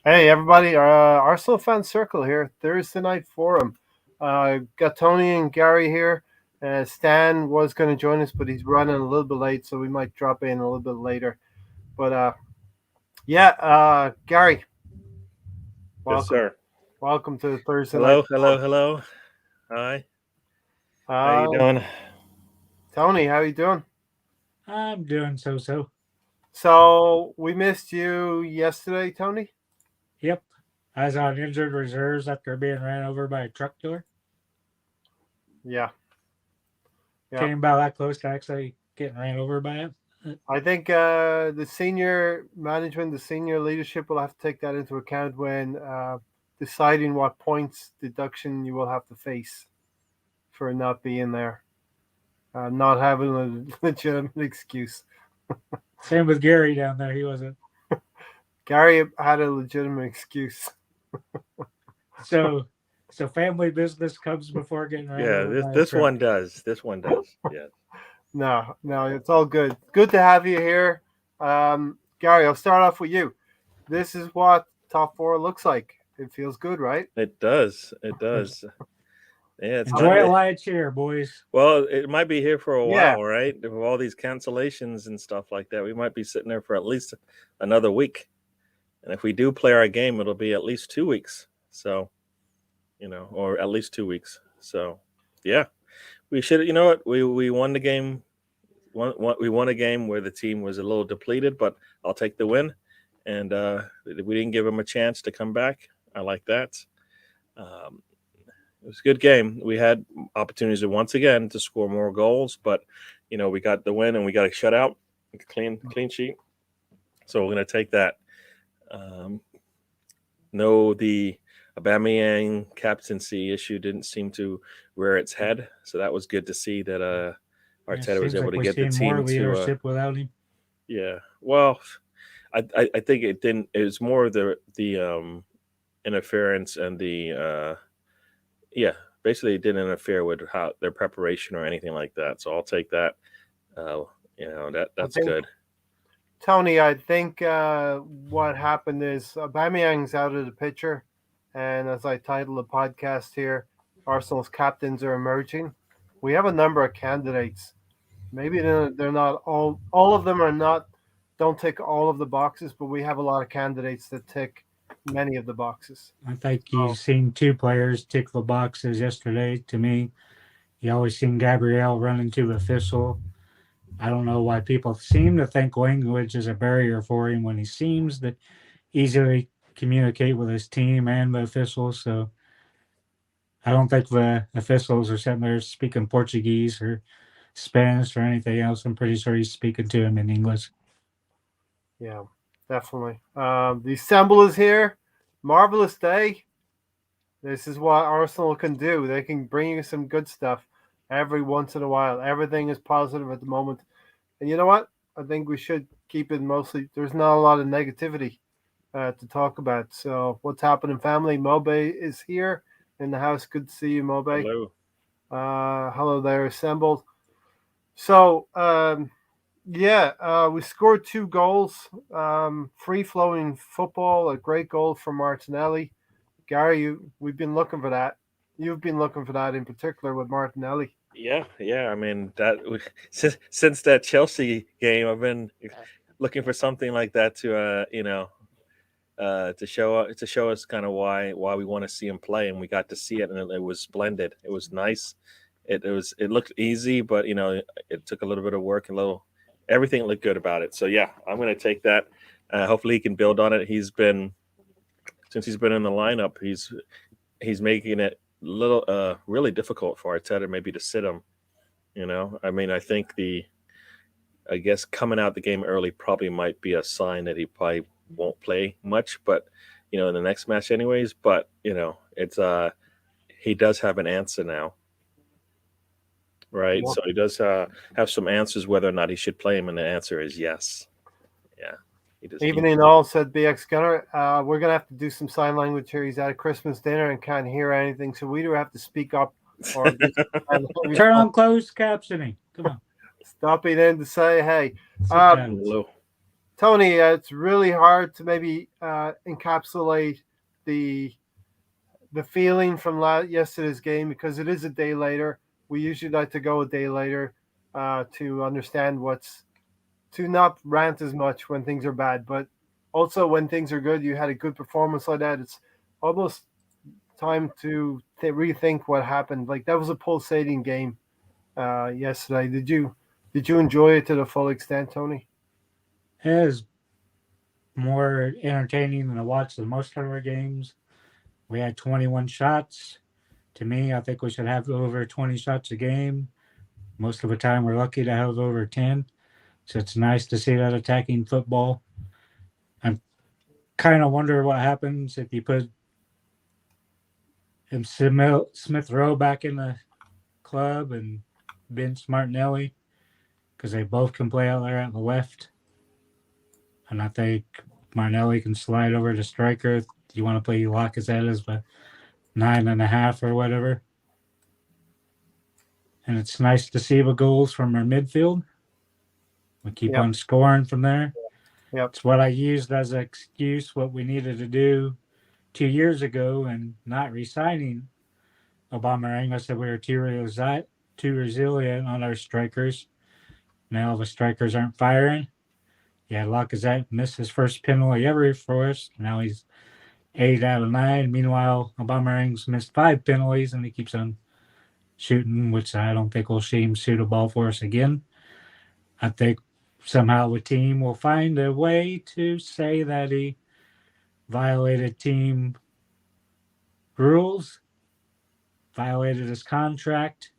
Hey, everybody, Arsenal fan circle here. Thursday night forum. Got Tony and Gary here. Stan was going to join us, but he's running a little bit late, so we might drop in a little bit later. But Gary, Yes, welcome. sir. Welcome to the Thursday night Hello, hello, forum. hello. Hi. How you Uh, doing? Tony, how you doing? I'm doing so. So we missed you yesterday, Tony. Yep. I was on injured reserves after being ran over by a truck killer. Yeah, yeah. Came about that close to actually getting ran over by it. I think the senior management, the senior leadership will have to take that into account when deciding what points deduction you will have to face for not being there, not having a legitimate excuse. Same with Gary down there. He wasn't. Gary had a legitimate excuse. So family business comes before getting ran Yeah, over this by a this truck. one does. This one does. Yeah. No, it's all good. Good to have you here. Gary, I'll start off with you. This is what top four looks like. It feels good, right? It does. It does. Yeah, it's Enjoy not. it while it's here, boys. Well, it might be here for a Yeah. while, right? With all these cancellations and stuff like that, we might be sitting there for at least another week. And if we do play our game, it'll be at least 2 weeks. So, or at least 2 weeks. So, yeah, we should. You know what? We won the game. We won a game where the team was a little depleted, but I'll take the win. And we didn't give them a chance to come back. I like that. It was a good game. We had opportunities once again to score more goals, but we got the win and we got a shutout, a clean sheet. So we're going to take that. No, the Aubameyang captaincy issue didn't seem to rear its head, so that was good to see that Arteta was able to get the team more to. leadership without him. Yeah, well, I think it didn't. It was more of the interference and the basically it didn't interfere with how their preparation or anything like that. So I'll take that. That's good. Tony, I think what happened is Aubameyang's out of the picture, and as I title the podcast here, Arsenal's captains are emerging. We have a number of candidates. Maybe they're not all of them are not don't tick all of the boxes, but we have a lot of candidates that tick many of the boxes. I think you've seen two players tick the boxes yesterday. To me, you always seen Gabriel run into a thistle. I don't know why people seem to think language is a barrier for him when he seems to easily communicate with his team and the officials. So I don't think the officials are sitting there speaking Portuguese or Spanish or anything else. I'm pretty sure he's speaking to him in English. Yeah, definitely. The assemble is here. Marvelous day. This is what Arsenal can do. They can bring you some good stuff every once in a while. Everything is positive at the moment. And you know what? I think we should keep it mostly. There's not a lot of negativity to talk about. So, what's happening, family? Mobe is here in the house. Good to see you, Mobe. Hello. Hello there, assembled. So, we scored 2 goals. Free flowing football, a great goal from Martinelli. Gary, we've been looking for that. You've been looking for that in particular with Martinelli. Yeah. I mean that since that Chelsea game, I've been looking for something like that to show us kind of why we want to see him play, and we got to see it, and it was splendid. It was nice. It looked easy, but it took a little bit of work, everything looked good about it. So yeah, I'm going to take that. Hopefully he can build on it. Since he's been in the lineup, he's making it really difficult for Arteta maybe to sit him. I mean, I think I guess coming out the game early probably might be a sign that he probably won't play much, but in the next match anyways. But it's he does have an answer now, right? Well, so he does have some answers whether or not he should play him, and the answer is yes. Yeah. Evening all, said BX Gunner. We're going to have to do some sign language here. He's at a Christmas dinner and can't hear anything, so we either have to speak up or turn on closed captioning. Come on. Stop it in to say, hey. Hello. Tony, it's really hard to maybe encapsulate the feeling from yesterday's game because it is a day later. We usually like to go a day later to understand to not rant as much when things are bad, but also when things are good. You had a good performance like that. It's almost time to rethink what happened. Like that was a pulsating game yesterday. Did you enjoy it to the full extent, Tony? It is more entertaining than I watched the most of our games. We had 21 shots. To me, I think we should have over 20 shots a game. Most of the time, we're lucky to have over 10. So it's nice to see that attacking football. I'm kind of wonder what happens if you put Smith Rowe back in the club and bench Martinelli, because they both can play out there at the left. And I think Martinelli can slide over to striker. You want to play Lacazette as the 9.5 or whatever. And it's nice to see the goals from our midfield. We keep on scoring from there. Yep. It's what I used as an excuse, what we needed to do 2 years ago and not re-signing Aubameyang. I said we were too resilient on our strikers. Now the strikers aren't firing. Yeah, Lacazette missed his first penalty ever for us. Now he's 8 out of 9. Meanwhile, Aubameyang's missed 5 penalties and he keeps on shooting, which I don't think will see him shoot a ball for us again. I think somehow the team will find a way to say that he violated team rules, violated his contract,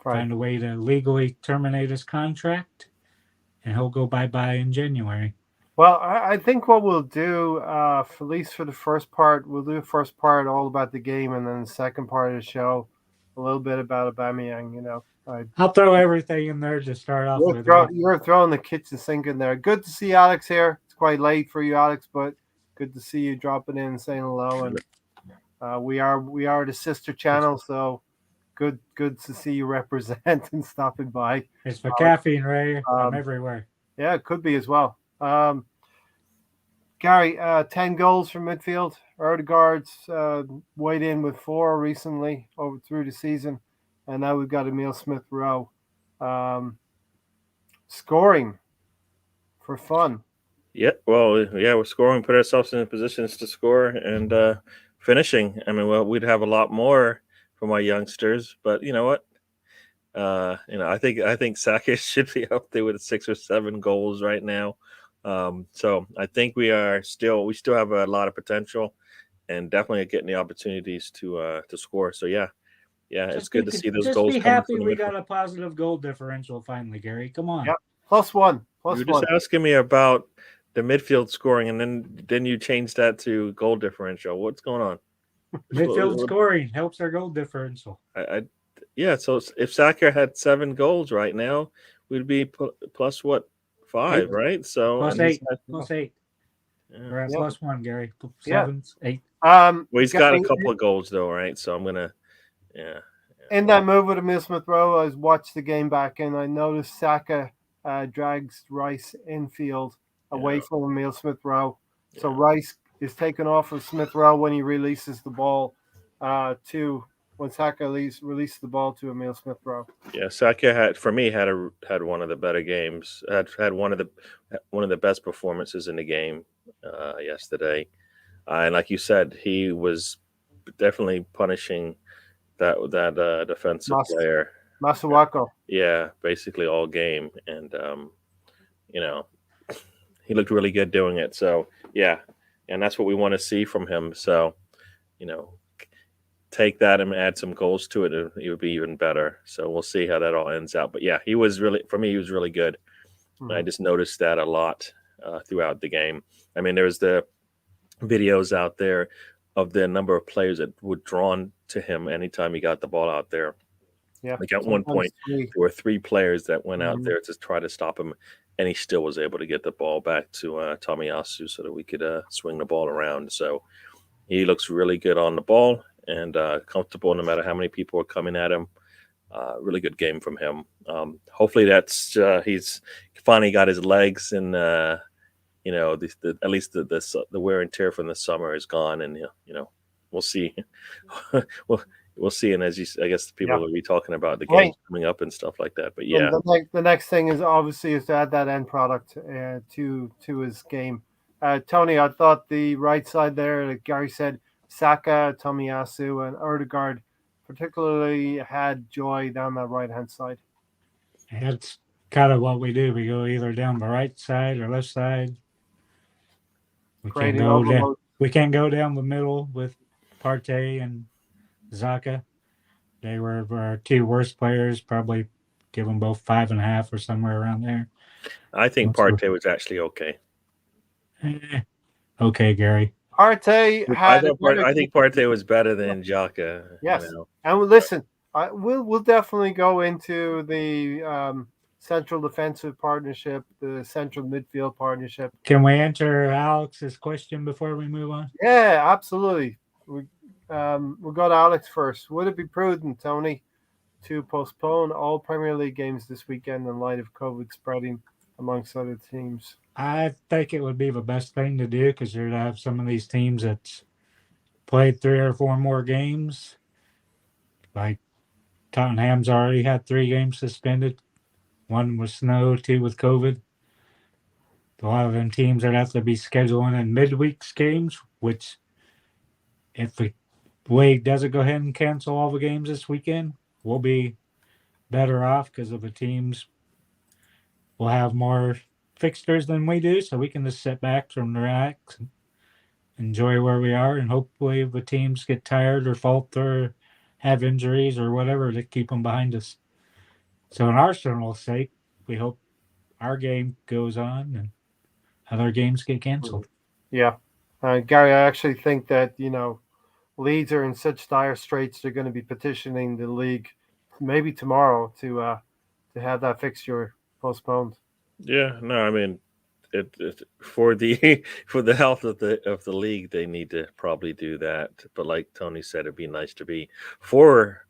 find a way to legally terminate his contract, and he'll go bye-bye in January. Well, I think what we'll do, at least for the first part, we'll do the first part all about the game, and then the second part of the show, a little bit about Aubameyang. You know, I'll throw everything in there to start off with. You're throwing the kitchen sink in there. Good to see Alex here. It's quite late for you, Alex, but good to see you dropping in and saying hello. And we are the sister channel, so good to see you represent and stopping by. It's for caffeine, Ray. I'm everywhere. Yeah, it could be as well. Gary, 10 goals from midfield. Odegaard's weighed in with 4 recently over through the season, and now we've got Emile Smith Rowe scoring for fun. Yeah, well, yeah, we're scoring, put ourselves in positions to score, and finishing. I mean, well, we'd have a lot more from our youngsters, but you know what? I think Xhaka should be up there with 6 or 7 goals right now. So I think we still have a lot of potential, and definitely getting the opportunities to score. So yeah, it's good to see those goals. Just be happy we got a positive goal differential finally, Gary. Come on. Yep. +1. You were just asking me about the midfield scoring, and then you changed that to goal differential. What's going on? Midfield scoring helps our goal differential. Yeah. So if Xhaka had 7 goals right now, we'd be plus what? 5, 8, right? So +8. +8. Yeah. We're at +1, Gary. 7, 8. Well, he's got a couple of goals though, right? So I'm gonna, In that move with Emile Smith Rowe, I watched the game back, and I noticed Xhaka drags Rice infield away from Emile Smith Rowe. So Rice is taken off of Smith Rowe when he releases the ball when Xhaka releases the ball to Emile Smith Rowe. Yeah, Xhaka had one of the better games. Had one of the best performances in the game yesterday, and like you said, he was definitely punishing that defensive player, Masuako. Yeah, basically all game, and he looked really good doing it. So yeah, and that's what we want to see from him. So take that and add some goals to it, it would be even better. So we'll see how that all ends out. But yeah, he was really good. Mm-hmm. I just noticed that a lot throughout the game. I mean, there was the videos out there of the number of players that were drawn to him anytime he got the ball out there. Yeah. Like at one point, there were 3 players that went out there to try to stop him, and he still was able to get the ball back to Tomiyasu so that we could swing the ball around. So he looks really good on the ball and comfortable no matter how many people are coming at him. Really good game from him. Hopefully that's he's finally got his legs and at least the wear and tear from the summer is gone, and we'll see. we'll see, and I guess people will be talking about the games coming up and stuff like that. But yeah, and the next thing is obviously to add that end product to his game. Tony, I thought the right side there, like Gary said, Xhaka, Tomiyasu, and Odegaard particularly had joy down that right hand side. That's kind of what we do. We go either down the right side or left side. We can't go down the middle with Partey and Xhaka. They were our two worst players. Probably give them both 5.5 or somewhere around there. I think Partey was actually okay. Okay, Gary. Partey had. I think Partey was better than Xhaka. Yes, and listen, we'll definitely go into the central defensive partnership, the central midfield partnership. Can we answer Alex's question before we move on? Yeah, absolutely. We'll go to Alex first. Would it be prudent, Tony, to postpone all Premier League games this weekend in light of COVID spreading amongst other teams? I think it would be the best thing to do because you're to have some of these teams that's played 3 or 4 more games. Like Tottenham's already had 3 games suspended. 1 with snow, 2 with COVID. A lot of them teams would have to be scheduling in midweeks games, which if the league doesn't go ahead and cancel all the games this weekend, we'll be better off because of the teams will have more fixtures than we do, so we can just sit back and relax and enjoy where we are, and hopefully if the teams get tired or falter or have injuries or whatever to keep them behind us. So in Arsenal's sake, we hope our game goes on and other games get canceled. Yeah. Gary, I actually think that, Leeds are in such dire straits, they're going to be petitioning the league maybe tomorrow to have that fixture postponed. Yeah, no, I mean, for the health of the league, they need to probably do that. But like Tony said, it'd be nice to be 4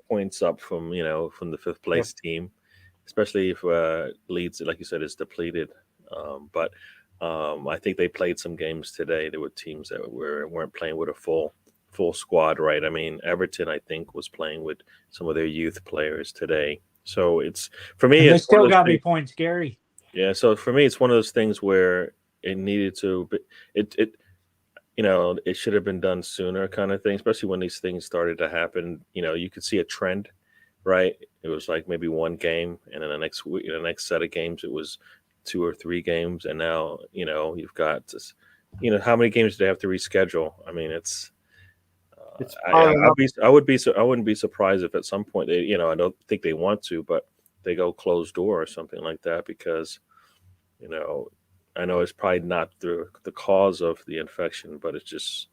points up from the 5th place team, especially if Leeds, like you said, is depleted. But I think they played some games today. There were teams that weren't playing with a full squad, right? I mean, Everton, I think, was playing with some of their youth players today. So it's for me. And they still got me points, Gary. Yeah, so for me, it's one of those things where it needed to. It should have been done sooner, kind of thing. Especially when these things started to happen. You could see a trend, right? It was like maybe 1 game, and then the next week, the next set of games, it was 2 or 3 games, and now you've got this. How many games do they have to reschedule? I mean, I wouldn't be surprised if at some point they, I don't think they want to, but they go closed door or something like that because, I know it's probably not the cause of the infection, but it just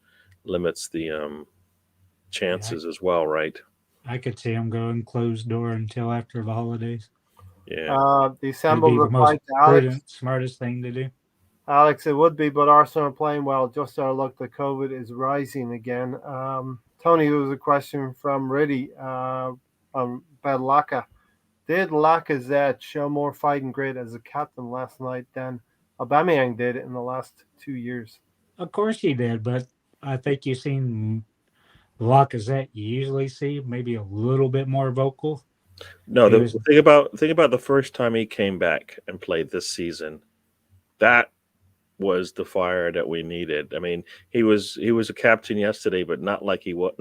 limits the chances as well, right? I could see them going closed door until after the holidays. Yeah. The assembled replied to Alex. Smartest thing to do. Alex, it would be, but Arsenal are playing well. Just our luck that COVID is rising again. Tony, there was a question from Riddy about Lacazette. Did Lacazette show more fighting grit as a captain last night than Aubameyang did in the last 2 years? Of course he did, but I think you've seen Lacazette you usually see maybe a little bit more vocal. No, think about the first time he came back and played this season. That was the fire that we needed. I mean, he was a captain yesterday, but not like he was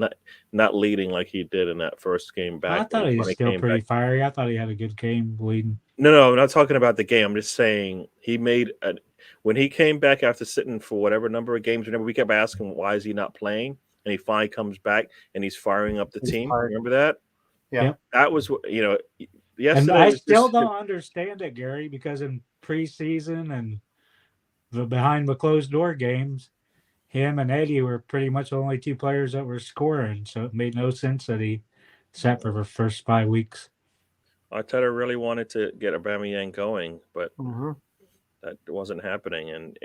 not leading like he did in that first game back. I thought he was still pretty fiery. I thought he had a good game leading. No, I'm not talking about the game. I'm just saying when he came back after sitting for whatever number of games. Remember, we kept asking why is he not playing, and he finally comes back and he's firing up the team. Fired. Remember that? Yeah, that was yesterday. And I still don't understand it, Gary, because in preseason and the behind the closed door games, him and Eddie were pretty much the only 2 players that were scoring. So it made no sense that he sat for the first 5 weeks. Arteta really wanted to get Aubameyang going, but that wasn't happening. And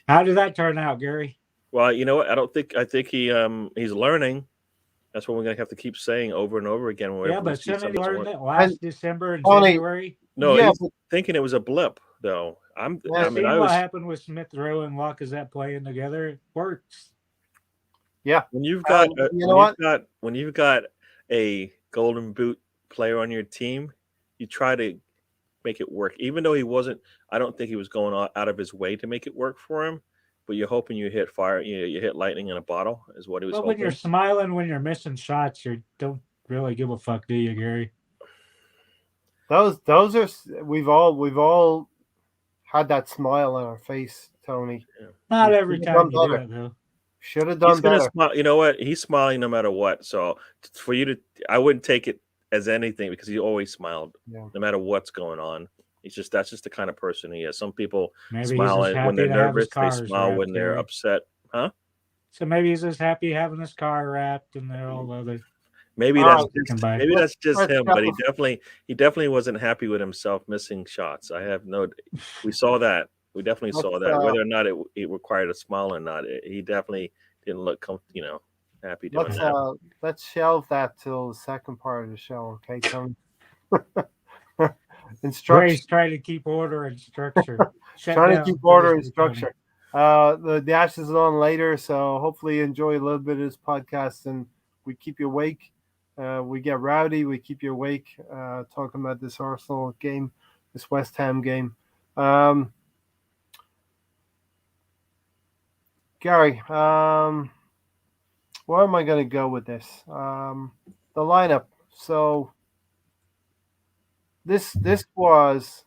how did that turn out, Gary? Well, you know what? I think he's learning. That's what we're gonna have to keep saying over and over again. But shouldn't he learned it last December and January? No, he's thinking it was a blip, though. I I've mean, seen I what was happened with Smith Rowe and Lacazette playing together. It works. Yeah. when you've got You know what? when you've got a golden boot player on your team, you try to make it work. Even though he wasn't, I don't think he was going out of his way to make it work for him. But you're hoping you hit fire, you hit lightning in a bottle, is what he was But when you're hoping. smiling, when you're missing shots, you don't really give a fuck, do you, Gary? Those are we've all had that smile on our face, Tony. Not We every should have time done you do better. it, though. Should have He's done gonna better. smile. You know what? He's smiling no matter what. So for you to, I wouldn't take it as anything because he always smiled, Yeah. no matter what's going on. That's just the kind of person he is. Some people Maybe he's smile just when they're happy to have his nervous. They cars smile when wrapped, they're Gary. upset. Huh? So maybe he's just happy having his car wrapped and they're all other. Maybe All right. maybe that's just Let's him. go. But he definitely wasn't happy with himself missing shots. We saw that. We definitely saw that. Whether or not it required a smile or not, he definitely didn't look happy doing that. Let's shelve that till the second part of the show, okay, Tony? Instruction. Gary's trying to keep order and structure. Trying to keep order and structure. The Ashes is on later, so hopefully you enjoy a little bit of this podcast and we keep you awake. We get rowdy, we keep you awake talking about this Arsenal game, this West Ham game. Gary, where am I going to go with this? The lineup. So this was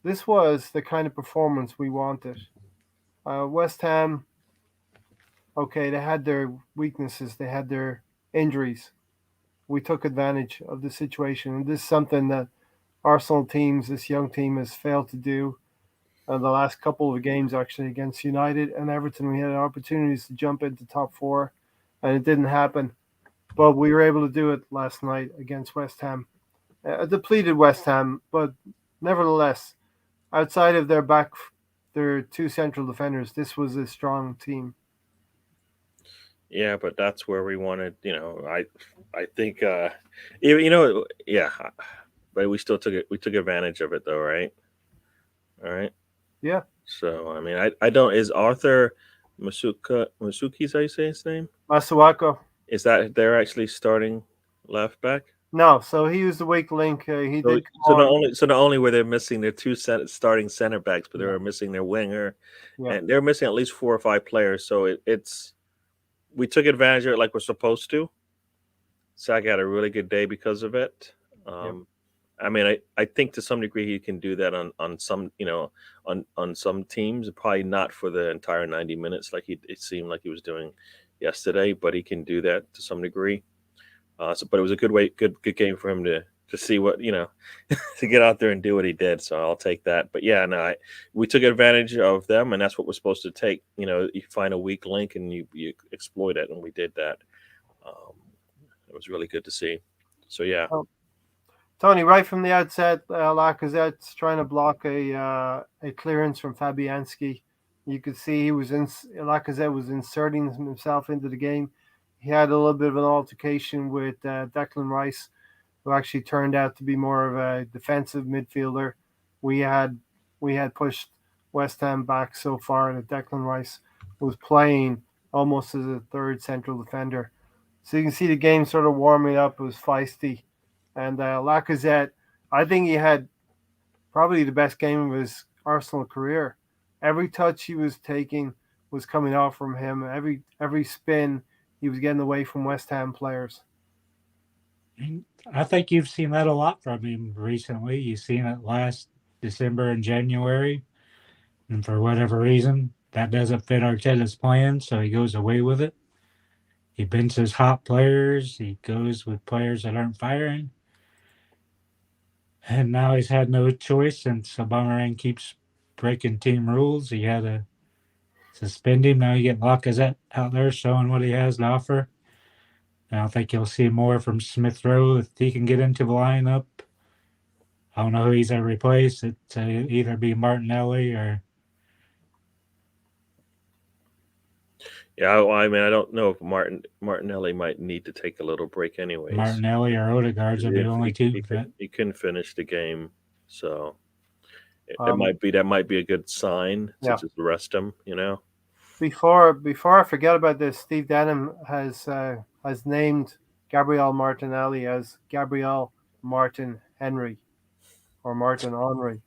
the kind of performance we wanted. West Ham, okay, they had their weaknesses, they had their injuries. We took advantage of the situation, and this is something that Arsenal teams, this young team, has failed to do. The last couple of games, actually, against United and Everton, we had opportunities to jump into top four, and it didn't happen. But we were able to do it last night against West Ham. A depleted West Ham, but nevertheless, outside of their two central defenders, this was a strong team. Yeah, but that's where we wanted. I think, yeah, but we still took it. We took advantage of it, though, right? All right. Yeah. So I mean, I don't. Is Arthur Masuki's how you say his name? Masuako. Is that they're actually starting left back? No, so he was the weak link. So not only were they missing their two starting center backs, but they were missing their winger, and they're missing at least 4 or 5 players. So we took advantage of it like we're supposed to. Xhaka had a really good day because of it. I mean, I think to some degree he can do that on some on some teams, probably not for the entire 90 minutes like it seemed like he was doing yesterday, but he can do that to some degree. But it was a good game for him to see what to get out there and do what he did. So I'll take that. But yeah, no, we took advantage of them, and that's what we're supposed to take. You find a weak link and you exploit it, and we did that. It was really good to see. So yeah. Tony, right from the outset, Lacazette's trying to block a clearance from Fabianski. You could see Lacazette was inserting himself into the game. He had a little bit of an altercation with Declan Rice, who actually turned out to be more of a defensive midfielder. We had pushed West Ham back so far that Declan Rice was playing almost as a third central defender. So you can see the game sort of warming up. It was feisty. And Lacazette, I think he had probably the best game of his Arsenal career. Every touch he was taking was coming off from him. Every spin, he was getting away from West Ham players. I think you've seen that a lot from him recently. You've seen it last December and January. And for whatever reason, that doesn't fit Arteta's plan, so he goes away with it. He benches hot players. He goes with players that aren't firing. And now he's had no choice since Aubameyang keeps breaking team rules. He had to suspend him. Now you get Lacazette out there showing what he has to offer. And I think you'll see more from Smith Rowe if he can get into the lineup. I don't know who he's going to replace. It's either be Martinelli or... Yeah, I mean, I don't know if Martinelli might need to take a little break anyways. Martinelli or Odegaard are the only two. He couldn't finish the game, so that might be a good sign to Yeah. just rest him. Before I forget about this, Steve Denham has named Gabriel Martinelli as Gabriel Martin Henry or Martin Henry.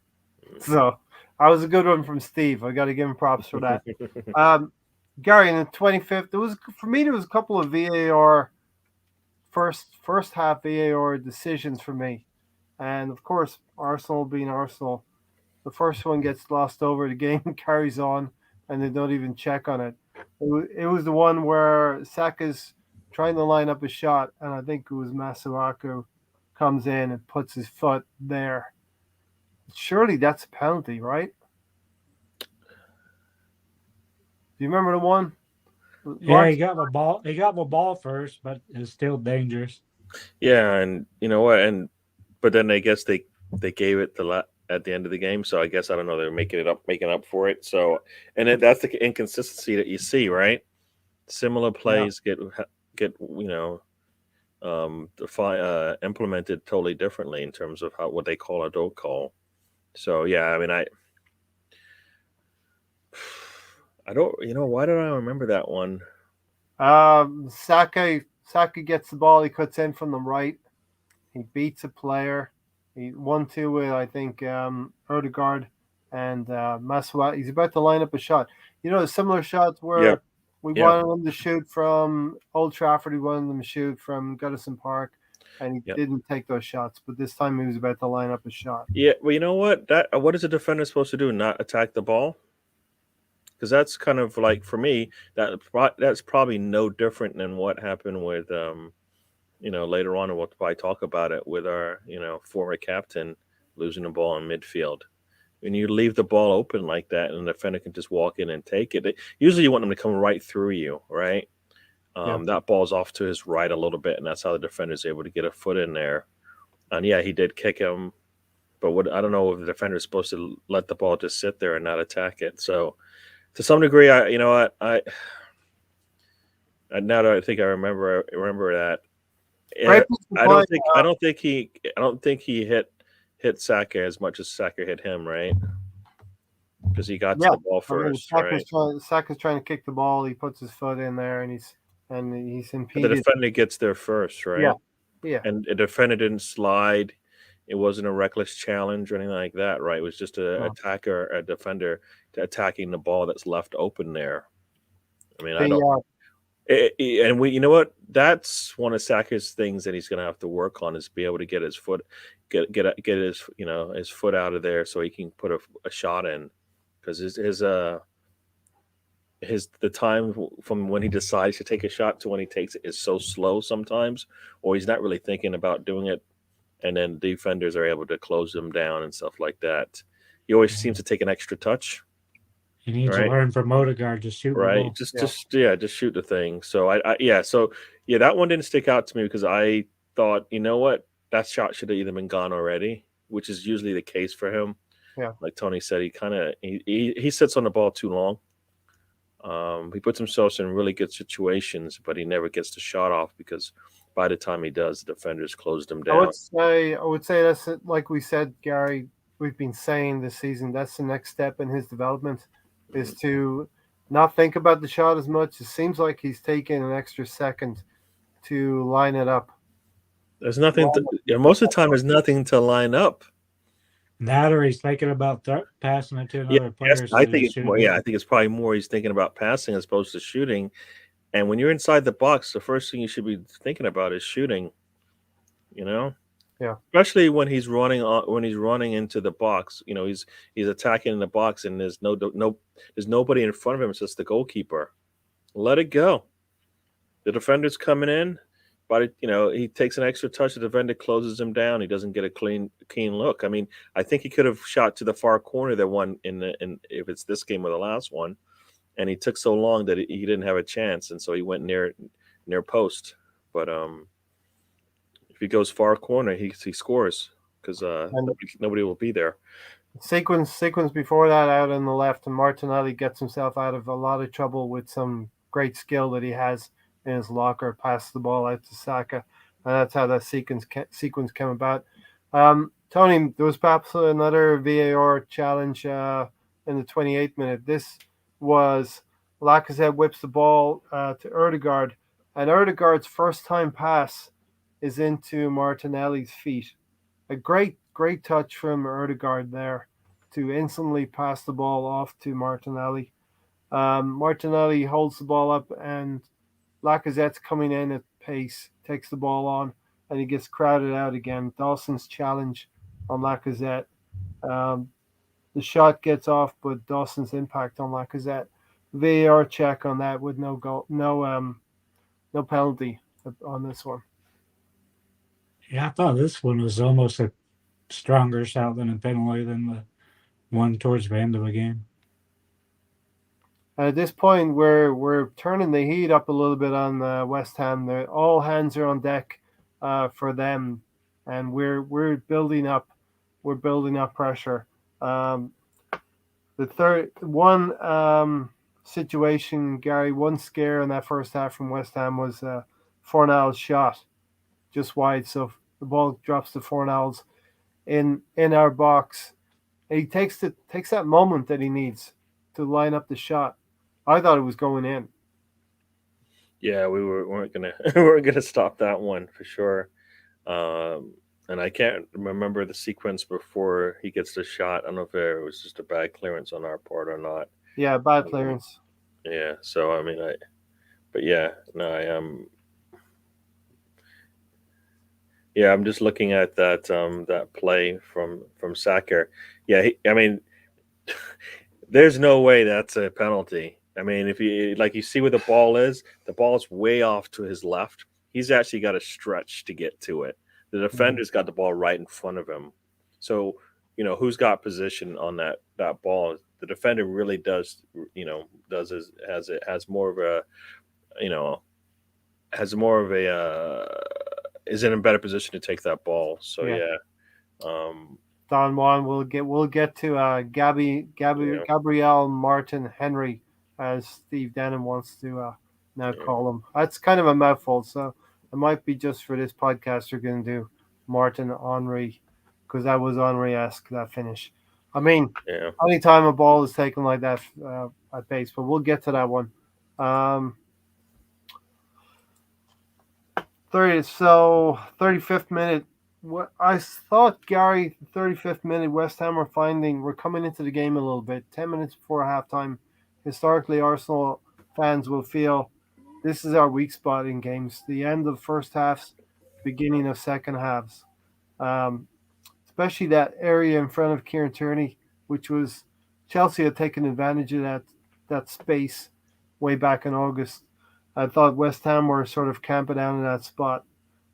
So that was a good one from Steve. I got to give him props for that. Gary, in the 25th, there was a couple of VAR first half VAR decisions for me, and of course Arsenal being Arsenal, the first one gets glossed over. The game carries on, and they don't even check on it. It was the one where Saka's trying to line up a shot, and I think it was Masuaku comes in and puts his foot there. Surely that's a penalty, right? Do you remember the one? Yeah, he got the ball. He got the ball first, but it's still dangerous. Yeah, and you know what? But then I guess they gave it at the end of the game. So I guess I don't know. They're making up for it. So that's the inconsistency that you see, right? Similar plays get implemented totally differently in terms of what they call or don't call. So yeah, I mean, I don't. Why don't I remember that one? Saka gets the ball. He cuts in from the right. He beats a player. He 1-2 with I think Odegaard and Masuaku. He's about to line up a shot. Similar shots where we wanted them to shoot from Old Trafford. We wanted them to shoot from Goodison Park, and he didn't take those shots. But this time he was about to line up a shot. Yeah, well, you know what? What is a defender supposed to do? Not attack the ball? Because that's kind of like, for me, that's probably no different than what happened with later on, and we'll probably talk about it with our former captain losing the ball in midfield. When you leave the ball open like that, and the defender can just walk in and take it, usually you want them to come right through you, right? That ball's off to his right a little bit, and that's how the defender's able to get a foot in there. And yeah, he did kick him, but I don't know if the defender is supposed to let the ball just sit there and not attack it. So to some degree, now that I think I remember that. I don't think he hit Saka as much as Saka hit him, right? Because he got to the ball first, right? Saka's trying to kick the ball. He puts his foot in there, and he's impeded. The defender gets there first, right? Yeah. And the defender didn't slide. It wasn't a reckless challenge or anything like that, right? It was just a defender attacking the ball that's left open there. I mean, you know what? That's one of Saka's things that he's going to have to work on, is be able to get his foot, get his foot out of there so he can put a shot in, because the time from when he decides to take a shot to when he takes it is so slow sometimes, or he's not really thinking about doing it, and then defenders are able to close him down and stuff like that. He always seems to take an extra touch. He needs to learn from Odegaard to shoot. Right. Just shoot the thing. So that one didn't stick out to me, because I thought, you know what, that shot should have either been gone already, which is usually the case for him. Yeah. Like Tony said, he sits on the ball too long. He puts himself in really good situations, but he never gets the shot off, because by the time he does, the defenders closed him down. I would say that's it. Like we said, Gary, we've been saying this season, that's the next step in his development, is to not think about the shot as much. It seems like he's taking an extra second to line it up. There's nothing. Most of the time, there's nothing to line up. That, or he's thinking about passing it to another player. Yes, I think it's more. Yeah, I think it's probably more he's thinking about passing as opposed to shooting. And when you're inside the box, the first thing you should be thinking about is shooting. Yeah. Especially when he's running into the box. He's attacking in the box, and there's nobody in front of him. It's just the goalkeeper. Let it go. The defender's coming in, but he takes an extra touch. The defender closes him down. He doesn't get a keen look. I mean, I think he could have shot to the far corner. The one if it's this game or the last one, and he took so long that he didn't have a chance, and so he went near post. But if he goes far corner, he scores, because nobody will be there. Sequence before that, out on the left, and Martinelli gets himself out of a lot of trouble with some great skill that he has in his locker, passes the ball out to Saka, and that's how that sequence came about. Tony, there was perhaps another VAR challenge in the 28th minute. This was Lacazette whips the ball to Odegaard, and Odegaard's first time pass is into Martinelli's feet. A great touch from Odegaard there to instantly pass the ball off to Martinelli. Martinelli holds the ball up, and Lacazette's coming in at pace, takes the ball on, and he gets crowded out again. Dawson's challenge on Lacazette. The shot gets off, but Dawson's impact on Lacazette. VAR check on that with no goal, no penalty on this one. Yeah, I thought this one was almost a stronger shout than a penalty than the one towards the end of the game. At this point, we're turning the heat up a little bit on West Ham. All hands are on deck for them, and we're building up. We're building up pressure. The third one situation, Gary, one scare in that first half from West Ham was Fornal's shot, just wide. So the ball drops to Fornal's in our box. He takes that moment that he needs to line up the shot. I thought it was going in. Yeah, we weren't gonna stop that one for sure. And I can't remember the sequence before he gets the shot. I don't know if it was just a bad clearance on our part or not. Yeah, bad clearance. Yeah, so I mean, I'm just looking at that play from Saka. Yeah, there's no way that's a penalty. I mean, if you see where the ball is way off to his left. He's actually got to stretch to get to it. The defender's got the ball right in front of him. So, who's got position on that ball? The defender really does, is in a better position to take that ball. So yeah. Don Juan, we'll get to Gabriel Martin Henry, as Steve Denham wants to now call him. That's kind of a mouthful, so it might be just for this podcast we're going to do Martin Henry, because that was Henry-esque, that finish. I mean, anytime a ball is taken like that at base, but we'll get to that one. 35th minute. What I thought, Gary, 35th minute, West Ham we're coming into the game a little bit. 10 minutes before halftime. Historically, Arsenal fans will feel this is our weak spot in games. The end of first halves, beginning of second halves. Especially that area in front of Kieran Tierney, which was Chelsea had taken advantage of that space way back in August. I thought West Ham were sort of camping down in that spot.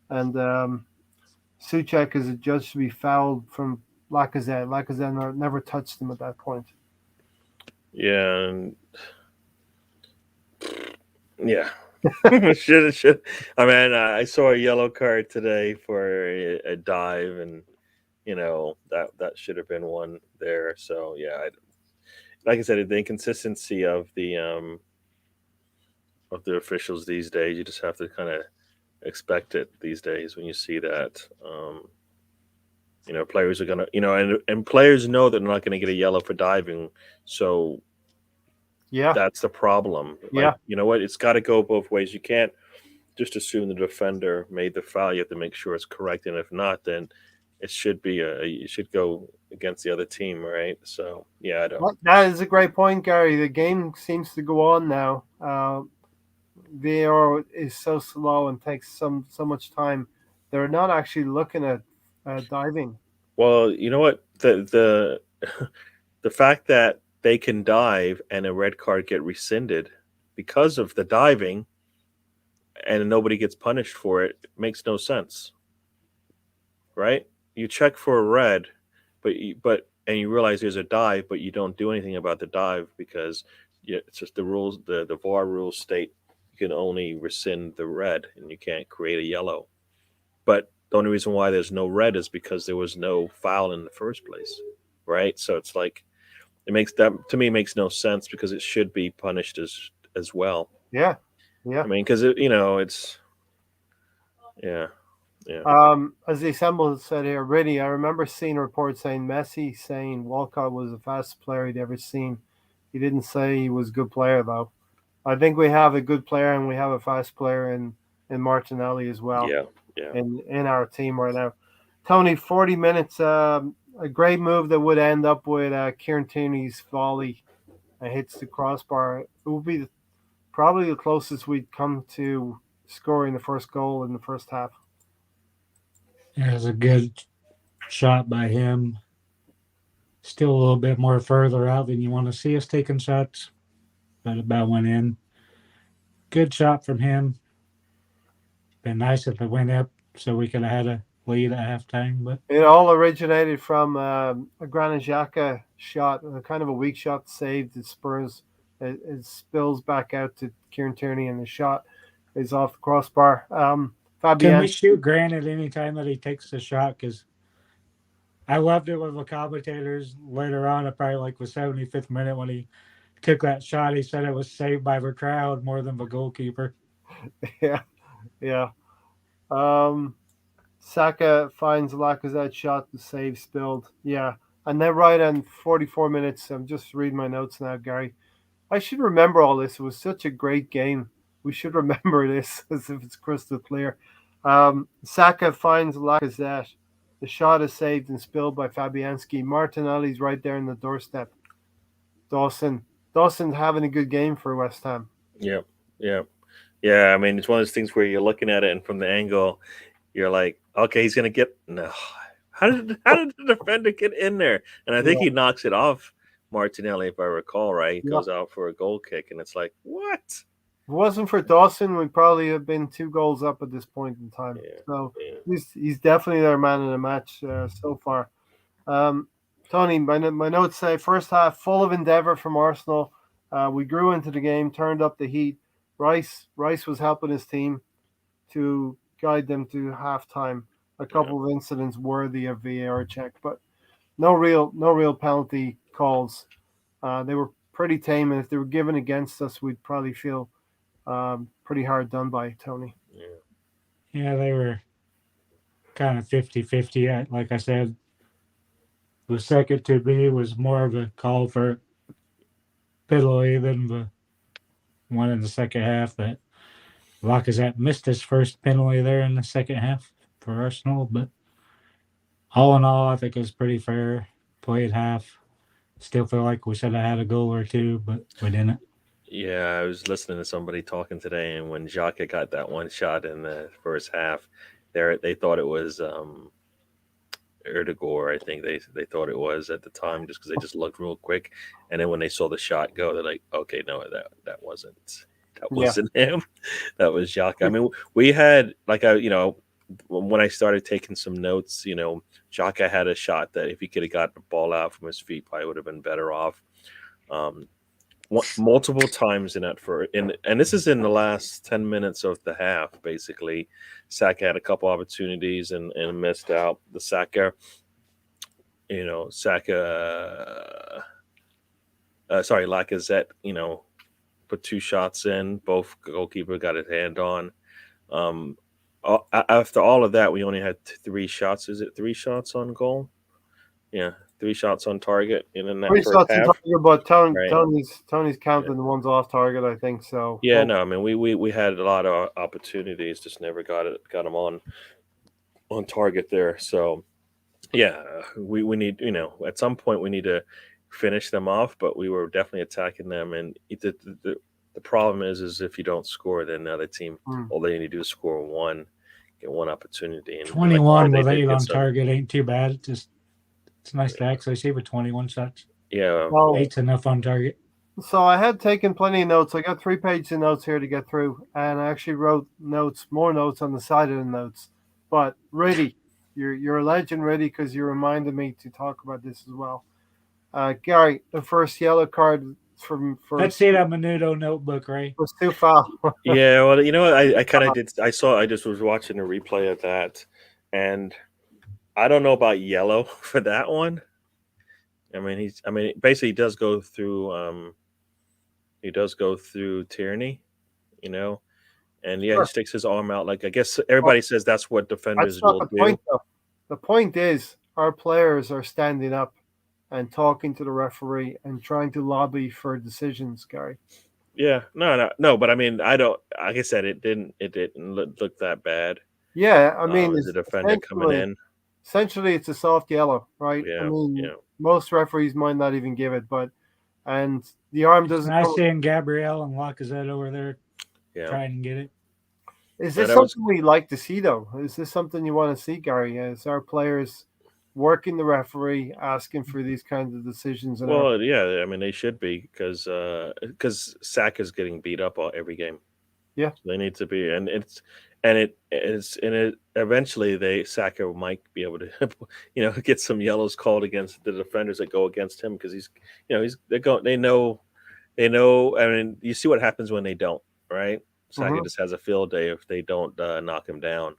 And Souček is adjudged to be fouled from Lacazette. Lacazette never touched him at that point. Yeah. Should. I mean, I saw a yellow card today for a dive, and that should have been one there. So yeah, like I said, the inconsistency of the officials these days, you just have to kind of expect it these days when you see that. Players are gonna, and players know that they're not going to get a yellow for diving, so that's the problem. Yeah, you know what? It's got to go both ways. You can't just assume the defender made the foul. You have to make sure it's correct, and if not, then it should be it should go against the other team, right? So yeah, I don't. That is a great point, Gary. The game seems to go on now. VAR is so slow and takes so much time. They're not actually looking at diving. Well, you know what? The fact that they can dive and a red card get rescinded because of the diving and nobody gets punished for it makes no sense. Right? You check for a red, and you realize there's a dive, but you don't do anything about the dive because it's just the rules. The VAR rules state you can only rescind the red and you can't create a yellow. But the only reason why there's no red is because there was no foul in the first place, right? So it's like makes no sense because it should be punished as well. Yeah. I mean, because it's As the assemble said here, really, I remember seeing a report saying Messi saying Walcott was the fastest player he'd ever seen. He didn't say he was a good player though. I think we have a good player and we have a fast player in Martinelli as well Yeah. in our team right now. Tony, 40 minutes, a great move that would end up with Kieran Tierney's volley and hits the crossbar. It would be probably the closest we'd come to scoring the first goal in the first half. It was a good shot by him. Still a little bit more further out than you want to see us taking shots, but about went in. Good shot from him. Been nice if it went up so we could have had a lead at halftime, but it all originated from a Granit Xhaka shot, a kind of a weak shot saved. It spurs, it spills back out to Kieran Tierney, and the shot is off the crossbar. Can we shoot Granit anytime that he takes the shot? Because I loved it with the commentators later on, probably like the 75th minute when he took that shot. He said it was saved by the crowd more than the goalkeeper. Yeah. Saka finds Lacazette shot, the save spilled. Yeah. And then right on 44 minutes, I'm just reading my notes now, Gary. I should remember all this. It was such a great game. We should remember this as if it's crystal clear. Saka finds Lacazette. The shot is saved and spilled by Fabianski. Martinelli's right there in the doorstep. Dawson's having a good game for West Ham. Yeah. I mean, it's one of those things where you're looking at it, and from the angle, you're like, okay, he's gonna get no. How did the defender get in there? And I think he knocks it off Martinelli, if I recall right. He goes out for a goal kick, and it's like, what? If it wasn't for Dawson, we'd probably have been 2 goals up at this point in time. So he's definitely their man in the match so far. Tony, my notes say first half full of endeavour from Arsenal. We grew into the game, turned up the heat. Rice was helping his team to guide them to halftime. A couple of incidents worthy of VAR check, but no real penalty calls. They were pretty tame, and if they were given against us, we'd probably feel pretty hard done by, Tony. Yeah, they were kind of 50-50. Like I said, the second to me was more of a call for penalty than the one in the second half that Lacazette missed his first penalty there in the second half for Arsenal. But all in all, I think it was pretty fair. Played half. Still feel like we should have had a goal or two, but we didn't. Yeah, I was listening to somebody talking today, and when Xhaka got that one shot in the first half, they thought it was Odegaard. I think they thought it was at the time, just because they just looked real quick, and then when they saw the shot go, they're like, okay, no, that wasn't him. That was Xhaka. I mean, we had when I started taking some notes, Xhaka had a shot that if he could have got the ball out from his feet, probably would have been better off. Multiple times and this is in the last 10 minutes of the half, basically. Saka had a couple opportunities and missed out. The Saka, Lacazette, put 2 shots in. Both goalkeeper got his hand on. After all of that, we only had 3 shots. Is it 3 shots on goal? Yeah, 3 shots on target in that 3 first shots half. on target, but Tony's counting the ones off target, I think so. Yeah, no, I mean we had a lot of opportunities, just never got them on target there. So yeah, we need at some point we need to finish them off, but we were definitely attacking them, and the problem is if you don't score, then the other team all they need to do is score one, get one opportunity. And 21 with 8 on target ain't too bad. It's nice to actually see with 21 shots. Yeah, 8's enough on target. So I had taken plenty of notes. I got 3 pages of notes here to get through, and I actually wrote more notes on the side of the notes. But Riddy, you're a legend, Riddy, because you reminded me to talk about this as well. Gary, the first yellow card for let's see that Menudo notebook, right? Was too foul. Yeah, well, I kind of did. I just was watching a replay of that, and I don't know about yellow for that one. Basically he does go through Tierney, And yeah, he Sure. sticks his arm out. Like I guess everybody says that's what defenders That's not will the do. point, though. The point is our players are standing up and talking to the referee and trying to lobby for decisions, Gary. Yeah, no. But I mean, I don't. Like I said, it didn't look that bad. Yeah, I mean, As a defender coming in. Essentially, it's a soft yellow, right? I Yeah, mean, yeah. most referees might not even give it, and the arm It's doesn't nice come. seeing Gabriel and Lacazette over there Yeah. trying to get it. Is Yeah, this that was- something we like to see, though? Is this something you want to see, Gary? Is our players working the referee, asking for these kinds of decisions? Well, yeah. I mean, they should be because Saka's getting beat up every game. Yeah. So they need to be, and eventually Saka might be able to, get some yellows called against the defenders that go against him because they know. I mean, you see what happens when they don't, right? Saka just has a field day if they don't knock him down.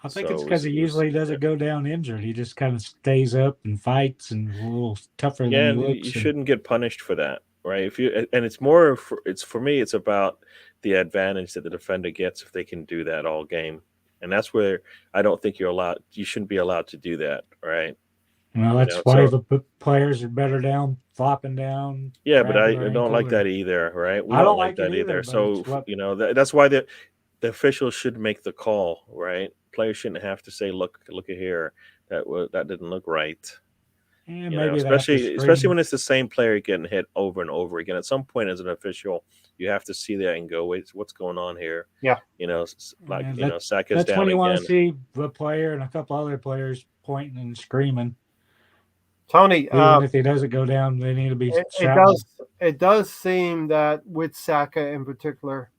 I think it's because he usually doesn't go down injured. He just kind of stays up and fights and a little tougher than he and looks. you shouldn't get punished for that, right? It's for me, it's about the advantage that the defender gets if they can do that all game, and that's where I don't think you shouldn't be allowed to do that, right? Well, that's why the players are better down, flopping down. Yeah, but I don't like that either, right? We I don't like that either. but So it's what- that's why the officials should make the call, right? Players shouldn't have to say, "Look at here, that didn't look right." And You know, maybe they have to especially screen. when it's the same player getting hit over and over again. At some point, as an official, you have to see that and go, "Wait, what's going on here?" Yeah. Saka's That's down when you want again. to see the player and a couple other players pointing and screaming. Tony, Even if he doesn't go down, they need to be it shouting. does seem that with Saka in particular,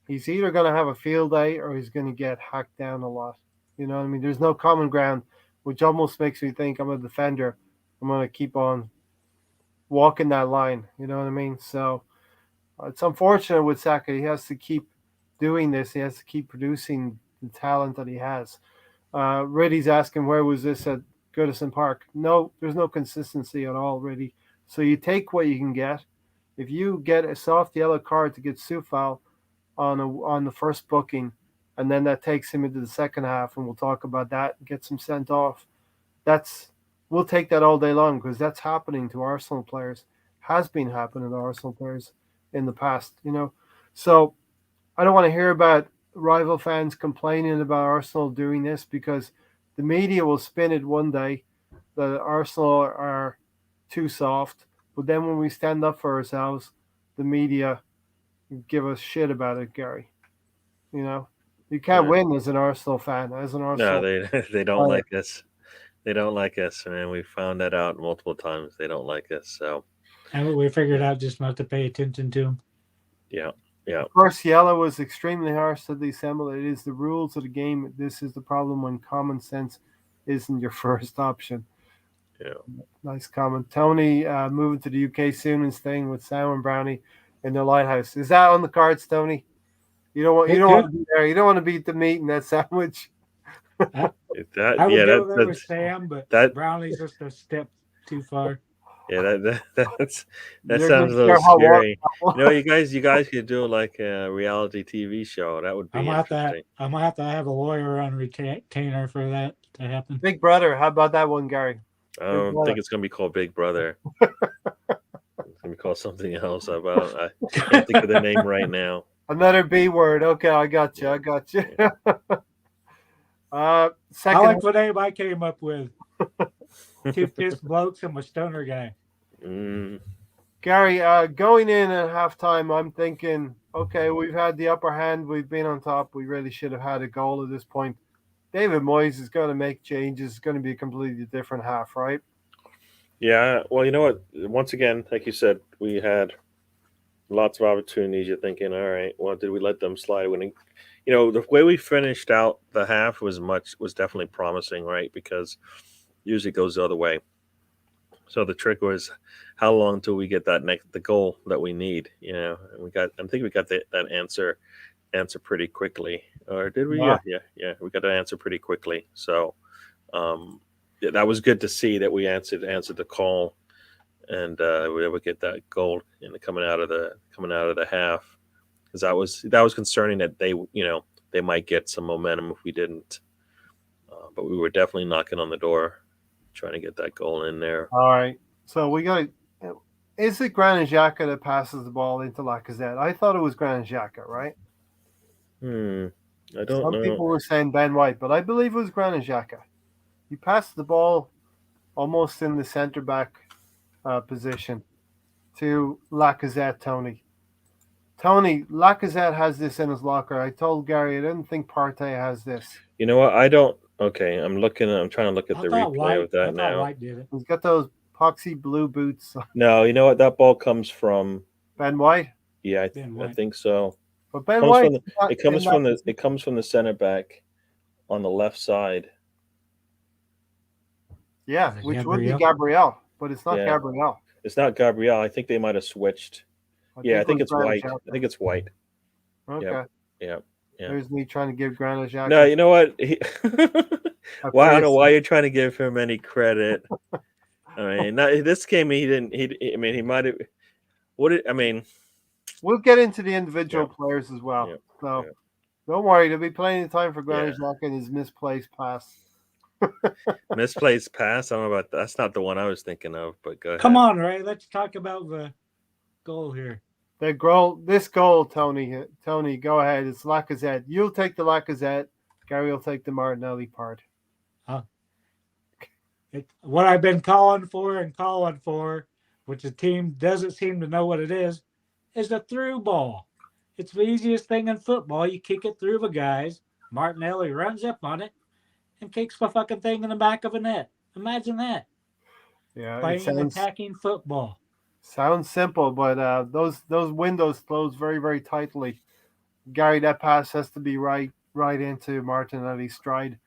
he's either going to have a field day or he's going to get hacked down a lot. You know what I mean? There's no common ground, which almost makes me think I'm a defender. I'm going to keep on walking that line. You know what I mean? So it's unfortunate with Saka. He has to keep doing this. He has to keep producing the talent that he has. Reddy's asking, where was this at Goodison Park? No, there's no consistency at all, Reddy. So you take what you can get. If you get a soft yellow card to get Soufal on the first booking, and then that takes him into the second half, and we'll talk about that, gets him sent off. We'll take that all day long because that's happening to Arsenal players, has been happening to Arsenal players in the past, So I don't want to hear about rival fans complaining about Arsenal doing this because the media will spin it one day that Arsenal are too soft, but then when we stand up for ourselves, the media give us shit about it, Gary. You can't win as an Arsenal fan, as an Arsenal. No, they don't like us. They don't like us, man. We found that out multiple times. They don't like us. So, and we figured out just not to pay attention to him. Yeah. Of course, yellow was extremely harsh to the assemble. It is the rules of the game. This is the problem when common sense isn't your first option. Yeah. Nice comment. Tony moving to the UK soon and staying with Sam and Brownie in the lighthouse. Is that on the cards, Tony? You don't want to be there. You don't want to be at the meat in that sandwich. I would go there with Sam, but Brownie's just a step too far. Yeah, that sounds a little scary. You guys could do like a reality TV show. That would be interesting. I'm gonna have to have a lawyer on retainer for that to happen. Big Brother, how about that one, Gary? I don't think it's gonna be called Big Brother. It's gonna be called something else. I can't think of the name right now. Another B word. Okay, I got you. Yeah. Second, I like what I came up with. 2 pissed blokes and a stoner guy. Gary, going in at halftime, I'm thinking, okay, we've had the upper hand. We've been on top. We really should have had a goal at this point. David Moyes is going to make changes. It's going to be a completely different half, right? Yeah. Well, you know what? Once again, like you said, we had lots of opportunities. You're thinking, all right, well, did we let them slide? The way we finished out the half was definitely promising, right? Because usually it goes the other way. So the trick was how long till we get the goal that we need, and I think we got that answer pretty quickly. Or did we? Yeah. We got that answer pretty quickly. So that was good to see that we answered the call, and we were able to get that goal coming out of the half. because that was concerning that they might get some momentum if we didn't. But we were definitely knocking on the door, trying to get that goal in there. All right. So we got to. Is it Granit Xhaka that passes the ball into Lacazette? I thought it was Granit Xhaka, right? I don't know. Some people were saying Ben White, but I believe it was Granit Xhaka. He passed the ball almost in the centre back position to Lacazette. Tony, Lacazette has this in his locker. I told Gary I didn't think Partey has this. You know what? I don't. Okay, I'm trying to look at the replay White, of that I now. White did it. He's got those epoxy blue boots. No, you know what? That ball comes from Ben White. Yeah, I think so. But Ben White, it comes from the center back on the left side. Yeah, which would be Gabriel, but it's not Gabriel. It's not Gabriel. I think they might have switched. I think it's White. I think it's White. Okay. Yeah. There's me trying to give Granit Xhaka. No, you know what? Well, I don't know why you're trying to give him any credit. I mean, this game he didn't. He might have. We'll get into the individual players as well. Yeah. So don't worry, there'll be plenty of time for Granit Xhaka and his misplaced pass. Misplaced pass? I don't know about that. That's not the one I was thinking of, but go ahead. Come on, Ray. Let's talk about the goal here. This goal, Tony, go ahead. It's Lacazette. You'll take the Lacazette. Gary will take the Martinelli part. What I've been calling for, which the team doesn't seem to know what it is a through ball. It's the easiest thing in football. You kick it through the guys. Martinelli runs up on it and kicks the fucking thing in the back of a net. Imagine that. Yeah, playing an attacking football. Sounds simple, but those windows close very, very tightly. Gary, that pass has to be right into Martinelli's stride.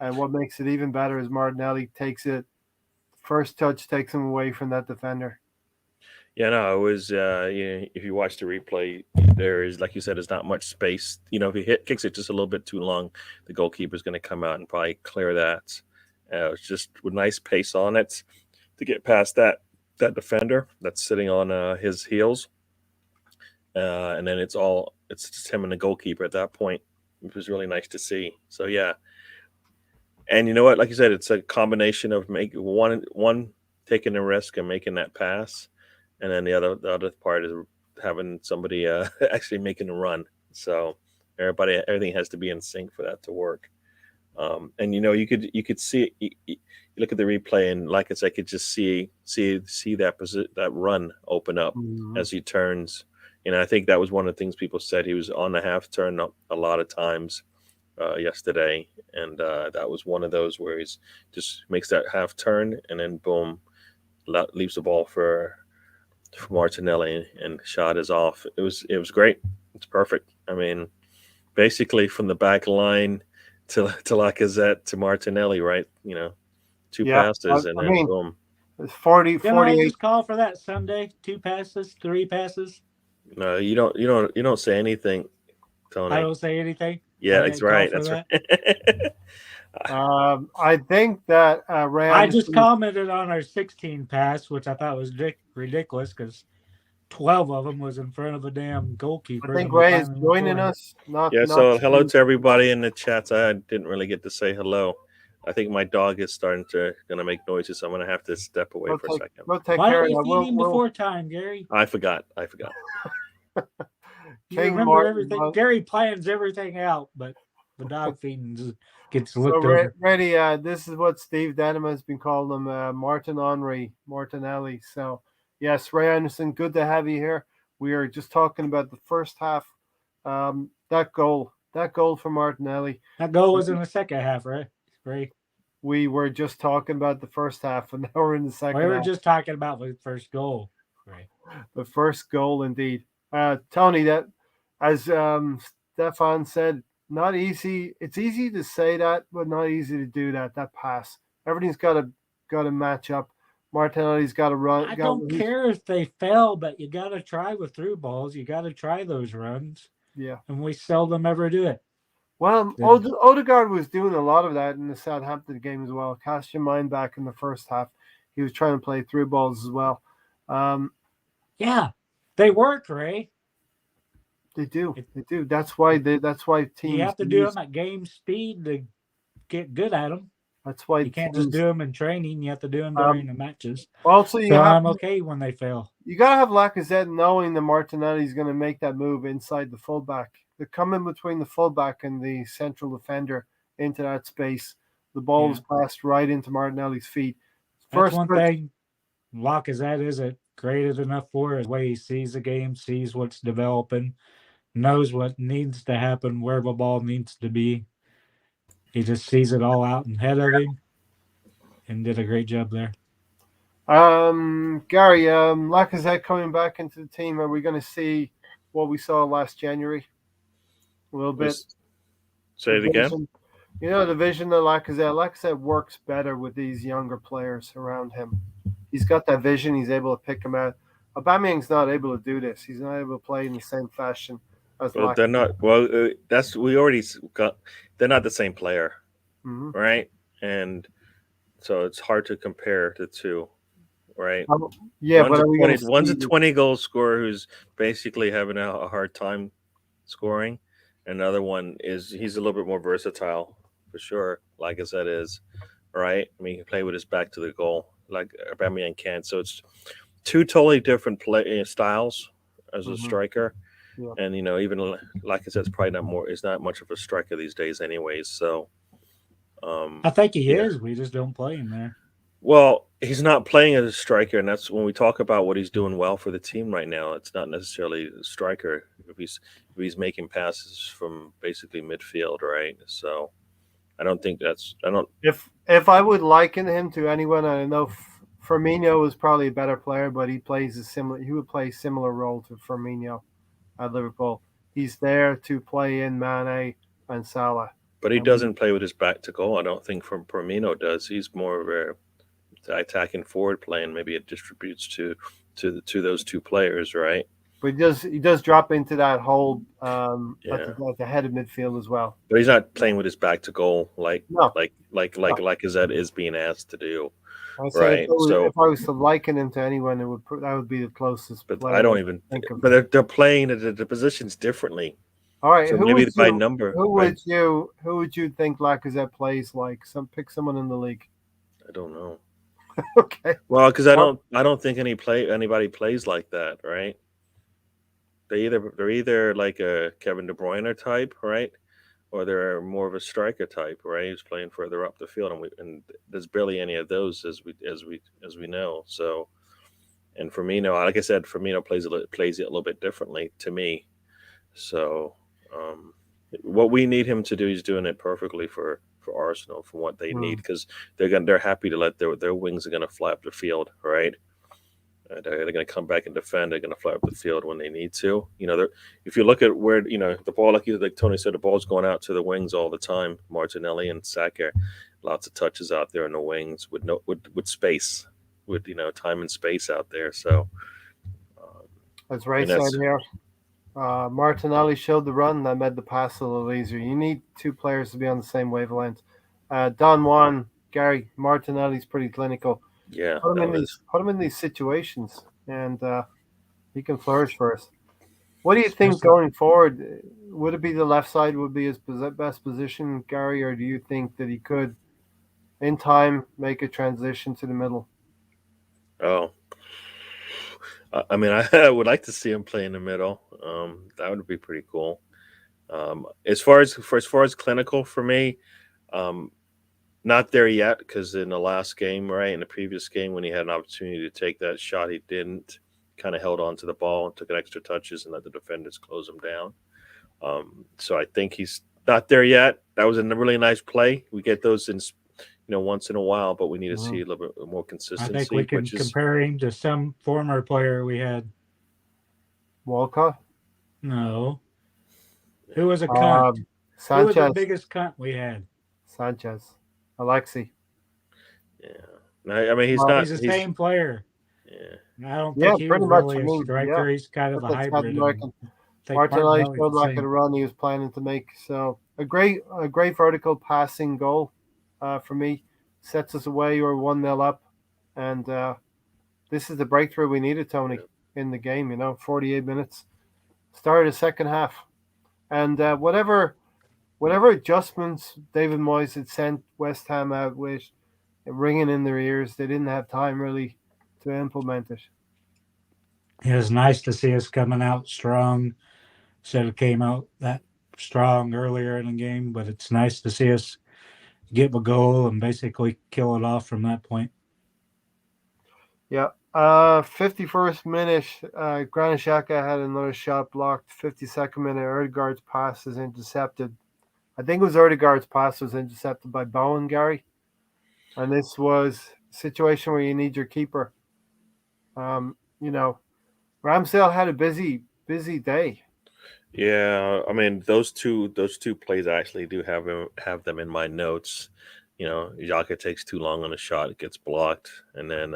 And what makes it even better is Martinelli takes it. First touch takes him away from that defender. Yeah, no, it was. If you watch the replay, there is, like you said, there's not much space. If he kicks it just a little bit too long, the goalkeeper's going to come out and probably clear that. It was just with nice pace on it to get past that defender that's sitting on his heels, and then it's just him and the goalkeeper at that point, which was really nice to see. So yeah, and you know what? Like you said, it's a combination of making one taking a risk and making that pass. And then the other part is having somebody actually making a run. So everything has to be in sync for that to work. And you could see you look at the replay, and like I said, I could just see that run open up as he turns. I think that was one of the things people said. He was on the half turn a lot of times yesterday, and that was one of those where he's just makes that half turn and then boom, leaves the ball for Martinelli, and shot is off. It was great. It's perfect. I mean, basically from the back line to Lacazette to Martinelli, right? Two passes and then boom. It's 48. I just call for that Sunday. 2 passes, 3 passes. No, you don't say anything, Tony. I don't say anything. Yeah, that's right. That's right. I think that I just commented on our 16 pass, which I thought was ridiculous because 12 of them was in front of a damn goalkeeper. I think Ray is joining us. So hello to everybody in the chats. I didn't really get to say hello. I think my dog is starting to make noises, so I'm gonna have to step away for a second. Why don't you feed him before time, Gary? I forgot. You remember everything. Gary plans everything out, but the dog feeding gets looked over. Ready, this is what Steve Denham has been calling him, Martinelli. So, yes, Ray Anderson, good to have you here. We are just talking about the first half. That goal for Martinelli. That goal was in the second half, right? Ray? We were just talking about the first half, and now we're in the second half. We were just talking about the first goal. Right. The first goal, indeed. Tony, that, as Stefan said, not easy. It's easy to say that, but not easy to do that pass. Everything's got to match up. Martinelli's got to run. I don't care if they fail, but you got to try with through balls. You got to try those runs. Yeah. And we seldom ever do it. Well, Odegaard was doing a lot of that in the Southampton game as well. Cast your mind back in the first half. He was trying to play through balls as well. Yeah, they work, Ray. They do. They do. That's why teams You have to do them at game speed to get good at them. That's why You can't just do them in training. You have to do them during the matches. Also, so I'm okay when they fail. You gotta have Lacazette knowing that Martinelli is going to make that move inside the fullback. They're coming between the fullback and the central defender into that space. The ball is passed right into Martinelli's feet. That's one thing Lacazette isn't graded enough for, is the way he sees the game, sees what's developing, knows what needs to happen, where the ball needs to be. He just sees it all out ahead of him and did a great job there. Gary, Lacazette coming back into the team. Are we going to see what we saw last January? A little bit. Say it again. You know, the vision of Lacazette works better with these younger players around him. He's got that vision. He's able to pick them out. Aubameyang's not able to do this. He's not able to play in the same fashion as Lacazette. They're not. Well, we already got. They're not the same player, right? And so it's hard to compare the two, right? One's a 20 goal scorer who's basically having a hard time scoring. Another one he's a little bit more versatile for sure, like I said, is right. I mean, he can play with his back to the goal like Aubameyang can. So it's two totally different play styles as a striker. Yeah. And even like I said, it's probably not much of a striker these days, anyways. So I think he is. We just don't play him there. Well, he's not playing as a striker, and that's when we talk about what he's doing well for the team right now. It's not necessarily a striker if he's making passes from basically midfield, right? So I don't think that's. I don't. If I would liken him to anyone, I know Firmino is probably a better player, but he plays He would play a similar role to Firmino at Liverpool. He's there to play in Mane and Salah. But he doesn't play with his back to goal. I don't think Firmino does. He's more of a attacking forward play, and maybe it distributes to those two players, right? But he does drop into that hole at the head of midfield as well. But he's not playing with his back to goal like Lacazette is being asked to do. Right. So if I was to liken him to anyone, that would be the closest. But I don't even think. But they're playing the positions differently. All right. So maybe by number. Who would you think Lacazette plays like? Pick someone in the league. I don't know. Okay. Well, because I don't think anybody plays like that, right? They're either like a Kevin De Bruyne type, right, or they're more of a striker type, right? Who's playing further up the field, and there's barely any of those as we know. So, and Firmino, like I said, Firmino plays it a little bit differently to me. So, what we need him to do, he's doing it perfectly for Arsenal for what they need, because they're happy to let their wings are going to fly up the field, right? They're going to come back and defend. They're going to fly up the field when they need to. If you look at where the ball, like Tony said, the ball's going out to the wings all the time. Martinelli and Xhaka, lots of touches out there in the wings with space, with time and space out there. So that's right side here. Martinelli showed the run that made the pass a little easier. You need two players to be on the same wavelength. Don Juan, Gary, Martinelli's pretty clinical. Yeah, put him in these situations, and he can flourish for us. What do you think going forward? Would it be the left side would be his best position, Gary, or do you think that he could, in time, make a transition to the middle? Oh, I mean, I would like to see him play in the middle. That would be pretty cool. As far as clinical for me, not there yet, because in the last game, right, in the previous game, when he had an opportunity to take that shot, he didn't. Kind of held on to the ball and took an extra touches and let the defenders close him down. So I think he's not there yet. That was a really nice play. We get those in, once in a while, but we need to see a little bit more consistency. I think we can compare him to some former player we had. Walcott? No. Who was a cunt? Sanchez. Who was the biggest cunt we had? Sanchez. Alexi. Yeah. I mean, he's not. He's the same player. Yeah. I don't think he was really a striker. He's kind of a hybrid. Martinelli showed like a run he was planning to make. So a great vertical passing goal for me. Sets us away. We're 1-0 up. And this is the breakthrough we needed, Tony, in the game, 48 minutes. start of the second half. And whatever adjustments David Moyes had sent West Ham out with, ringing in their ears, they didn't have time really to implement it. It was nice to see us coming out strong. Should have came out that strong earlier in the game, but it's nice to see us get a goal and basically kill it off from that point. Yeah. 51st minute, Granit Xhaka had another shot blocked. 52nd minute, Odegaard's pass is intercepted. I think it was Odegaard's pass was intercepted by Bowen, Gary. And this was a situation where you need your keeper. Ramsdale had a busy day. Yeah, I mean those two plays I actually do have them in my notes. Xhaka takes too long on a shot, it gets blocked, and then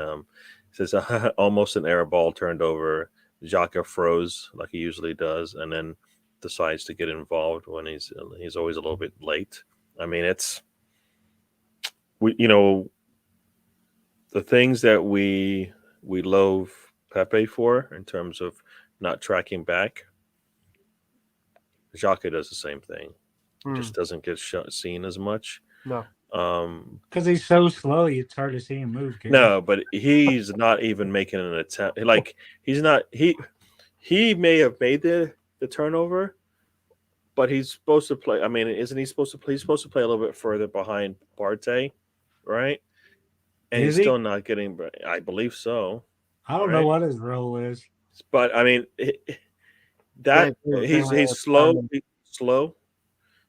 says almost an error ball turned over. Xhaka froze like he usually does, and then decides to get involved when he's always a little bit late. I mean, it's the things that we loathe Pepe for in terms of not tracking back. Xhaka does the same thing. Just doesn't get seen as much. No. Because he's so slow, it's hard to see him move. No, but he's not even making an attempt. Like he's not. He may have made the turnover, but he's supposed to play. I mean, isn't he supposed to play? He's supposed to play a little bit further behind Partey, right? And he's still not getting. I believe so. I don't know what his role is, but I mean he's slow. He's slow.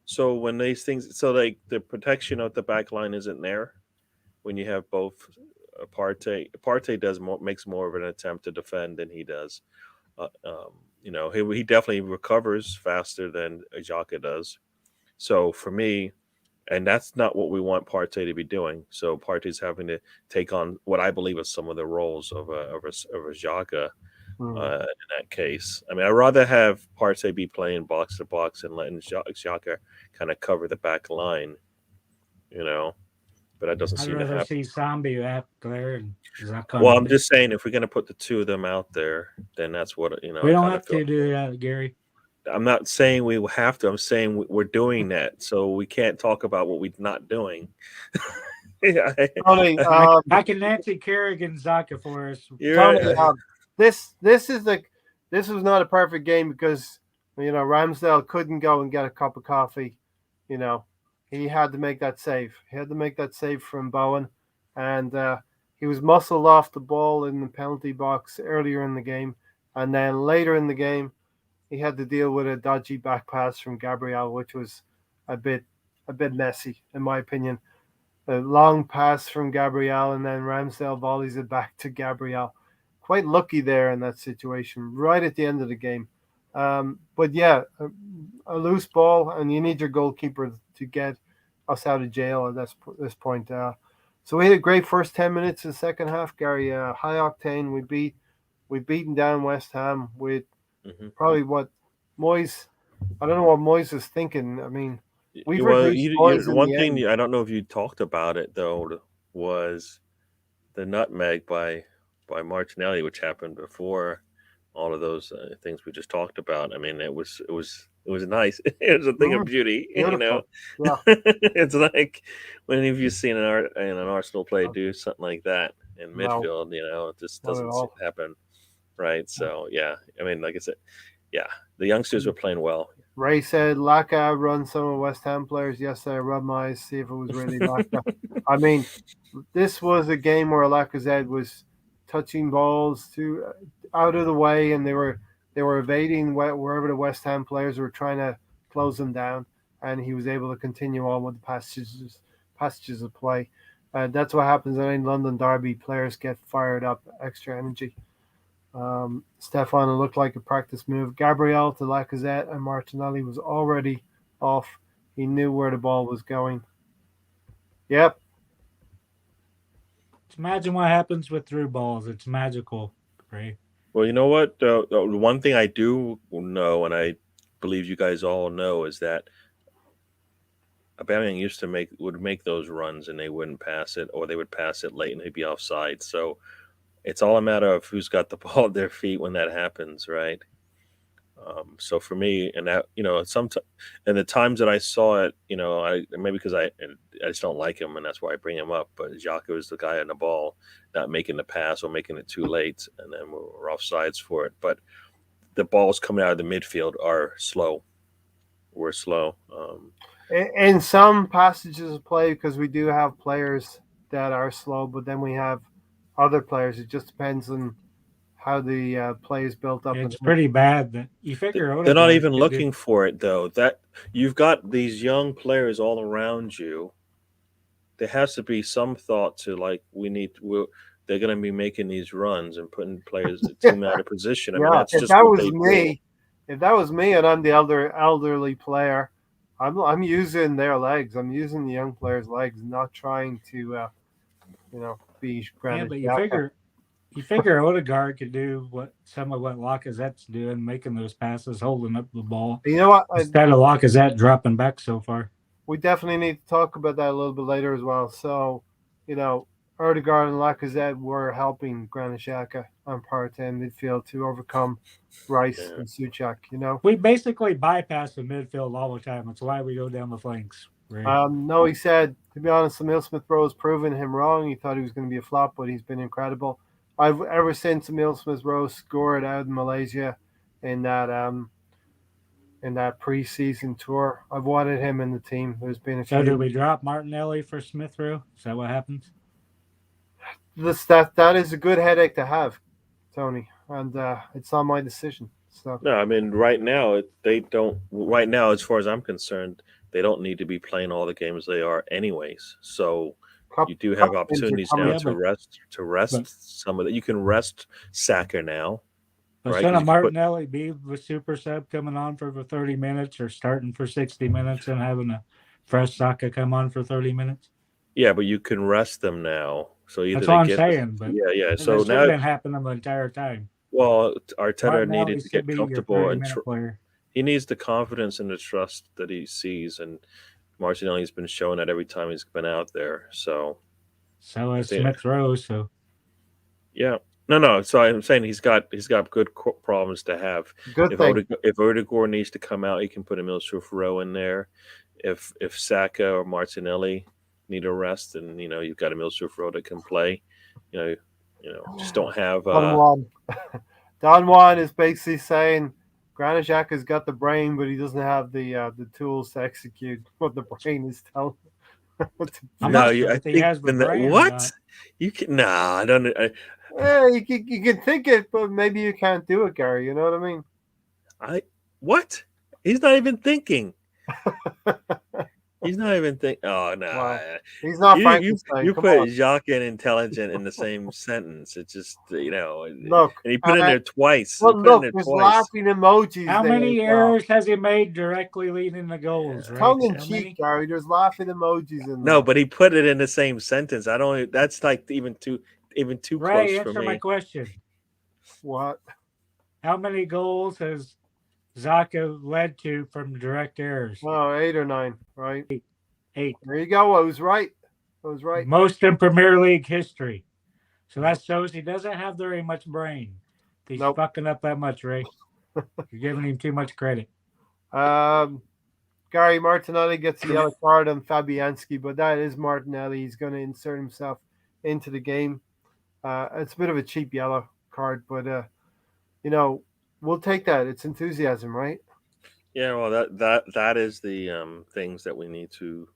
So when these things, so like the protection of the back line isn't there when you have both Partey. Partey makes more of an attempt to defend than he does. He definitely recovers faster than Xhaka does. So for me, and that's not what we want Partey to be doing. So Partey's having to take on what I believe is some of the roles of a Xhaka. In that case, I mean, I'd rather have Partey be playing box to box and letting Xhaka kind of cover the back line, but that doesn't seem to happen. I'd rather see Sambi out there. And well, I'm just saying, if we're going to put the two of them out there, then that's what, we don't have to do that, Gary. I'm not saying we have to. I'm saying we're doing that, so we can't talk about what we're not doing. Tony, I can Nancy Kerrigan Xhaka for us. Tony, this was not a perfect game because Ramsdale couldn't go and get a cup of coffee. He had to make that save. He had to make that save from Bowen, and he was muscled off the ball in the penalty box earlier in the game, and then later in the game, he had to deal with a dodgy back pass from Gabriel, which was a bit messy in my opinion. A long pass from Gabriel, and then Ramsdale volleys it back to Gabriel. Quite lucky there in that situation, right at the end of the game. But yeah, a loose ball, and you need your goalkeeper to get us out of jail at this point. So we had a great first 10 minutes of the second half, Gary. High octane. We've beaten down West Ham with probably what Moyes. I don't know what Moyes was thinking. I mean, one thing I don't know if you talked about it though was the nutmeg by Martinelli, which happened before all of those things we just talked about. I mean, it was nice. It was a thing of beauty, Beautiful. Yeah. It's like when have you seen an Arsenal player do something like that in midfield? It just doesn't happen, right? So yeah, I mean, like I said, yeah, the youngsters were playing well. Ray said Laka run some of West Ham players yesterday. I rubbed my eyes to see if it was really Laka. I mean, this was a game where Lacazette was touching balls out of the way, and they were evading wherever the West Ham players were trying to close them down, and he was able to continue on with the passages of play. That's what happens in London derby. Players get fired up, extra energy. Stefan, it looked like a practice move. Gabriel to Lacazette, and Martinelli was already off. He knew where the ball was going. Yep. Imagine what happens with through balls. It's magical, right? Well, you know what? One thing I do know, and I believe you guys all know, is that Aubameyang would make those runs and they wouldn't pass it, or they would pass it late and they'd be offside. So it's all a matter of who's got the ball at their feet when that happens, right? So for me, and that and the times that I saw it, I maybe because I just don't like him, and that's why I bring him up. But Xhaka is the guy on the ball, not making the pass or making it too late, and then we're offsides for it. But the balls coming out of the midfield are slow. We're slow. In some passages of play, because we do have players that are slow, but then we have other players. It just depends on how the play is built up. It's pretty bad that you figure They're not Odegaard even could looking for it though. That you've got these young players all around you. There has to be some thought to they're going to be making these runs and putting the team out of position. I mean, that's if just that what was they me, do. if that was me, and I'm the elderly player, I'm using their legs. I'm using the young players' legs, not trying to be Yeah, Granit but Xhaka. you figure Odegaard could do some of what Lacazette's doing, making those passes, holding up the ball You know what? instead of Lacazette dropping back so far. We definitely need to talk about that a little bit later as well. So, Odegaard and Lacazette were helping Granit Xhaka on part in midfield to overcome Rice and Suchak. We basically bypass the midfield all the time. That's why we go down the flanks. Right? No, he said, to be honest, Emil Smith-Rowe has proven him wrong. He thought he was going to be a flop, but he's been incredible. Ever since Emil Smith-Rowe scored out in Malaysia in that preseason tour, I've wanted him in the team. There's been a So few. do we drop Martinelli for Smith-Rowe? Is that what happens? That is a good headache to have, Tony, and it's not my decision. So No, I mean, right now they don't. Right now, as far as I'm concerned, they don't need to be playing all the games they are, anyways. So you do have opportunities now to rest some of it. You can rest Saka now. But right? shouldn't Martinelli be the super sub coming on for 30 minutes or starting for 60 minutes and having a fresh Saka come on for 30 minutes? Yeah, but you can rest them now. So either that's what they I'm saying. But yeah. So So should now, have been happening the entire time. well, Arteta Martinelli needed to should get be your comfortable and 30-minute player. he needs the confidence and the trust that he sees, and Martinelli's been showing that every time he's been out there. So has Smith-Rowe. So yeah, no. So I'm saying he's got good problems to have. good thing. If Odegaard needs to come out, he can put Emil Smith-Rowe in there. If Saka or Martinelli need a rest, and you've got Emil Smith-Rowe that can play, just don't have. Don Juan is basically saying Granit Xhaka's got the brain, but he doesn't have the tools to execute what the brain is telling him. I think what you can. Nah, I don't. Yeah, you can think it, but maybe you can't do it, Gary. You know what I mean? What? He's not even thinking. He's not even thinking. Oh no, wow. He's not Frankenstein. You put Xhaka and intelligent in the same sentence. It's just look, and he put in there twice. Well, look, there's laughing emojis. How many errors has he made directly leading the goals? Right? Tongue in cheek, Gary. There's laughing emojis in there. No, but he put it in the same sentence. I don't. That's like even too close for me. Answer my question. What? How many goals has Xhaka led to from direct errors? Oh, 8 or 9, right? 8. There you go. I was right. Most in Premier League history. So that shows he doesn't have very much brain. He's fucking up that much, Ray. You're giving him too much credit. Gary, Martinelli gets a yellow card on Fabianski, but that is Martinelli. He's going to insert himself into the game. It's a bit of a cheap yellow card, but we'll take that. It's enthusiasm, right? Yeah, well, that is the things that we need to.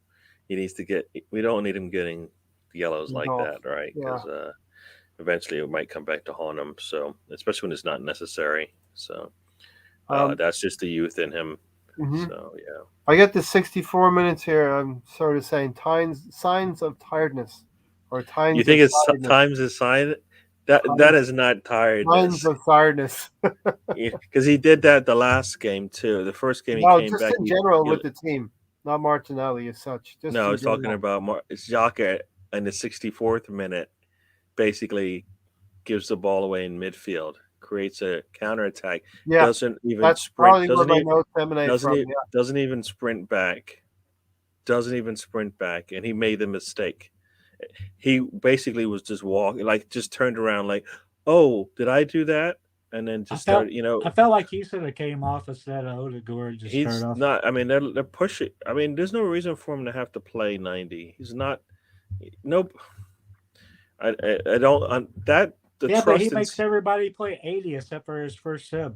He needs to get. We don't need him getting yellows like that, right? Because eventually it might come back to haunt him. So, especially when it's not necessary. So, that's just the youth in him. Mm-hmm. So, yeah. I get the 64 minutes here. I'm sort of saying signs of tiredness, or times. You think it's times of sign? That is not tiredness. Signs of tiredness. Because he did that the last game too. The first game he came just back. In general with the team, not Martinelli as such. I was talking about Xhaka in the 64th minute. Basically, gives the ball away in midfield, creates a counterattack. Yeah, doesn't even sprint. Doesn't even sprint back. And he made the mistake. He basically was just walking, just turned around, oh, did I do that? and then I just felt start. I felt like he should have came off instead of Odegaard to start He's off. not. I mean, they're pushing. I mean, there's no reason for him to have to play 90. He's not. Nope. I don't. That the Yeah, but he trust in. makes everybody play 80 except for his first sub.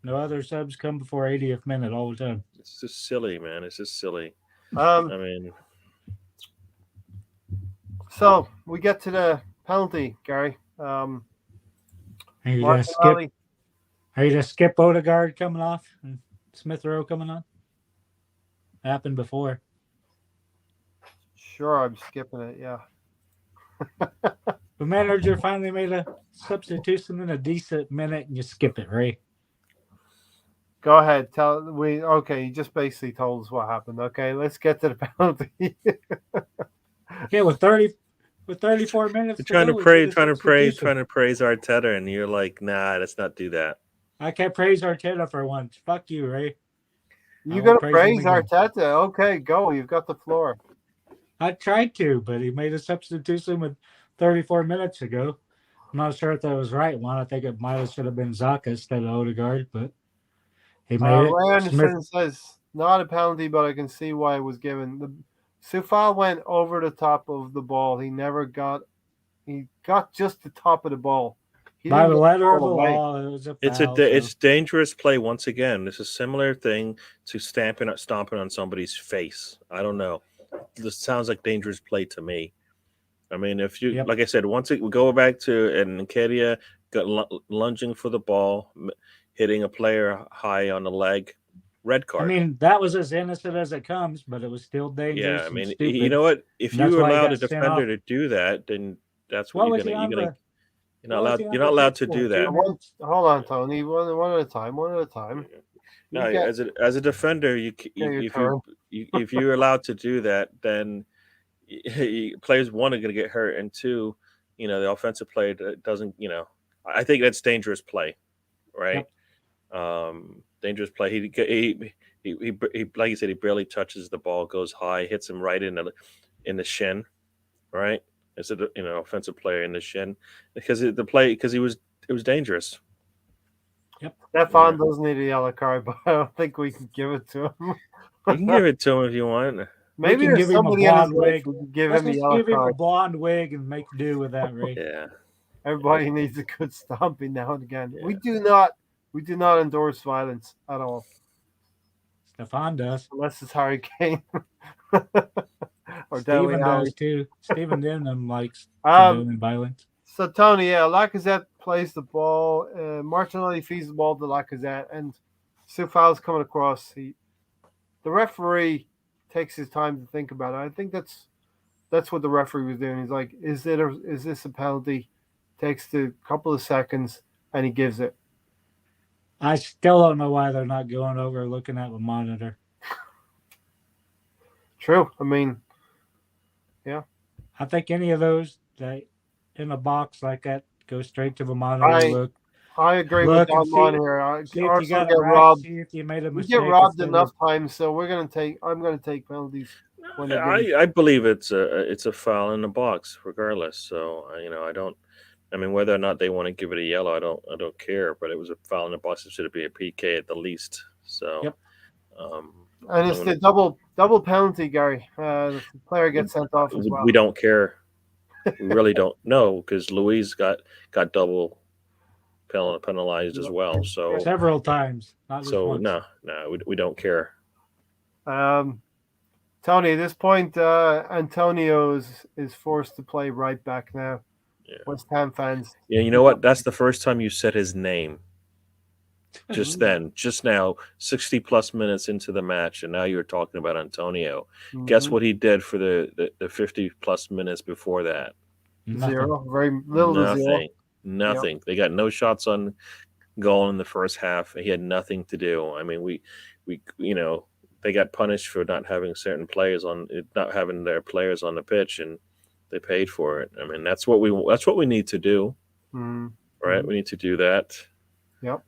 No other subs come before 80th minute all the time. It's just silly, man. It's just silly. Um, I mean, so we get to the penalty, Gary. Are you Martinelli. to skip Odegaard coming off and Smith Rowe coming on? Happened before. Sure, I'm skipping it. Yeah. The manager finally made a substitution in a decent minute, and you skip it, right? Go ahead. Okay, you just basically told us what happened. Okay, let's get to the penalty. Yeah, with 34 minutes. you're trying to to go, praise, we trying did a to praise, substitution. trying to praise Arteta, and you're like, nah, let's not do that. I can't praise Arteta for once. Fuck you, Ray. You won't got to praise him praise again. Arteta. Okay, go. You've got the floor. I tried to, but he made a substitution with 34 minutes ago. I'm not sure if that was right one. I think it might have should have been Xhaka instead of Odegaard, but he made it. Ray Smith, Anderson says not a penalty, but I can see why it was given. Sufal went over the top of the ball. He got just the top of the ball. He by didn't the get letter of the all way. law, it was a It's foul. it's dangerous play once again. It's a similar thing to stomping on somebody's face. I don't know. This sounds like dangerous play to me. I mean, if you Yep. like I said, once we go back to and Nketiah got lunging for the ball, hitting a player high on the leg, red card. I mean, that was as innocent as it comes, but it was still dangerous. yeah, I mean, and stupid. you know what? If And that's you why he allow got the sent defender off. to do that, then that's What what was he on the? you're not what was allowed. he on You're the not allowed pitch to for? do 2 that. minutes? Hold on, Tony. One at a time. One at a time. No, You get as a defender, your if turn. if you're allowed to do that, then players one are going to get hurt, and two, the offensive player doesn't. I think that's dangerous play, right? Dangerous play. He like you said, he barely touches the ball, goes high, hits him right in the shin, right? It's an offensive player in the shin because it was dangerous. Stefan does need a yellow card, but I don't think we can give it to him. You can give it to him if you want. Maybe can there's give him a somebody in his blonde life wig. who can give Let's him a just yellow give him a card. blonde wig and make do with that, Ray. Yeah. Everybody needs a good stomping now and again. Yeah. We do not endorse violence at all, Stefan does. unless it's Harry Kane or Dele Steven Alli. does too. Steven Denham likes Um, condoning violence. So Tony, Lacazette plays the ball. Martinelli feeds the ball to Lacazette, and Sufal's coming across. The referee takes his time to think about it. I think that's what the referee was doing. He's like, is this a penalty? Takes a couple of seconds, and he gives it. I still don't know why they're not going over looking at the monitor. True. I mean, I think any of those that in a box like that go straight to the monitor. Look, I agree Look with and that one see- here. see if you Arsenal got get it right. robbed. See if you made a We mistake. get robbed instead enough of- times, so I'm going to take penalties. When they give I believe it's a foul in the box, regardless. So I don't. I mean, whether or not they want to give it a yellow, I don't care. But it was a foul in the box. It should be a PK at the least. So, Yep. And it's the double penalty, Gary. The player gets sent off as well. We don't care. We really don't know because Luis got double penalized as well. So several times. Not just once. no, we don't care. Tony, at this point, Antonio is forced to play right back now. Yeah. West Ham fans. Yeah, you know what? That's the first time you said his name. Just now, 60 plus minutes into the match, and now you're talking about Antonio. Guess what he did for the 50 plus minutes before that? Nothing. Zero. Very little to zero. Nothing. They got no shots on goal in the first half. He had nothing to do. I mean, we they got punished for not having not having their players on the pitch, and they paid for it. I mean, that's what we need to do, right? We need to do that. Yep.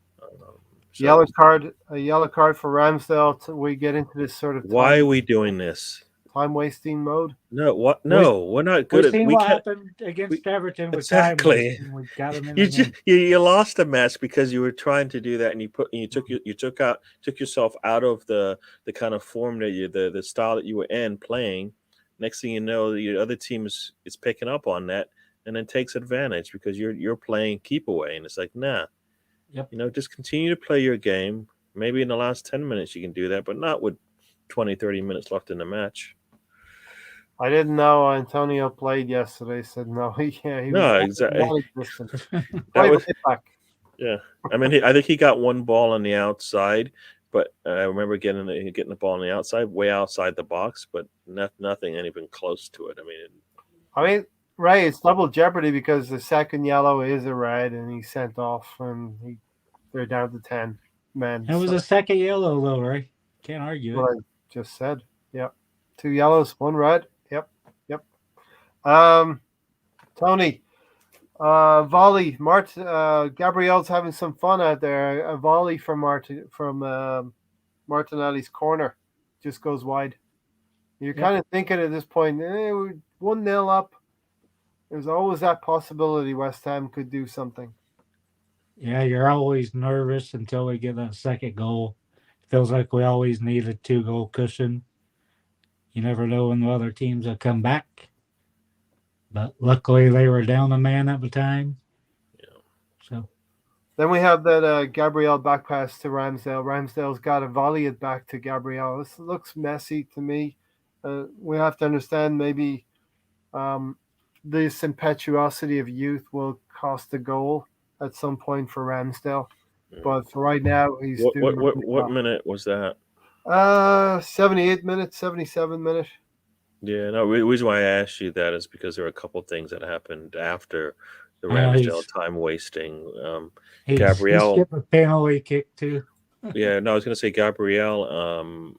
A yellow card for Ramsdale. We get into this sort of. Why are we doing this? time wasting mode. No, what? No, we're not good We've at. seen We what can't. happened against Everton with Exactly. time. We got him in You the game. just you lost a match because you were trying to do that, and you took yourself out of the kind of form that the style that you were in playing. Next thing you know, the other team is picking up on that and then takes advantage because you're playing keep away, and it's like, nah, Yep. just continue to play your game. Maybe in the last 10 minutes you can do that, but not with 20, 30 minutes left in the match. I didn't know Antonio played yesterday. Said no, he No, was exactly. non-existent. That Play was right back. Yeah, I mean, I think he got one ball on the outside, but I remember getting the ball on the outside, way outside the box, but nothing even close to it. I mean, Ray, it's double jeopardy because the second yellow is a red, and he's sent off, and they're down to 10 men. It was a second yellow, though, right? Can't argue what it. I just said. Yep, 2 yellows, 1 red. Yep. Tony, volley. Gabriel's having some fun out there. A volley from Martinelli's corner just goes wide. You're kind of thinking at this point, we're 1-0 up. There's always that possibility West Ham could do something. Yeah, you're always nervous until we get that second goal. Feels like we always need a 2-goal cushion. You never know when the other teams will come back. But luckily they were down a man at the time. Yeah. So then we have that Gabriel back pass to Ramsdale. Ramsdale's got to volley it back to Gabriel. This looks messy to me. We have to understand maybe this impetuosity of youth will cost a goal at some point for Ramsdale. But for right now, he's doing what minute was that? 78 minutes, 77 minutes. Yeah, no. The reason why I asked you that is because there were a couple things that happened after the Ramsdale time wasting. Gabriel skipped a penalty kick too. Yeah, no, I was going to say Gabriel.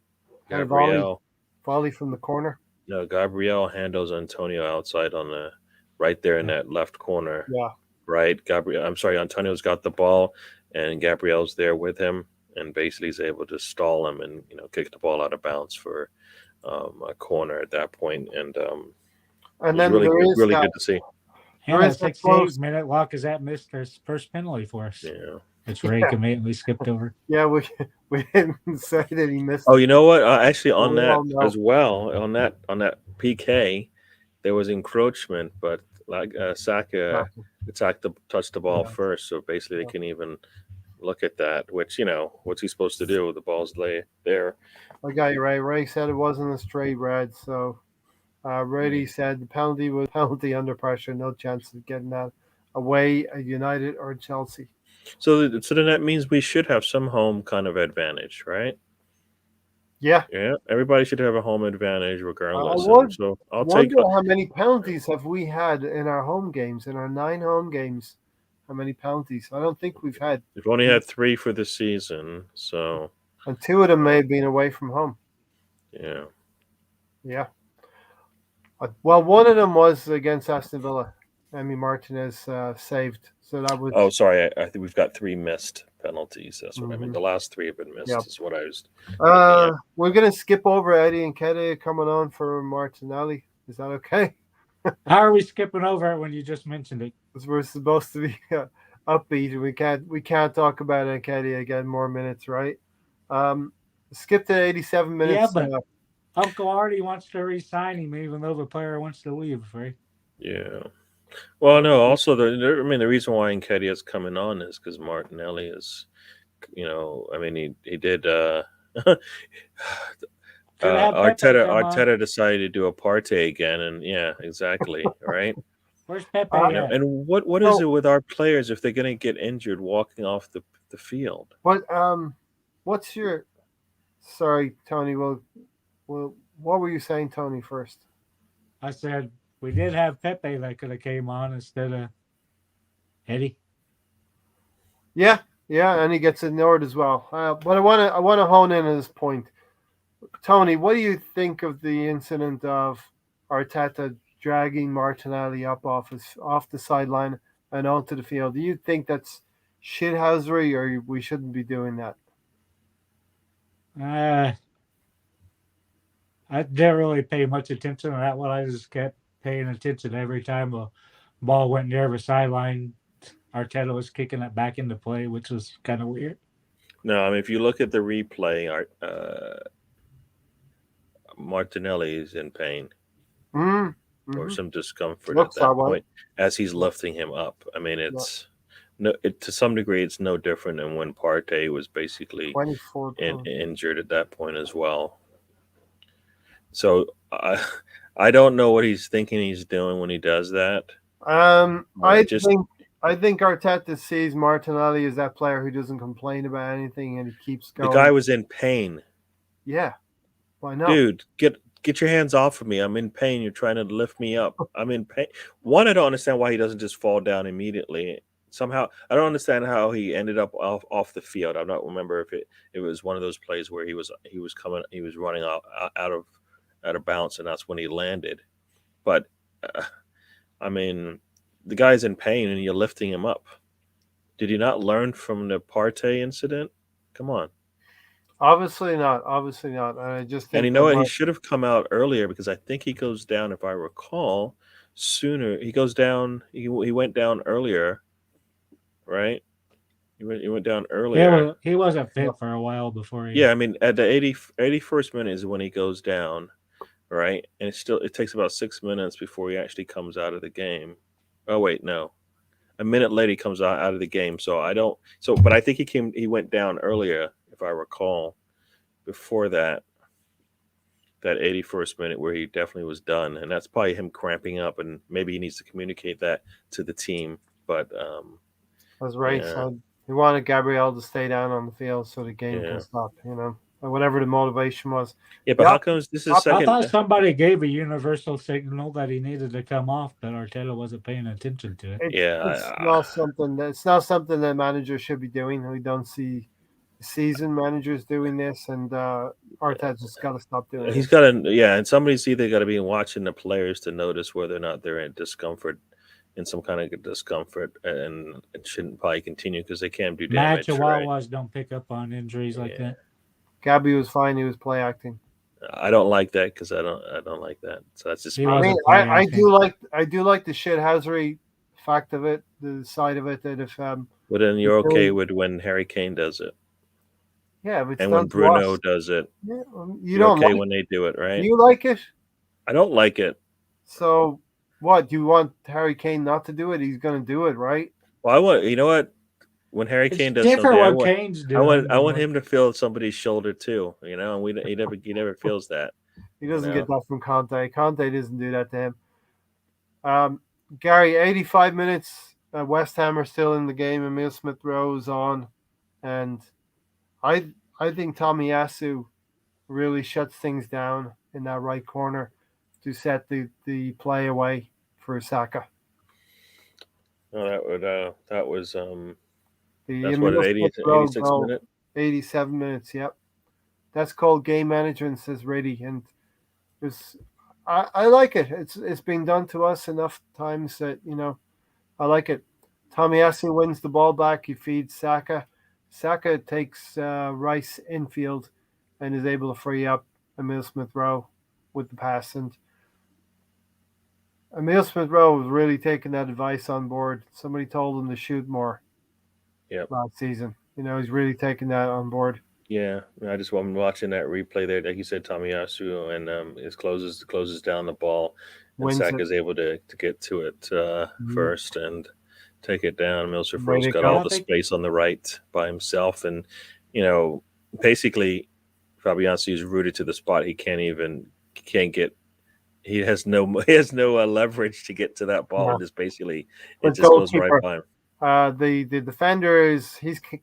Volley from the corner. No, Gabriel handles Antonio outside on right there in that left corner. Yeah. Right, Antonio's got the ball, and Gabriel's there with him, and basically he's able to stall him and kick the ball out of bounds for a corner at that point, and then really good to see. And a 68-minute Lacazette missed his first penalty for us. Yeah, which Ray immediately skipped over. Yeah, we didn't say that he missed. Oh, you know what? Actually, on that as well, on that PK, there was encroachment, but Xhaka touched the ball first, so basically they can even look at that. Which what's he supposed to do? The ball's there. I got you right. Ray said it wasn't a straight red, so Brady said the penalty was penalty under pressure, no chance of getting that away at United or Chelsea. So then that means we should have some home kind of advantage, right? Yeah. Yeah. Everybody should have a home advantage regardless. So I'll wonder how many penalties have we had in our home games, in our 9 home games. How many penalties? I don't think we've had. We've only had 3 for the season, so. And 2 of them may have been away from home. Yeah. Yeah. Well, one of them was against Aston Villa. Emi Martinez saved. So that was. Oh, sorry. I think we've got 3 missed penalties. That's what I mean. The last 3 have been missed. Is what I was. We're gonna skip over Eddie and Nketiah coming on for Martinelli. Is that okay? How are we skipping over it when you just mentioned it? Because we're supposed to be upbeat, and we can't talk about Nketiah again more minutes, right? Skip to 87 minutes. Yeah, but Uncle Artie wants to re-sign him, even though the player wants to leave, right? Yeah. Well, no. Also, the reason why Nketiah is coming on is because Martinelli is, he did. Arteta decided to do a partay again, and yeah, exactly, right. Where's Pepe? And what is it with our players if they're going to get injured walking off the field? What's your? Sorry, Tony. Well, what were you saying, Tony? First, I said we did have Pepe that could have came on instead of Eddie. Yeah, and he gets ignored as well. But I want to hone in on this point. Tony, what do you think of the incident of Arteta dragging Martinelli up off the sideline and onto the field? Do you think that's shithousery, or we shouldn't be doing that? I didn't really pay much attention to that one. I just kept paying attention every time a ball went near the sideline. Arteta was kicking it back into play, which was kind of weird. No, I mean if you look at the replay, Martinelli is in pain Mm, or hmm some discomfort Looks at that that way. point as he's lifting him up. I mean, to some degree, it's no different than when Partey was basically 24 pounds. injured at that point as well. So I don't know what he's thinking he's doing when he does that. I think Arteta sees Martinelli as that player who doesn't complain about anything and he keeps the going. guy was in pain. Yeah, why not? Dude, get your hands off of me. I'm in pain. You're trying to lift me up. I'm in pain. One, I don't understand why he doesn't just fall down immediately. Somehow, I don't understand how he ended up off the field. I don't remember if it was one of those plays where he was running out of bounds, and that's when he landed. But I mean, the guy's in pain, and you're lifting him up. Did you not learn from the Partey incident? Come on. Obviously not. Obviously not. I just think And you know what? He should have come out earlier because I think he goes down, if I recall, sooner. He goes down. He went down earlier, right? He went down earlier. He wasn't fit for a while before he. Yeah, I mean, at the 81st minute is when he goes down, right? And it takes about 6 minutes before he actually comes out of the game. Oh wait, no, a minute later he comes out of the game. So I don't. So, but I think he went down earlier, if I recall. Before that 81st minute where he definitely was done, and that's probably him cramping up, and maybe he needs to communicate that to the team. But that's right. yeah. So he wanted Gabriel to stay down on the field so the game can stop, or whatever the motivation was. Yeah, but how comes this is second? I thought somebody gave a universal signal that he needed to come off, but Arteta wasn't paying attention to it. It's not something that managers should be doing. We don't see seasoned managers doing this, and Arteta's just got to stop doing it. He's got to, and somebody's either got to be watching the players to notice whether or not they're in discomfort, in some kind of discomfort, and it shouldn't probably continue because they can't do damage. Chihuahuas don't pick up on injuries like that. Gabby was fine; he was play acting. I don't like that because I don't like that. So that's just. I mean, I do like the shithousery fact of it, the side of it that if. But then you're okay with when Harry Kane does it. Yeah, but and when Bruno does it, you don't okay like when they do it, right? Do you like it? I don't like it. So what? You want Harry Kane not to do it? He's going to do it, right? Well, I want. You know what? When Harry Kane does something, I want him to feel somebody's shoulder too. And he never feels that. He doesn't get that from Conte. Conte doesn't do that to him. Gary, 85 minutes. West Ham are still in the game. Emile Smith-Rowe is on, and I think Tomiyasu really shuts things down in that right corner to set the play away for Xhaka. No, that was that's what 86 minutes. 87 minutes. Yep, that's called game management, says Reddy, and I like it. It's been done to us enough times that I like it. Tomiyasu wins the ball back. He feeds Saka. Saka takes Rice infield and is able to free up Emile Smith-Rowe with the pass. And Emile Smith-Rowe was really taking that advice on board. Somebody told him to shoot more last season. He's really taking that on board. Yeah, I just been watching that replay there. Like you said, Tomiyasu, and it closes down the ball. And Saka is able to get to it first and take it down. Emile Smith-Rowe's got all the space on the right by himself, and basically, Fabianski is rooted to the spot. He can't get. He has no leverage to get to that ball, and just basically it just goes right by him. The defender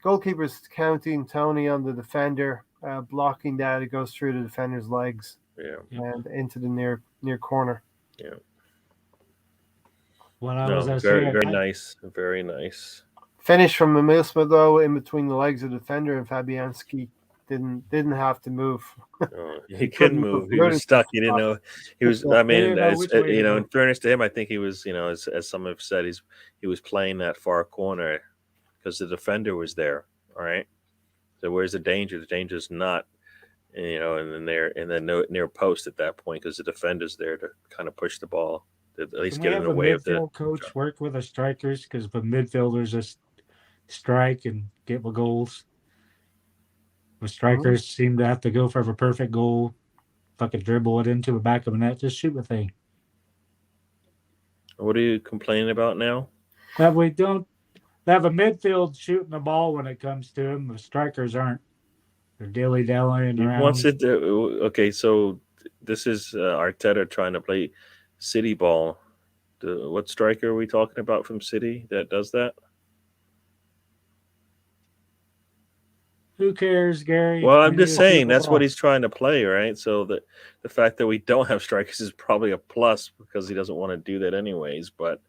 goalkeeper's counting Tony on the defender, blocking that. It goes through the defender's legs, and into the near corner. Yeah. Very nice. Very nice. Finish from Emile Smith-Rowe in between the legs of the defender, and Fabianski didn't have to move. He couldn't move. He was stuck. He didn't know. He was. I mean, in fairness to him, I think he was. As some have said, he was playing that far corner because the defender was there. All right. So where's the danger? The danger is not and, and then they're in the near post at that point because the defender's there to kind of push the ball, to at least Can we get in have the a way of the. midfield coach work with the strikers? Because the midfielders just strike and get the goals. The strikers seem to have to go for a perfect goal, fucking dribble it into the back of the net, just shoot the thing. What are you complaining about now? That we don't have a midfield shooting the ball when it comes to them. The strikers aren't. They're dilly dallying He around. wants it to. Okay, so this is Arteta trying to play City ball. What striker are we talking about from City that does that? Who cares, Gary? Well, We I'm need just to shoot saying the that's ball. what he's trying to play, right? So the fact that we don't have strikers is probably a plus because he doesn't want to do that anyways. But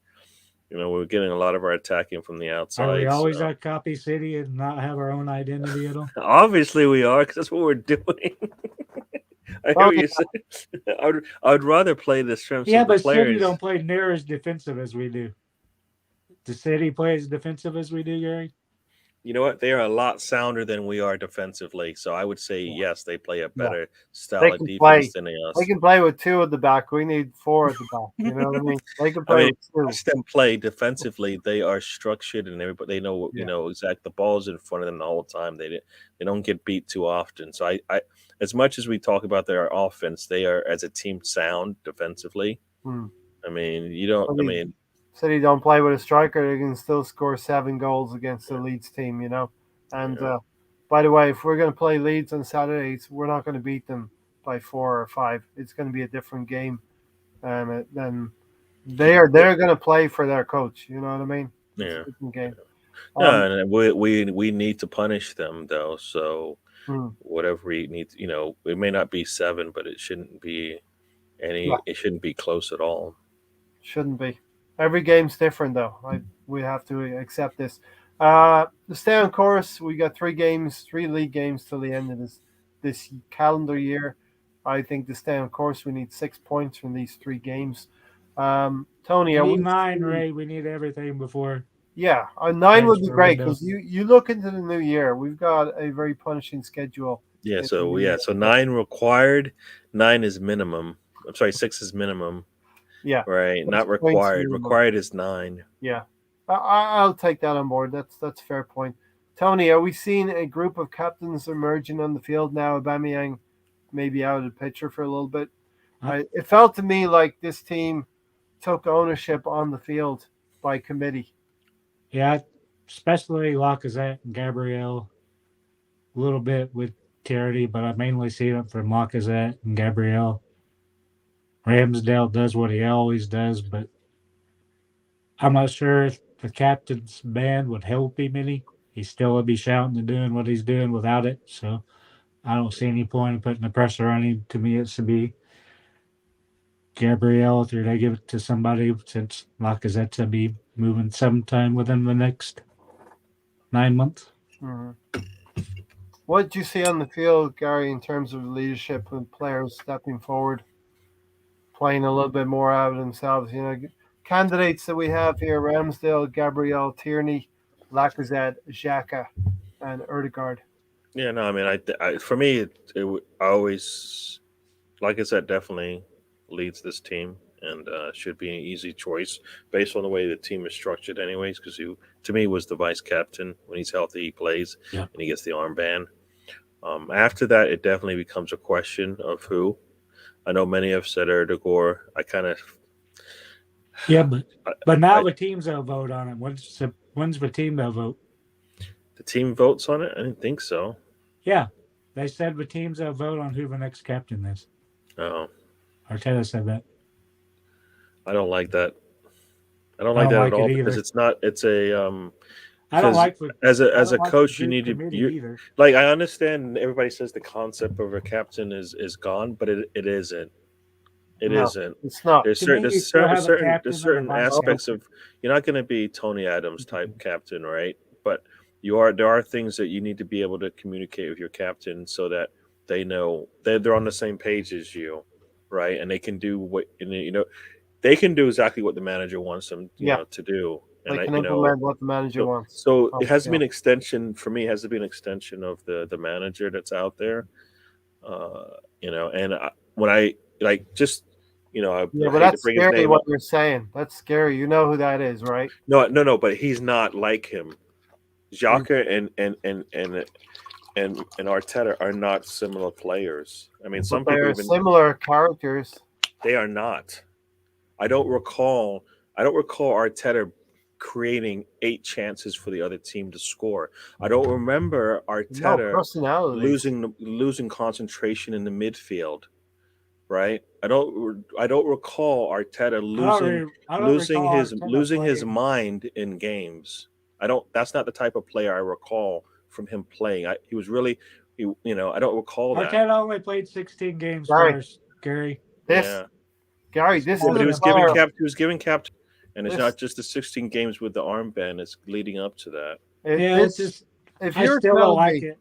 we're getting a lot of our attacking from the outside. Are we always so. at Copy City and not have our own identity at all? Obviously, we are because that's what we're doing. I hear what you say. I would rather play the strengths Yeah, of the but City players. don't play near as defensive as we do. The City play as defensive as we do, Gary? You know what? They are a lot sounder than we are defensively. So I would say yes, they play a better style They of can defense play. than us. They can play with 2 at the back. We need 4 at the back. You know what I mean? They can play with 2. Watch them play defensively. They are structured and everybody they know exactly the ball's in front of them the whole time. They don't get beat too often. So I as much as we talk about their offense, they are as a team sound defensively. I mean, you don't. City don't play with a striker. They can still score 7 goals against the Leeds team. And by the way, if we're going to play Leeds on Saturdays, we're not going to beat them by 4 or 5. It's going to be a different game. Then they're going to play for their coach. You know what I mean? It's a different game. No, and we need to punish them though. So whatever we need, it may not be 7, but it shouldn't be It shouldn't be close at all. Shouldn't be. Every game's different though. We have to accept this. To stay on course, we got 3 league games till the end of this calendar year. I think to stay on course, we need 6 points from these 3 games. Tony, we need 9, Ray. We need everything before. Yeah, 9 would be great because you look into the new year. We've got a very punishing schedule. Yeah, so 9 required, 9 is minimum. I'm sorry, 6 is minimum. Yeah, right. Not required. Required is 9. Yeah, I'll take that on board. That's a fair point. Tony, are we seeing a group of captains emerging on the field now? Aubameyang maybe out of the picture for a little bit. It felt to me like this team took ownership on the field by committee. Yeah, especially Lacazette and Gabriel. A little bit with Tierney, but I mainly see it from Lacazette and Gabriel. Ramsdale does what he always does, but I'm not sure if the captain's band would help him any. He still would be shouting and doing what he's doing without it. So I don't see any point in putting the pressure on him. To me, it should be Gabriel, or they give it to somebody since Lacazette to be moving sometime within the next 9 months. Mm-hmm. What did you see on the field, Gary, in terms of leadership and players stepping forward, playing a little bit more out of themselves? Candidates that we have here: Ramsdale, Gabriel, Tierney, Lacazette, Xhaka, and Odegaard. Yeah, no, I mean, for me, I always, Lacazette definitely leads this team and should be an easy choice based on the way the team is structured anyways, because he, to me, was the vice captain. When he's healthy, he plays and he gets the armband. After that, it definitely becomes a question of who. I know many have said Odegaard. I kind of... Yeah, but now the teams will vote on it. When's the team they'll vote? The team votes on it? I didn't think so. Yeah, they said the teams will vote on who the next captain is. Oh. Arteta said that. I don't like that. I don't like that at all because it's not. It's a. I don't like as a coach, you need to. Like, I understand everybody says the concept of a captain is gone, but it isn't. It isn't. It's not. There's certain aspects of. You're not going to be Tony Adams type captain, right? But there are things that you need to be able to communicate with your captain so that they know they're on the same page as you, right? And they can do what they can do exactly what the manager wants them to do. And they can implement what the manager wants. So it has to be an extension for me. It has to be an extension of the manager that's out there. And when I like just I Yeah, but hate to that's bring his scary name what up. you're saying. That's scary. You know who that is, right? No, but he's not like him. Mm. Xhaka and Arteta are not similar players. I mean, But some they people are even similar characters. they are not. I don't recall. I don't recall Arteta creating 8 chances for the other team to score. I don't remember No Arteta personalities. losing concentration in the midfield. Right? I don't recall Arteta I don't recall Arteta losing his playing. mind in games. I don't. That's not the type of player I recall from him playing. He was really, I don't recall that. Arteta only played 16 games for Gary, us, Gary. this Yeah, Gary, It's this yeah, is but a older. player. He was giving cap, and it's This not just the 16 games with the armband. It's leading up to that. Yeah, it's this. just If I you're still don't telling like me, it.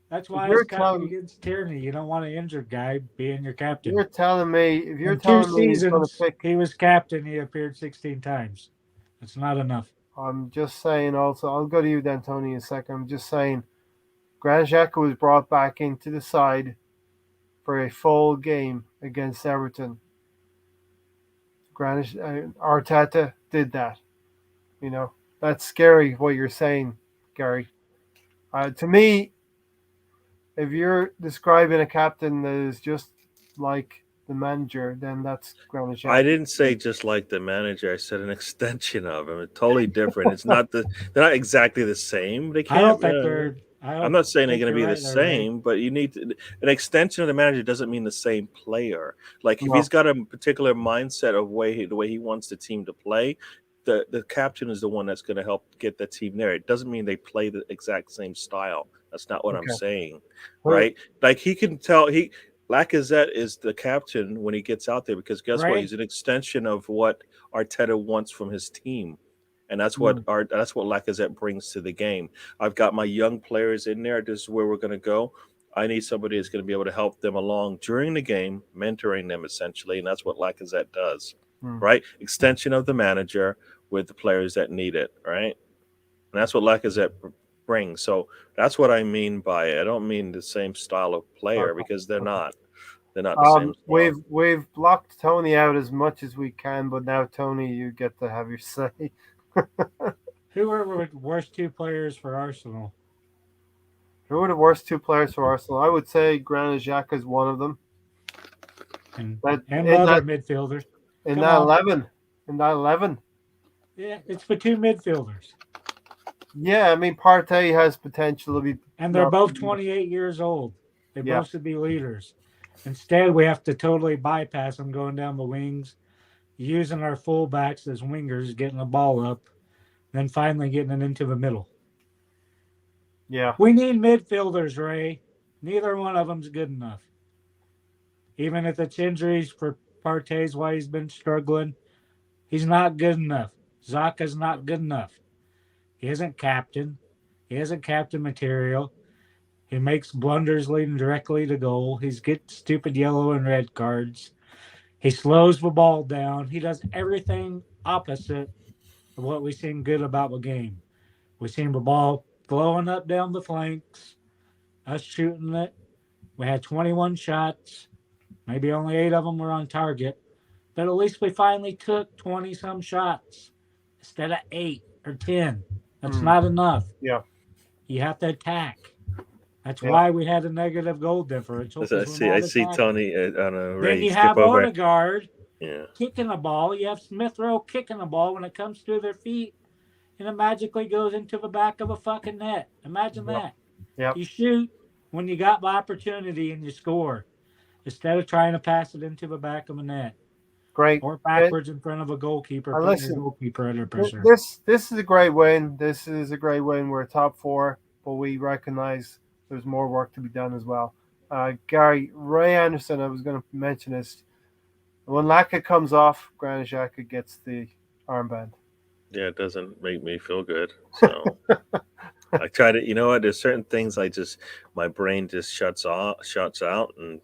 That's if why I was you're cutting telling, against Tierney. You don't want an injured guy being your captain. if you're In two telling me he's going to seasons, pick, he was captain. He appeared 16 times. That's not enough. I'm just saying. Also, I'll go to you then, Tony, in a second. I'm just saying, Granit Xhaka was brought back into the side for a full game against Everton. Arteta did that. You know, that's scary what you're saying, Gary. To me, if you're describing a captain that is just like the manager, then that's Granit I Xhaka. didn't say just like the manager. I said an extension of him. It's totally different. It's not they're not exactly the same. They I can't. don't think they're. I I'm don't not saying they're think going to you're be the right there, Ray. same, but an extension of the manager doesn't mean the same player. Like if No, he's got a particular mindset of the way he wants the team to play, the captain is the one that's going to help get the team there. It doesn't mean they play the exact same style. That's not what I'm okay. saying, Who- right? Like he can tell Lacazette is the captain when he gets out there because guess what? Ray, He's an extension of what Arteta wants from his team, and Mm, that's what Lacazette brings to the game. I've got my young players in there. This is where we're going to go. I need somebody that's going to be able to help them along during the game, mentoring them essentially, and that's what Lacazette does, mm. right? Extension of the manager with the players that need it, right? And that's what Lacazette brings. So that's what I mean by it. I don't mean the same style of player Okay. because they're Okay. not. They're not the same style. We've blocked Tony out as much as we can, but now Tony, you get to have your say. who are the worst two players for Arsenal? Who are the worst two players for Arsenal? I would say Granit Xhaka is one of them. And But and other midfielders. in Come that on. 11, in that 11, Yeah, it's for two midfielders. yeah, I mean Partey has potential to be. And they're No, both 28 years old. They yeah, both should be leaders. Instead, we have to totally bypass them going down the wings, using our fullbacks as wingers, getting the ball up, then finally getting it into the middle. yeah, We need midfielders, Ray. Neither one of them's good enough. Even if it's injuries for Partey's why he's been struggling, he's not good enough. Xhaka's not good enough. He isn't captain. He isn't captain material. He makes blunders leading directly to goal. He's get stupid yellow and red cards. He slows the ball down. He does everything opposite of what we've seen good about the game. We've seen the ball flowing up down the flanks, us shooting it. We had 21 shots. Maybe only 8 of them were on target. But at least we finally took 20 some shots instead of 8 or 10. That's mm, not enough. yeah, You have to attack. That's yeah. why we had a negative goal differential I because we're see. I not see attacking. Tony on a Then Ray you skip have over. Odegaard Yeah. kicking the ball. You have Smith Rowe kicking the ball when it comes through their feet, and it magically goes into the back of a fucking net. Imagine Yep. that. Yep. You shoot when you got the opportunity and you score instead of trying to pass it into the back of a net Great. or backwards in front of a goalkeeper, putting your Listen, goalkeeper under pressure. this is a great win. This is a great win. We're top 4, but we recognize there's more work to be done as well. Gary, Ray Anderson, I was going to mention this. When Laka comes off, Granit Xhaka gets the armband. Yeah, it doesn't make me feel good. So I try to, you know what? There's certain things my brain just shuts out and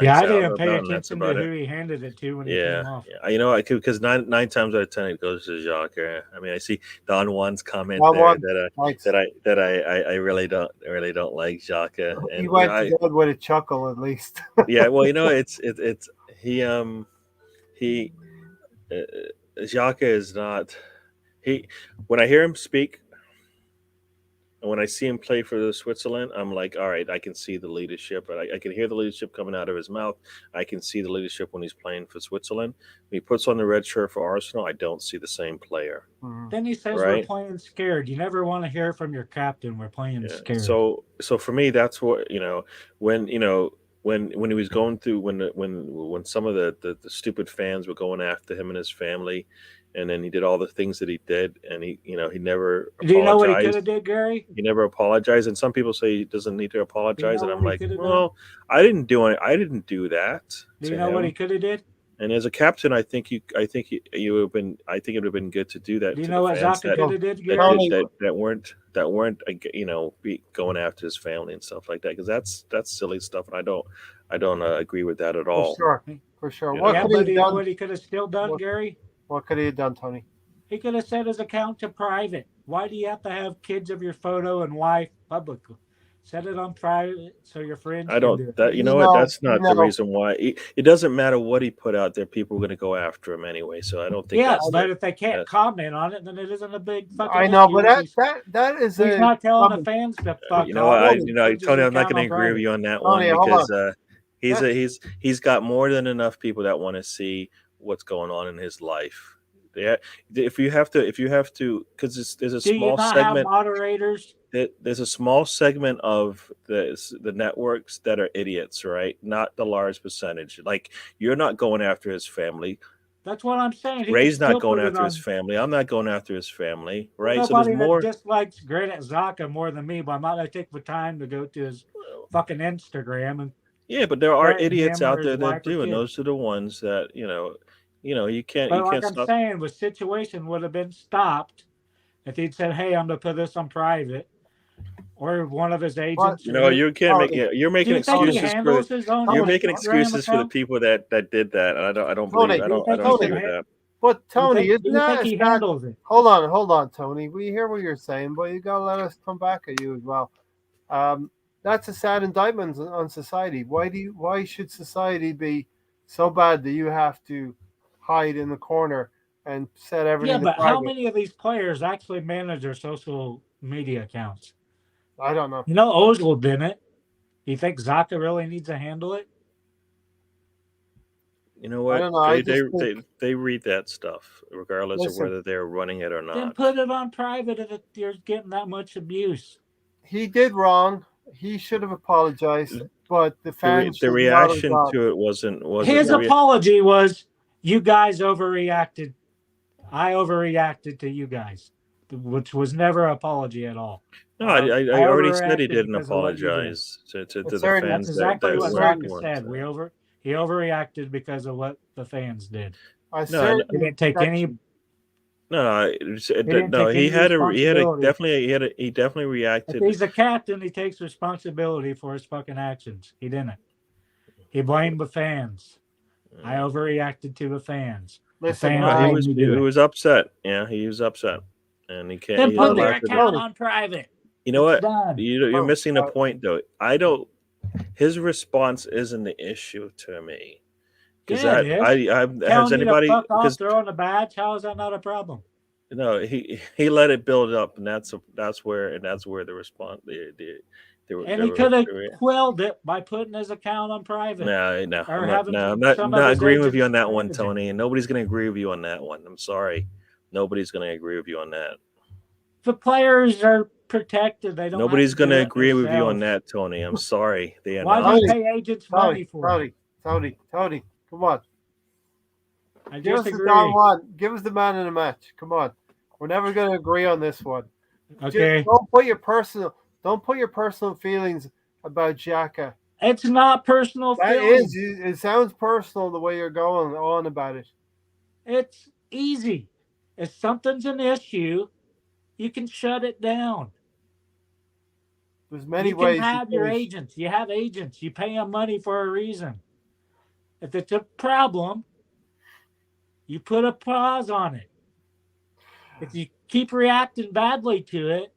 Yeah, I out didn't pay about, and that's attention to about who it. he handed it to when he Yeah, came off. yeah. You know, because nine times out of 10 it goes to Xhaka. I mean, I see Don Juan's comment Don there Juan, that thanks. I really don't like Xhaka, He and went to bed with a chuckle at least. yeah, well, it's he Xhaka is not he when I hear him speak. And when I see him play for Switzerland, I'm like, all right, I can see the leadership. I can hear the leadership coming out of his mouth. I can see the leadership when he's playing for Switzerland. When he puts on the red shirt for Arsenal, I don't see the same player. Then he says we're Right? playing scared. You never want to hear from your captain. We're playing Yeah. scared. So for me, that's what when when he was going through when some of the stupid fans were going after him and his family, and then he did all the things that he did, and he never Do you know what he could have apologized. did, Gary? He never apologized, and some people say he doesn't need to apologize, and I'm what he like, could have done? well, I didn't do that. Do to you know what him. he could have did? And as a captain, I think you would have been. I think it would have been good to do that. Do you to know the what fans Xhaka could have did, that, Gary? that weren't be going after his family and stuff like that, because that's silly stuff, and I don't agree with that at all. For sure. Yeah. What Yeah, could but he you have know done? what he could have still done, Gary? What could he have done, Tony? He could have set his account to private. Why do you have to have kids of your photo and wife publicly? Set it on private so your friends I can do don't. it. That you know what? That's not the reason why. It doesn't matter what he put out there. People are going to go after him anyway. So I don't think. Yeah, that's but if they can't comment on it, then it isn't a big fucking I know, issue. but that is he's not telling the fans to fuck off. Tony, I'm not going to agree with you on that one, because he's got more than enough people that want to see what's going on in his life. Yeah, if you have to, because there's a small segment. Have moderators? There's a small segment of the networks that are idiots, right? Not the large percentage. Like, you're not going after his family. That's what I'm saying. Ray's not going after his family. I'm not going after his family, right? Nobody so there's more. That dislikes Granite Xhaka more than me, but I'm not going to take the time to go to his fucking Instagram and. Yeah, but there are idiots out there that do, and those are the ones that you can't. But you like can't I'm saying, the situation would have been stopped if he'd said, "Hey, I'm going to put this on private," or one of his agents. You can't make. You're making excuses for. You're making excuses for the people that did that, and I don't believe. I don't agree with that. But Tony, isn't that? He handles it? Hold on, Tony. We hear what you're saying, but you gotta let us come back at you as well. That's a sad indictment on society. Why should society be so bad that you have to hide in the corner and set everything? Yeah, but how many of these players actually manage their social media accounts? I don't know. Ozil didn't. You think Xhaka really needs to handle it? You know what? I don't know. They read that stuff regardless of whether they're running it or not. Then put it on private if you're getting that much abuse. He did wrong. He should have apologized, but the fans. The reaction to it wasn't. His apology was, "You guys overreacted. I overreacted to you guys," which was never an apology at all. No, I already said he didn't apologize to the fans. That's exactly what Xhaka said. He overreacted because of what the fans did. He didn't take any. He definitely reacted. If he's a captain, he takes responsibility for his fucking actions. He didn't. He blamed the fans. I overreacted to the fans. Listen, he was upset. Yeah, he was upset, and he can't. Then put their account on private. You know what? You're missing the point, though. His response isn't the issue to me. Because has anybody throwing a badge? How is that not a problem? No, he let it build up, and that's where the response. And he could have quelled it by putting his account on private. I'm not agreeing with you on that one, Tony. And nobody's going to agree with you on that one. I'm sorry, nobody's going to agree with you on that. The players are protected. They don't. Nobody's going to agree with you on that, Tony. I'm sorry. They are Why not. do you pay agents money for it? Tony, come on. Give us the man in a match. Come on. We're never going to agree on this one. Okay. Don't put your personal feelings about Xhaka. It's not personal feelings. It sounds personal the way you're going on about it. It's easy. If something's an issue, you can shut it down. There's many ways. You can have your agents. You have agents. You pay them money for a reason. If it's a problem, you put a pause on it. If you keep reacting badly to it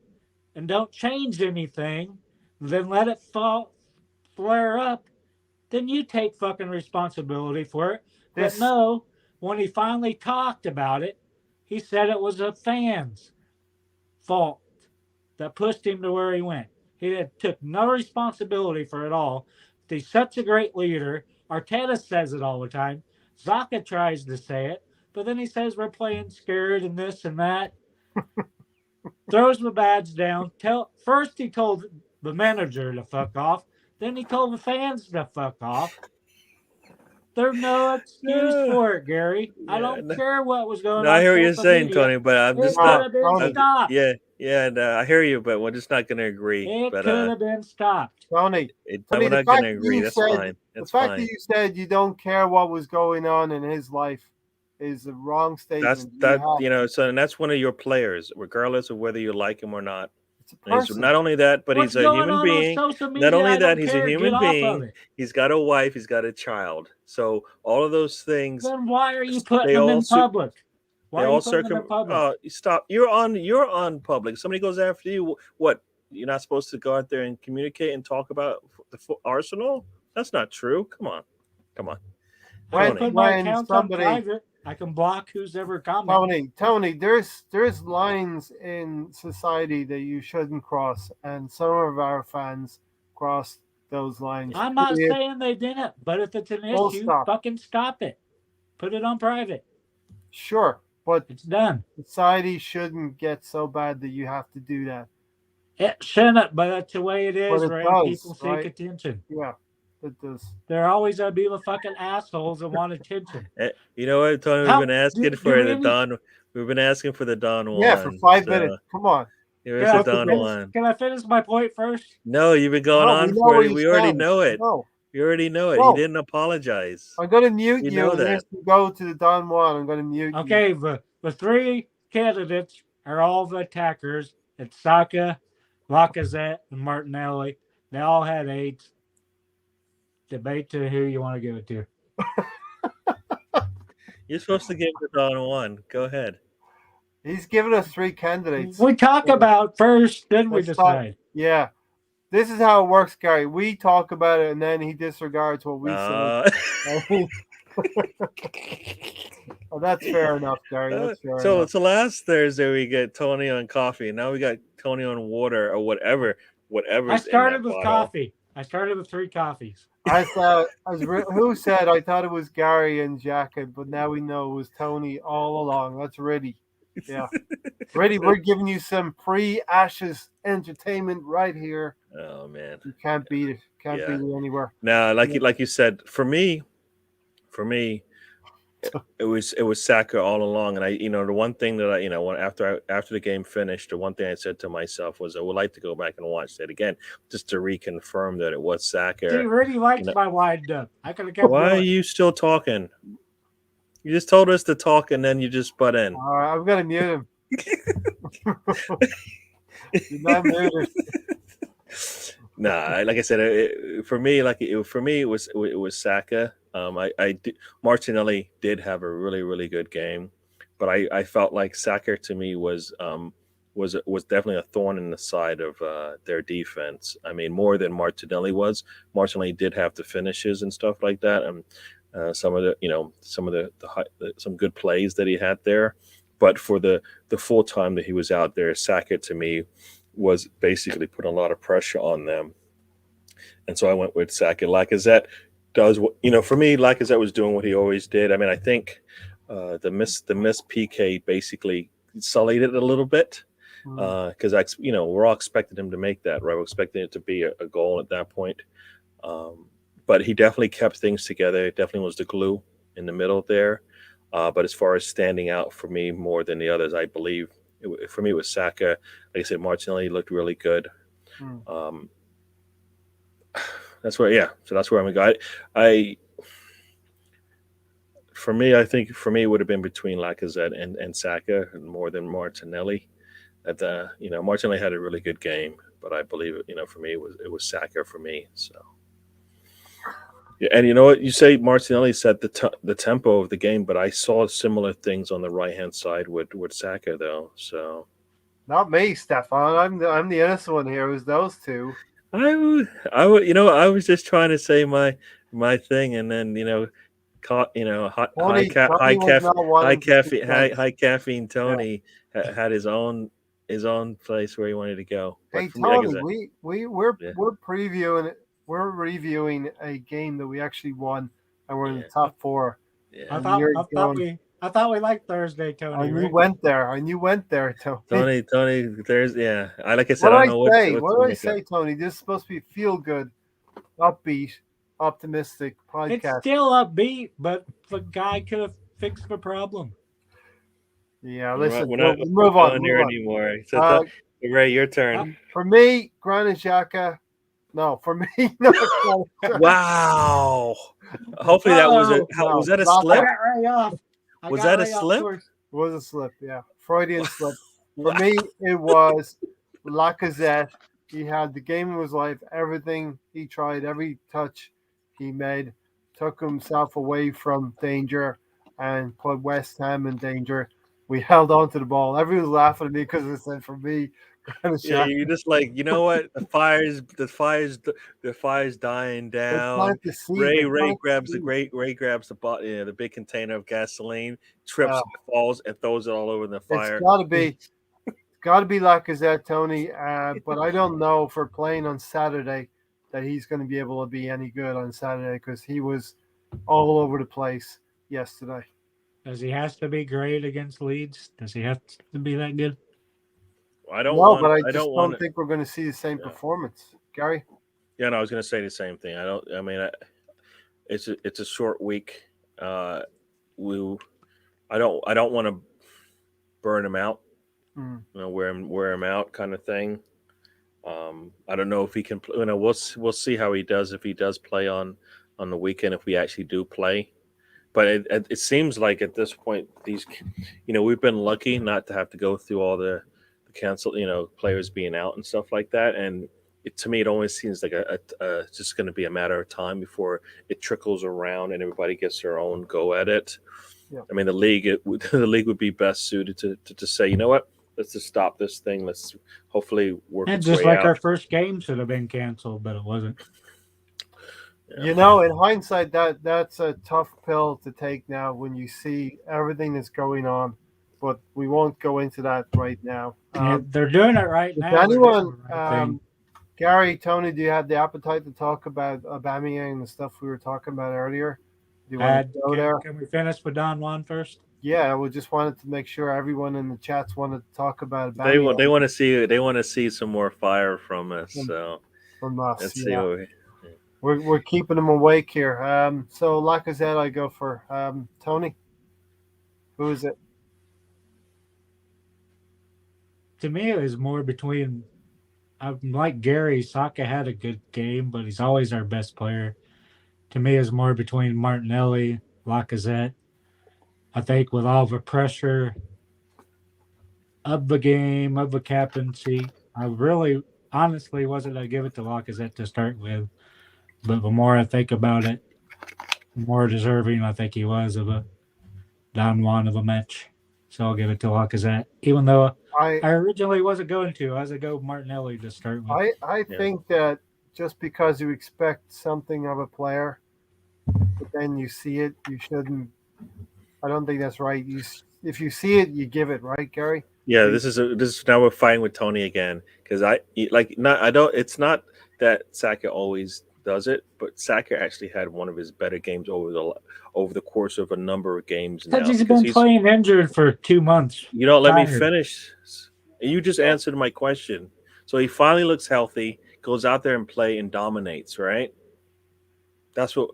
and don't change anything, then let it flare up, then you take fucking responsibility for it. But This no, when he finally talked about it, he said it was a fan's fault that pushed him to where he went. He took no responsibility for it all. He's such a great leader. Arteta says it all the time. Xhaka tries to say it, but then he says we're playing scared and this and that. Throws the badge down. First he told the manager to fuck off. Then he told the fans to fuck off. There's no excuse for it, Gary. I don't no, care what was going no, on. I hear what you're social saying, media. Tony, but I'm It just could not. have been stopped. Yeah, and I hear you, but we're just not going to agree. It But could have been stopped. Tony, we're the not going fact to that agree. you That's said fine. the That's fact fine. that you said you don't care what was going on in his life is the wrong statement. So and that's one of your players, regardless of whether you like him or not. It's a And he's person. not only that, but What's he's a going human on being. social media? Not only I that, don't he's care. a Get human off of being. it. He's got a wife. He's got a child. So all of those things. Then why are you putting They them all in public? Why are you putting them in public? Stop. You're on public. Somebody goes after you. What? You're not supposed to go out there and communicate and talk about the Arsenal? That's not true. Come on. I put my When accounts on private. I can block who's ever commenting. Tony, there's lines in society that you shouldn't cross, and some of our fans cross those lines. I'm not saying they didn't, but if it's an issue, fucking stop it. Put it on private. Sure, but it's done. Society shouldn't get so bad that you have to do that. It shouldn't, but that's the way it is, right? People seek attention. Yeah, it does. There are always going to be the fucking assholes that want attention. You know what, Tony? We've been asking for the Don. We've been asking for the Don one. Yeah, for 5 minutes. Come on. Here's the Don one. Can I finish my point first? No, you've been going on for it. We already know it. No. You already know it. You didn't apologize. I'm going to mute you. Know that. Go to the Don one. I'm going to mute you. Okay, the three candidates are all the attackers. It's Xhaka, Lacazette, and Martinelli. They all had AIDS. Debate to who you want to give it to. You're supposed to give the Don one. Go ahead. He's given us 3 candidates. We talk about first, then we decide. Yeah. This is how it works, Gary. We talk about it, and then he disregards what we say. Oh, that's fair enough, Gary. That's fair enough. So last Thursday we get Tony on coffee. Now we got Tony on water or whatever. I started with coffee. I started with 3 coffees. I thought, who said I thought it was Gary and Xhaka, but now we know it was Tony all along. That's Reddy. Yeah. Reddy, we're giving you some pre-Ashes entertainment right here. Oh, man. You can't beat it. Can't beat it anywhere. No, like you said, for me, it was Saka all along. And the one thing that after the game finished, the one thing I said to myself was I would like to go back and watch that again just to reconfirm that it was Saka. He really likes my wind up. I could have kept Why going. are you still talking? You just told us to talk and then you just butt in. I'm gonna mute him. You're not muted. Nah, like I said, for me, it was Saka. Martinelli did have a really, really good game, but I felt like Saka to me was definitely a thorn in the side of their defense. I mean, more than Martinelli was. Martinelli did have the finishes and stuff like that, and some good plays that he had there. But for the full time that he was out there, Saka to me was basically putting a lot of pressure on them, and so I went with Saka. Lacazette does for me. Lacazette was doing what he always did. I mean, I think the miss PK basically sullied it a little bit because we're all expecting him to make that, right? We're expecting it to be a goal at that point, but he definitely kept things together. It definitely was the glue in the middle there. But as far as standing out for me more than the others, I believe for me it was Saka. Like I said, Martinelli looked really good. That's where I'm going. I think it would have been between Lacazette and Saka more than Martinelli. Martinelli had a really good game, but I believe for me it was Saka for me. So Yeah, and you know what? You say Martinelli set the tempo of the game, but I saw similar things on the right hand side with Saka though. So Not me, Stefan. I'm the innocent one here. It was those two. I was just trying to say my thing, and then Tony was not wanting to see that. high caffeine Yeah. Tony had his own place where he wanted to go. But Hey for me, like I Tony, said, we're yeah, previewing we're reviewing a game that we actually won and we're in the yeah, top 4. yeah. I And thought you're I thought going. we I thought we liked Thursday, I Tony. knew Right? went there. I knew went there, Tony. Tony, there's I like I said, What I did don't I know say? what What to did I make of. say, Tony? This is supposed to be feel good, upbeat, optimistic It's podcast. still upbeat, but the guy could have fixed the problem. Yeah, We're listen, not we'll move on. going Move there on. anymore. So, Uh, Ray, your turn. for me, Granit Xhaka. No, for me, no. Wow. Hopefully that was Uh-oh. was that a Not I slip? got Ray off. I Was got that a Ray off slip? course. It was a slip, yeah. Freudian slip. For Wow. me, it was Lacazette. He had the game of his life. Everything he tried, every touch he made, took himself away from danger and put West Ham in danger. We held on to the ball. Everyone was laughing at me because it said for me, Granit Yeah, Xhaka. you're just like, you know what? The fire's dying They down. planted the seed. They Ray planted grabs the the seed. Ray grabs the big container of gasoline, Uh, trips, falls, and throws it all over the it's fire. got to be Lacazette, Tony. But I don't know for playing on Saturday that he's going to be able to be any good on Saturday because he was all over the place yesterday. Does he have to be great against Leeds? Does he have to be that good? I don't No, want. but I I just don't don't want. think we're going to see the same Yeah. performance, Gary. Yeah, no, I was going to say the same thing. I don't. I mean, it's a short week. We. I don't want to burn him out. Mm. Wear him out, kind of thing. I don't know if he can. We'll see how he does if he does play on the weekend if we actually do play. But it seems like at this point we've been lucky not to have to go through all the cancel players being out and stuff like that. And to me, it always seems like it's just going to be a matter of time before it trickles around and everybody gets their own go at it. Yeah. I mean, the league would be best suited to say, you know what, let's just stop this thing. Let's hopefully work And its just way like out. our first game should have been canceled, but it wasn't. Yeah. In hindsight, that's a tough pill to take now when you see everything that's going on. But we won't go into that right now. They're doing it right If now. They're doing anyone, the right thing. Gary, Tony, do you have the appetite to talk about Aubameyang and the stuff we were talking about earlier? Do you want to go there? Can we finish with Don Juan first? Yeah, we just wanted to make sure everyone in the chats wanted to talk about They Aubameyang want to see some more fire from us. So from us. let's see Yeah. what We're keeping them awake here. So Lacazette, I go for Tony. Who is it? To me, it was more between. I'm like Gary. Saka had a good game, but he's always our best player. To me, it's more between Martinelli, Lacazette. I think with all the pressure of the game, of the captaincy, I really, honestly, wasn't going to give it to Lacazette to start with. But the more I think about it, the more deserving I think he was of a Don Juan of a match. So I'll give it to Lacazette, even though I originally wasn't going to. I was going to go Martinelli to start with. I think that just because you expect something of a player, but then you see it, you shouldn't. I don't think that's right. If you see it, you give it, right, Gary? Yeah, this is now we're fighting with Tony again because it's not that Saka always does it, but Saka actually had one of his better games over the course of a number of games now. Because he's been playing injured for 2 months. You don't let me finish. You just answered my question. So he finally looks healthy, goes out there and play and dominates, right? That's what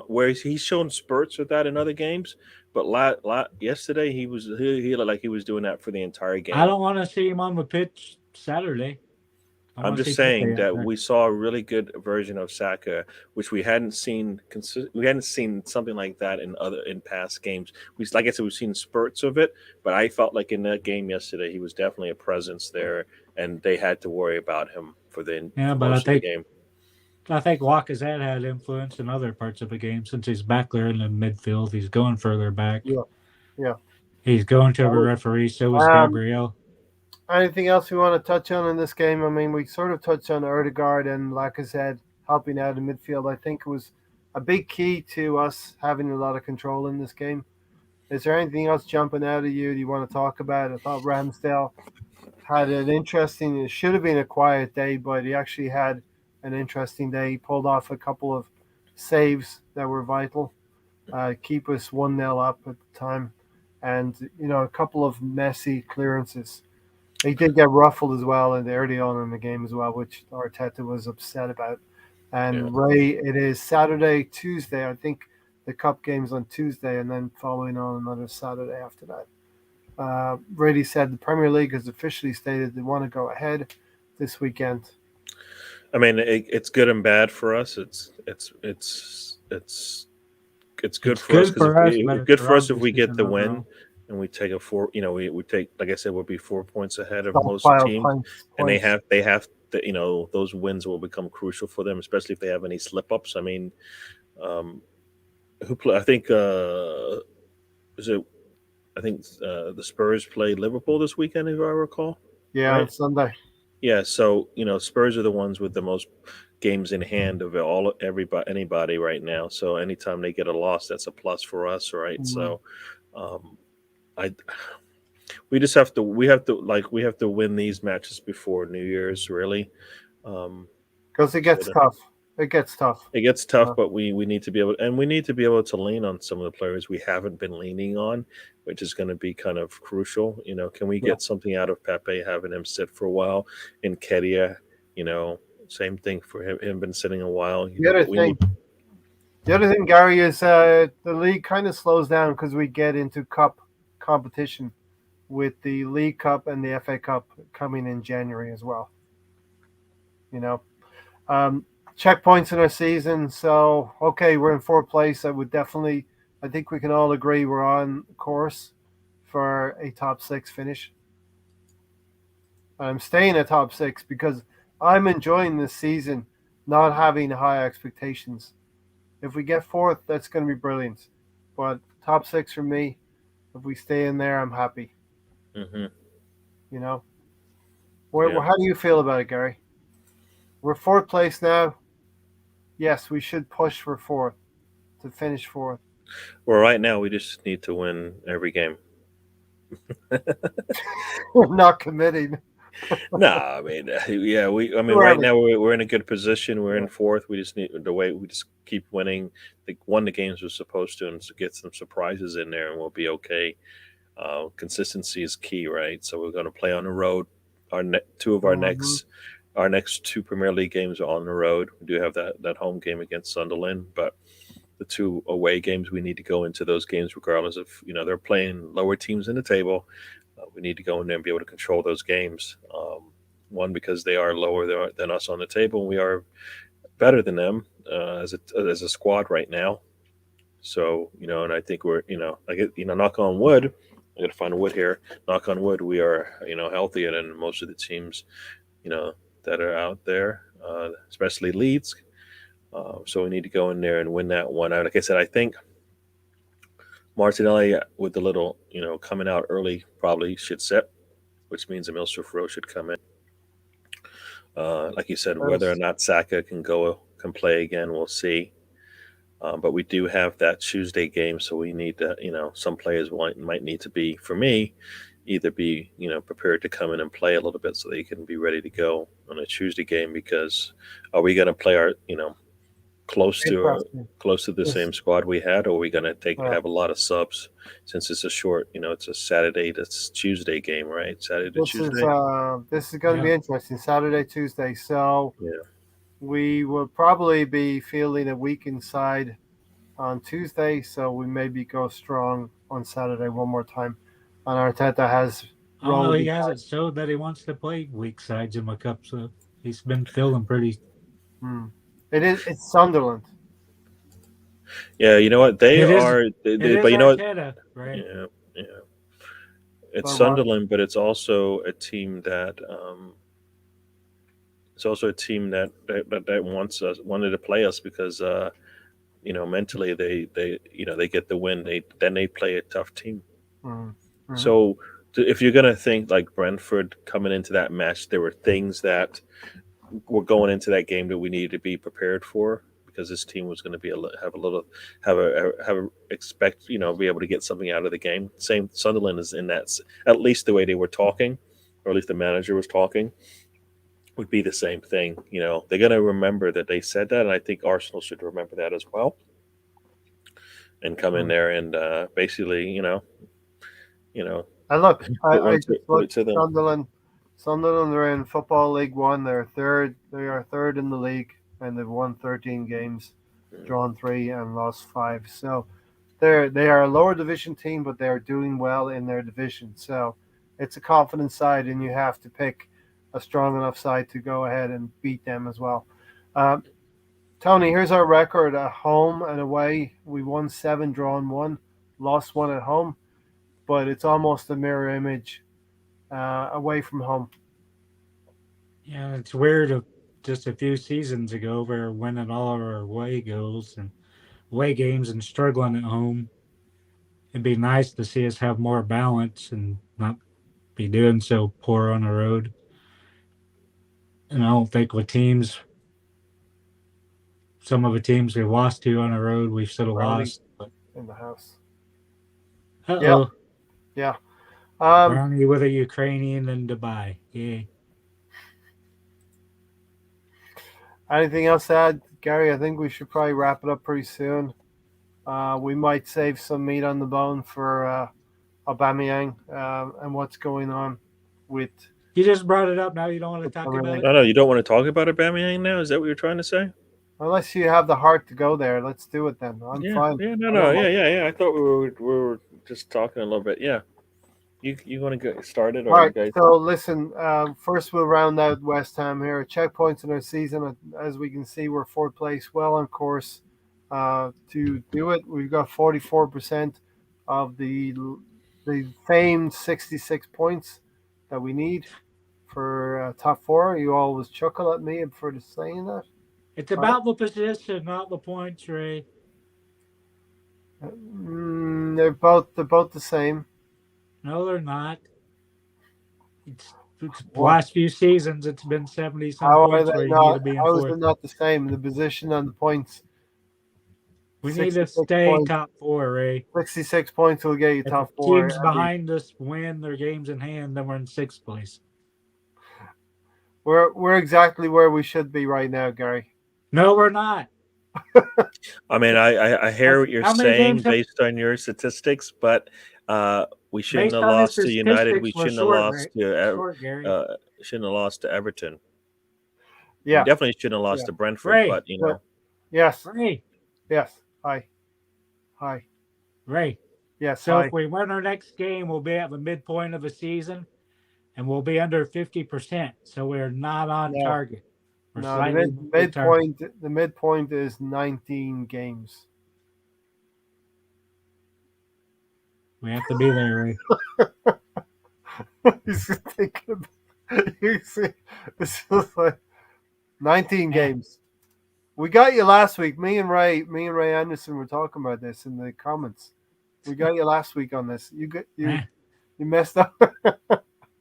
where he's shown spurts with that in other games, but yesterday he looked like he was doing that for the entire game. I don't want to see him on the pitch Saturday. I'm just saying that we saw a really good version of Saka, which we hadn't seen. We hadn't seen something like that in past games. Like I said, we've seen spurts of it, but I felt like in that game yesterday, he was definitely a presence there, and they had to worry about him for the most of the game. I think Lacazette had influence in other parts of the game since he's back there in the midfield. He's going further back. Yeah, yeah. He's going to the referee. So was Um, Gabriel. Anything else we want to touch on in this game? I mean, we sort of touched on Odegaard and Lacazette helping out in midfield. I think it was a big key to us having a lot of control in this game. Is there anything else jumping out at you? Do you want to talk about? I thought Ramsdale had an interesting. It should have been a quiet day, but he actually had an interesting day. He pulled off a couple of saves that were vital. Keep us 1-0 up at the time, and a couple of messy clearances. He did get ruffled as well in the early on in the game as well, which Arteta was upset about. And Ray, it is Saturday, Tuesday. I think the cup game's on Tuesday, and then following on another Saturday after that. Brady said the Premier League has officially stated they want to go ahead this weekend. I mean, it's good and bad for us. It's good for us because it's good for us if we get the win and we take we take, like I said, we'll be 4 points ahead of most teams, and they have the, those wins will become crucial for them, especially if they have any slip ups. I mean, I think the Spurs play Liverpool this weekend, if I recall. Yeah, right? It's Sunday. Yeah, so Spurs are the ones with the most games in hand of anybody right now. So anytime they get a loss, that's a plus for us, right? Mm-hmm. So, we have to win these matches before New Year's, really, because it gets tough. It gets tough. But we need to be able to lean on some of the players we haven't been leaning on, which is going to be kind of crucial. Can we get something out of Pepe, having him sit for a while? In Kedia, same thing for him been sitting a while. The other thing, Gary, is the league kind of slows down because we get into cup competition with the League Cup and the FA Cup coming in January as well. Checkpoints in our season. So, okay, we're in fourth place. I think we can all agree we're on course for a top 6 finish. I'm staying at top 6 because I'm enjoying this season, not having high expectations. If we get fourth, that's going to be brilliant. But top 6 for me, if we stay in there, I'm happy. Mm-hmm. How do you feel about it, Gary? We're fourth place now. Yes, we should push for fourth to finish fourth. Well, right now we just need to win every game. We're not committing. No, I mean, right now we're in a good position. We're in fourth. We just need we just keep winning. Won the games we're supposed to, and get some surprises in there, and we'll be okay. Consistency is key, right? So we're going to play on the road. Our next 2 Premier League games are on the road. We do have that home game against Sunderland, but the 2 away games, we need to go into those games regardless of, they're playing lower teams in the table. We need to go in there and be able to control those games. One, because they are lower than us on the table, and we are better than them as a squad right now. So, and I think we're, knock on wood, I got to find wood here. Knock on wood, we are, healthier than most of the teams, that are out there, especially Leeds. So we need to go in there and win that one. Like I said, I think Martinelli with the little, coming out early probably should sit, which means Emil Smith-Rowe should come in. Like you said, whether or not Xhaka can play again, we'll see. But we do have that Tuesday game, so we need to, some players might need to be, for me, either be, prepared to come in and play a little bit so they can be ready to go on a Tuesday game, because are we going to play our, close to the same squad we had, or are we going to have a lot of subs since it's a short, it's a Saturday to Tuesday game, right? Saturday to Tuesday. This is going to be interesting. Saturday, Tuesday. So we will probably be fielding a weakened side on Tuesday, so we maybe go strong on Saturday one more time. And Arteta has he hasn't showed that he wants to play weak sides in the cup, so he's been feeling pretty. It's Sunderland. Yeah, you know what? But you know what? Right? Yeah. It's Sunderland, but it's also a team that it's also a team that wanted to play us because mentally they get the win. They play a tough team. Mm-hmm. So if you're gonna think like Brentford coming into that match, there were things that were going into that game that we needed to be prepared for because this team was going to expect be able to get something out of the game. Same Sunderland is in that, at least the way they were talking, or at least the manager was talking, would be the same thing. They're going to remember that they said that, and I think Arsenal should remember that as well, and come in there and basically And look, I just put it looked to them. Sunderland are in Football League One. They're third. They are third in the league, and they've won 13 games, drawn 3, and lost 5. So they are a lower division team, but they are doing well in their division. So it's a confident side, and you have to pick a strong enough side to go ahead and beat them as well. Tony, here's our record at home and away. We won 7, drawn 1, lost 1 at home, but it's almost a mirror image away from home. Yeah, it's weird. Just a few seasons ago, we were winning all of our away goals and away games and struggling at home. It'd be nice to see us have more balance and not be doing so poor on the road. And I don't think with some of the teams we've lost to on the road, we should have lost. But in the house. uh-oh. Yeah. Brownie with a Ukrainian in Dubai. Yeah. Anything else to add, Gary? I think we should probably wrap it up pretty soon. We might save some meat on the bone for Aubameyang and what's going on with. You just brought it up. Now you don't want to talk about it? No, you don't want to talk about Aubameyang now? Is that what you're trying to say? Unless you have the heart to go there, let's do it then. I'm fine. Yeah, yeah. I thought we were just talking a little bit. Yeah. You want to get started? All right, so listen, first we'll round out West Ham here. Checkpoints in our season. As we can see, we're 4th place, well on course to do it. We've got 44% of the famed 66 points that we need for top 4. You always chuckle at me for saying that. It's about the position, not the points, Ray. They're both the same. No, they're not. It's the last few seasons, it's been 70-some points where you need to be in 4th. How is it not the same? The position and the points. We need to stay top 4, Ray. 66 points will get you top 4. Teams behind us win their games in hand, then we're in 6th place. We're exactly where we should be right now, Gary. No, we're not. I mean, I hear what you're saying based on your statistics, but we shouldn't have lost to United. We shouldn't have lost to shouldn't have lost to Everton. Yeah, we definitely shouldn't have lost to Brentford. Ray, but yes, Ray, yes, hi, Ray. Yes. So if we win our next game, we'll be at the midpoint of the season, and we'll be under 50%. So we're not on target. No, the midpoint is 19 games. We have to be there, Ray. He's thinking. This is like 19 games. We got you last week. Me and Ray Anderson were talking about this in the comments. We got you last week on this. You messed up.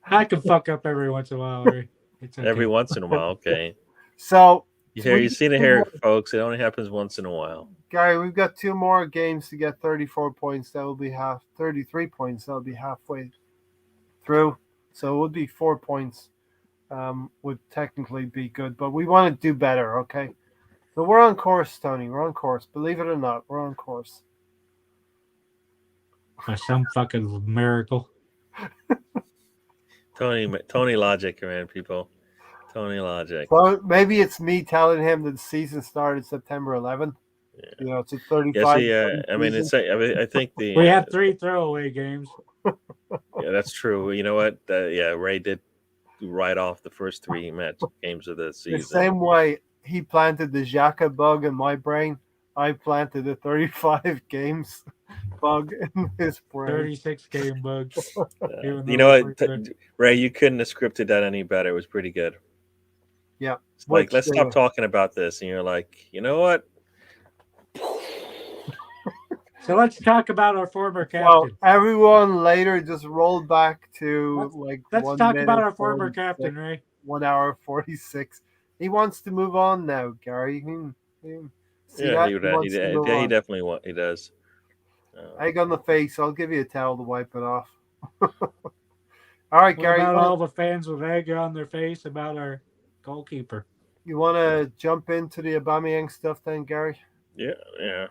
I can fuck up every once in a while, Ray. It's okay. Every once in a while, okay. So you've seen it here, folks. It only happens once in a while. Gary, we've got 2 more games to get 34 points. That will be 33 points. That'll be halfway through. So it would be 4 points. Would technically be good, but we want to do better. Okay. So we're on course, Tony. We're on course. Believe it or not, we're on course. By some fucking miracle. Tony logic, man, people. Tony logic. Well, maybe it's me telling him that the season started September 11th. Yeah. It's a 35. I mean, I think we have 3 throwaway games. Yeah, that's true. You know what? Ray did write off the first 3 games of the season. The same way he planted the Xhaka bug in my brain, I planted the 35 games bug in his brain. 36 game bugs. You know what, Ray? You couldn't have scripted that any better. It was pretty good. Yeah. It's like, Which let's they stop were. talking about this. And you're like, you know what? So let's talk about our former Well, captain. everyone later just rolled back to Let's- like Let's 1 talk about minute our former 46, captain, Ray. 1 hour 46. He wants to move on now, Gary. See Yeah, that? he would. He wants to move Yeah, he on. definitely he does. Egg on the face. I'll give you a towel to wipe it off. All right, What Gary. about all the fans with egg on their face about our goalkeeper? You want to jump into the Aubameyang stuff then, Gary? Yeah, yeah.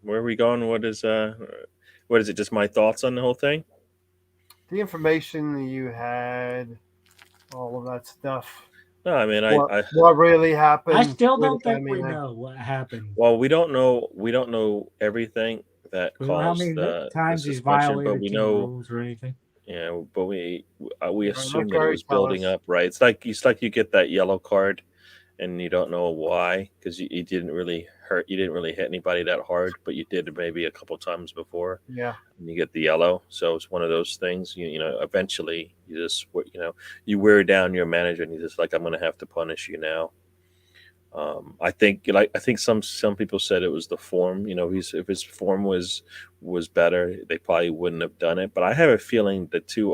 Where are we going? What is it? Just my thoughts on the whole thing? The information you had, all of that stuff. No, I mean, What really happened? I still with don't think we Aubameyang? know what happened. well, we don't know. We don't know everything that We don't know how caused many the times he's suspension, but violated we team know. rules or anything. Yeah, but we Yeah, assume let that it Gary was tell building us. up, right? It's like you get that yellow card, and you don't know why because you didn't really hurt. You didn't really hit anybody that hard, but you did maybe a couple times before. Yeah. And you get the yellow. So it's one of those things. Eventually you wear down your manager, and he's just like, I'm going to have to punish you now. I think some people said it was the form. If his form was better, they probably wouldn't have done it. But I have a feeling the two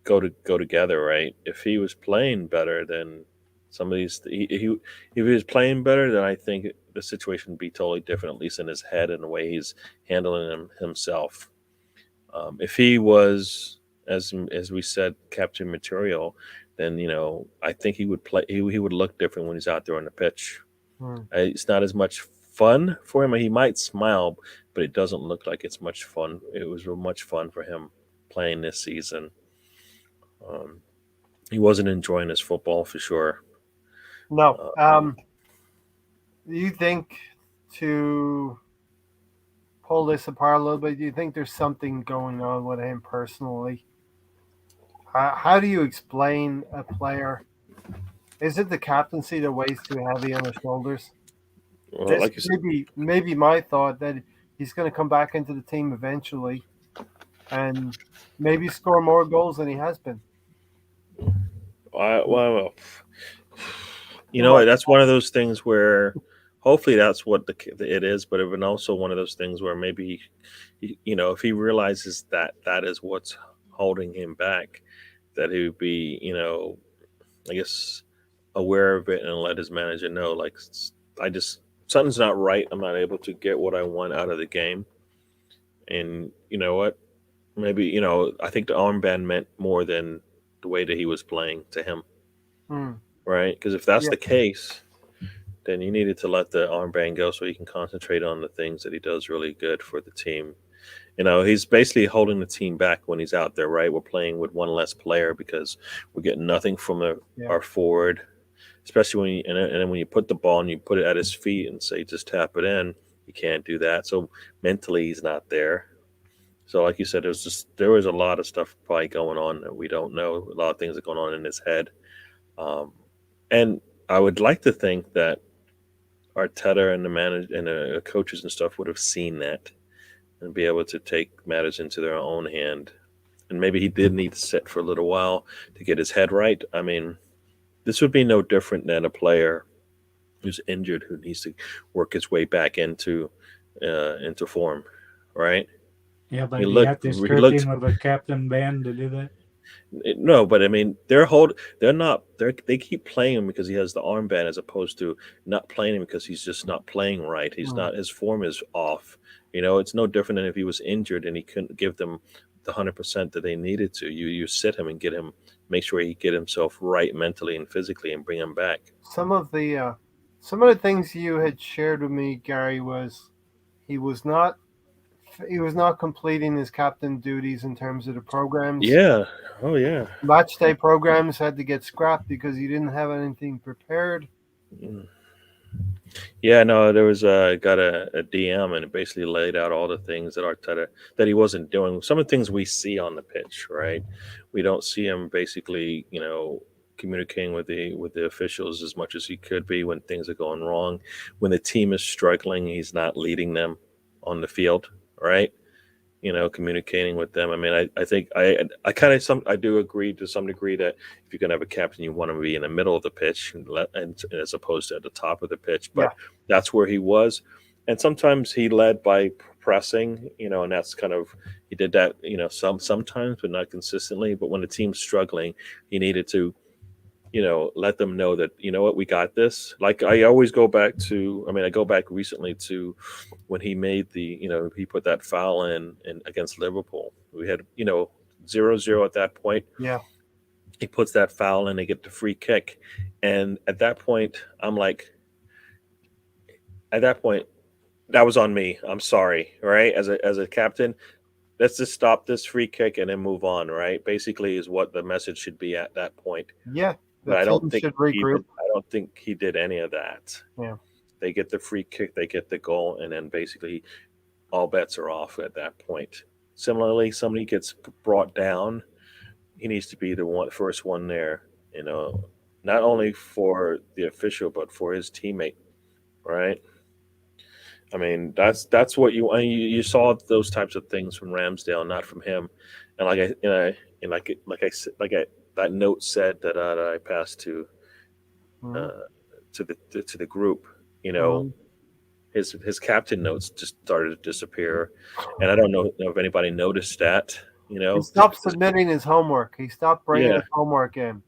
go together, right? If he was playing better, then some of these if he was playing better, then I think the situation would be totally different, at least in his head and the way he's handling himself. If he was, as we said, captain material, then I think he would play. He would look different when he's out there on the pitch. It's not as much fun for him. He might smile, but it doesn't look like it's much fun. It was much fun for him playing this season. He wasn't enjoying his football for sure. No. Do you think, to pull this apart a little bit, do you think there's something going on with him personally? How do you explain a player? Is it the captaincy that weighs too heavy on his shoulders? Well, This like you said, maybe my thought that he's going to come back into the team eventually, and maybe score more goals than he has been. well, What? that's one of those things where hopefully that's what it is, but it also one of those things where maybe if he realizes that that is what's holding him back, that he would be I guess aware of it and let his manager know, like, something's not right. I'm not able to get what I want out of the game, and you know what? Maybe I think the armband meant more than the way that he was playing to him. Right? Because if that's Yeah. the case, then you needed to let the armband go so he can concentrate on the things that he does really good for the team. He's basically holding the team back when he's out there, right? We're playing with one less player because we're getting nothing from our forward, especially and then when you put the ball and you put it at his feet and say, just tap it in, you can't do that. So mentally he's not there. So like you said, there was a lot of stuff probably going on that we don't know. A lot of things are going on in his head. And I would like to think that Arteta and the manager and the coaches and stuff would have seen that and be able to take matters into their own hand. And maybe he did need to sit for a little while to get his head right. I mean, this would be no different than a player who's injured who needs to work his way back into form, right? Yeah, but He you have looked. to He strip looked. him of a captain band to do that. No, but I mean, they keep playing him because he has the armband, as opposed to not playing him because he's just not playing right. He's not. His form is off. It's no different than if he was injured and he couldn't give them the 100% that they needed to. You sit him and get him, make sure he get himself right mentally and physically, and bring him back. Some of the things you had shared with me, Gary, was he was not completing his captain duties in terms of the programs. Yeah. Oh yeah. Match day programs had to get scrapped because he didn't have anything prepared. Yeah, no, there was got a DM and it basically laid out all the things that Arteta that he wasn't doing. Some of the things we see on the pitch, right? We don't see him basically, communicating with the officials as much as he could be when things are going wrong. When the team is struggling, he's not leading them on the field, right? communicating with them. I mean, I think I kind of I do agree to some degree that if you're gonna have a captain, you want to be in the middle of the pitch and as opposed to at the top of the pitch. But that's where he was, and sometimes he led by pressing, and that's kind of he did that, sometimes, but not consistently. But when the team's struggling, he needed to, let them know that, what, we got this. Like I always go back to, I go back recently to when he made he put that foul in against Liverpool. We had, 0-0 at that point. Yeah. He puts that foul in, they get the free kick. And at that point, I'm like, that was on me. I'm sorry, right? As a captain, let's just stop this free kick and then move on, right? Basically is what the message should be at that point. Yeah. But I don't think regroup. I don't think he did any of that. Yeah. They get the free kick, they get the goal, and then basically all bets are off at that point. Similarly, somebody gets brought down, he needs to be the first one there, not only for the official but for his teammate, right? I mean, that's what you saw those types of things from Ramsdale, not from him. And that note said that I passed to the group, his captain notes just started to disappear, and I don't know if anybody noticed that. He stopped submitting his homework. He stopped bringing his homework in.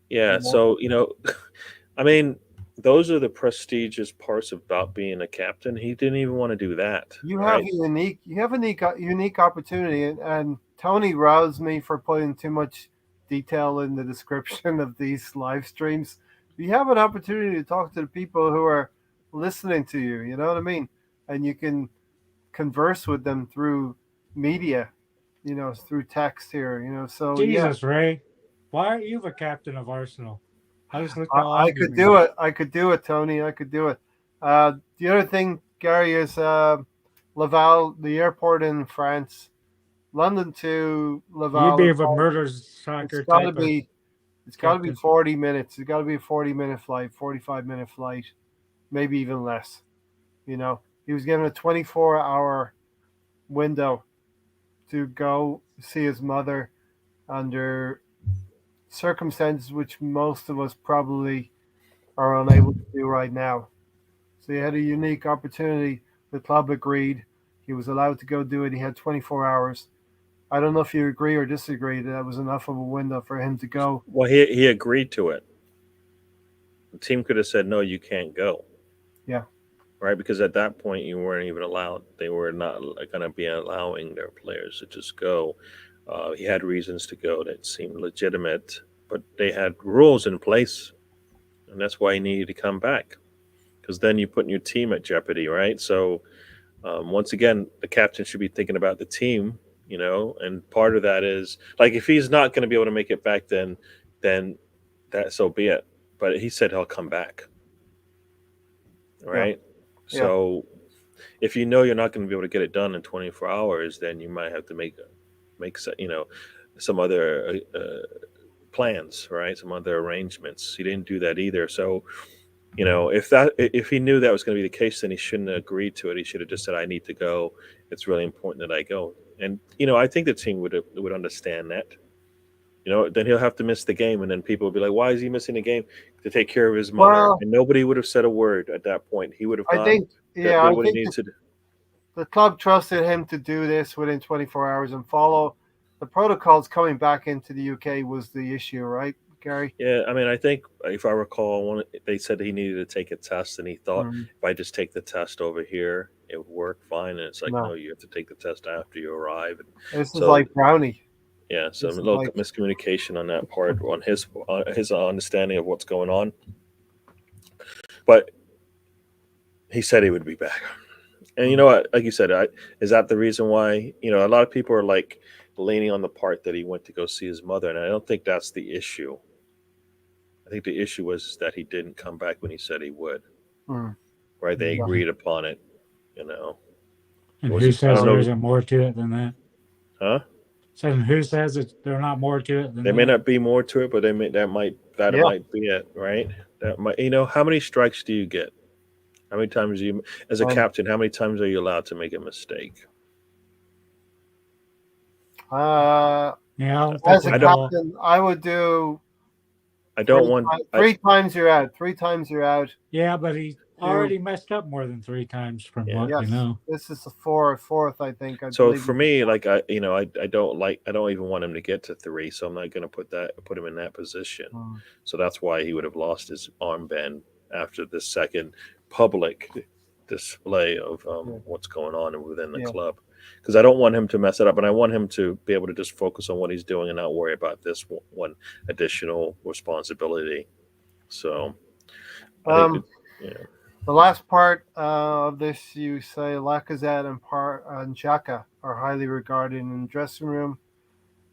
Yeah, so I mean, those are the prestigious parts about being a captain. He didn't even want to do that. You have a unique opportunity, and Tony roused me for putting too much detail in the description of these live streams. You have an opportunity to talk to the people who are listening to you. You know what I mean? And you can converse with them through media, through text here. So Jesus, Ray, why aren't you the captain of Arsenal? I could do it. I could do it, Tony. I could do it. The other thing, Gary, is Laval, the airport in France, London to Laval. You'd be of a murder soccer. It's got to be 40 minutes. It's got to be a 40-minute flight, 45-minute flight, maybe even less. He was given a 24-hour window to go see his mother under circumstances which most of us probably are unable to do right now. So he had a unique opportunity. The club agreed. He was allowed to go do it. He had 24 hours. I don't know if you agree or disagree that was enough of a window for him to go. Well, he agreed to it. The team could have said, no, you can't go. Yeah. Right? Because at that point, you weren't even allowed. They were not going to be allowing their players to just go. He had reasons to go that seemed legitimate, but they had rules in place, and that's why he needed to come back, because then you're putting your team at jeopardy, right? So once again, the captain should be thinking about the team, and part of that is, like, if he's not going to be able to make it back, then that so be it. But he said he'll come back, right? Yeah. So if you're not going to be able to get it done in 24 hours, then you might have to make some other plans, right? Some other arrangements. He didn't do that either. So, if he knew that was going to be the case, then he shouldn't have agreed to it. He should have just said, I need to go. It's really important that I go. And, I think the team would understand that. Then he'll have to miss the game, and then people will be like, why is he missing the game? To take care of his mother. Well, and nobody would have said a word at that point. He would have gone. I think the club trusted him to do this within 24 hours and follow the protocols. Coming back into the UK was the issue, right, Gary? Yeah, I think if I recall, they said he needed to take a test, and he thought, if I just take the test over here, it would work fine. And it's like, no, you have to take the test after you arrive. And this is like Brownie. Yeah, so a little miscommunication on that part, on his understanding of what's going on. But he said he would be back. And what? Like you said, is that the reason why? A lot of people are like leaning on the part that he went to go see his mother, and I don't think that's the issue. I think the issue was that he didn't come back when he said he would. Right? They agreed upon it. And who says there isn't more to it than that? Huh? So who says that there's not more to it than there that? May not be more to it, but that might be it, right? That might. How many strikes do you get? How many times as a captain, how many times are you allowed to make a mistake? Yeah, I don't As think a we will. captain, I would do I don't want. three times you're out. 3 times you're out. Yeah, but he already messed up more than 3 times from Yeah. what we Yes, know. this is the fourth. I think. I So believe for me, like I don't even want him to get to 3, so I'm not going to put him in that position. Mm. So that's why he would have lost his armband after the second public display of what's going on within the club, because I don't want him to mess it up, and I want him to be able to just focus on what he's doing and not worry about this one additional responsibility. So I think the last part of this, you say Lacazette and Xhaka are highly regarded in the dressing room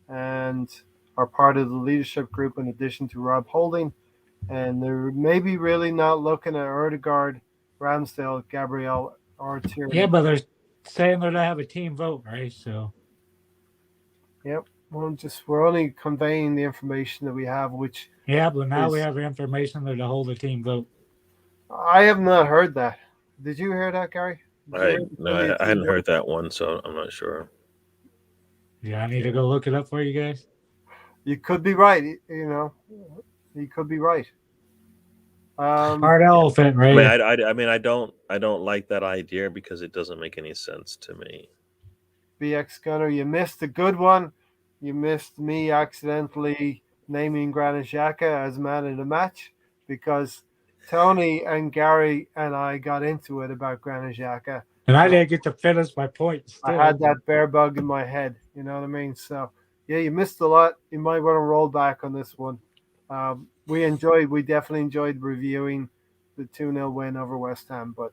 and are part of the leadership group in addition to Rob Holding. And they're maybe really not looking at Odegaard, Ramsdale, Gabriel, or Tierney. Yeah, but they're saying they're gonna have a team vote, right? So Yep. We're only conveying the information that we have, which yeah, but now we have information that to hold a team vote. I have not heard that. Did you hear that, Gary? I hadn't heard that one, so I'm not sure. Yeah, I need to go look it up for you guys. You could be right. You could be right. Hard elephant, right? I mean, I don't like that idea because it doesn't make any sense to me. BX Gunner, you missed a good one. You missed me accidentally naming Granit Xhaka as man of the match because Tony and Gary and I got into it about Granit Xhaka. And I didn't get to finish my point. Still. I had that bear bug in my head. You know what I mean? So, yeah, you missed a lot. You might want to roll back on this one. We definitely enjoyed reviewing the 2-0 win over West Ham. But,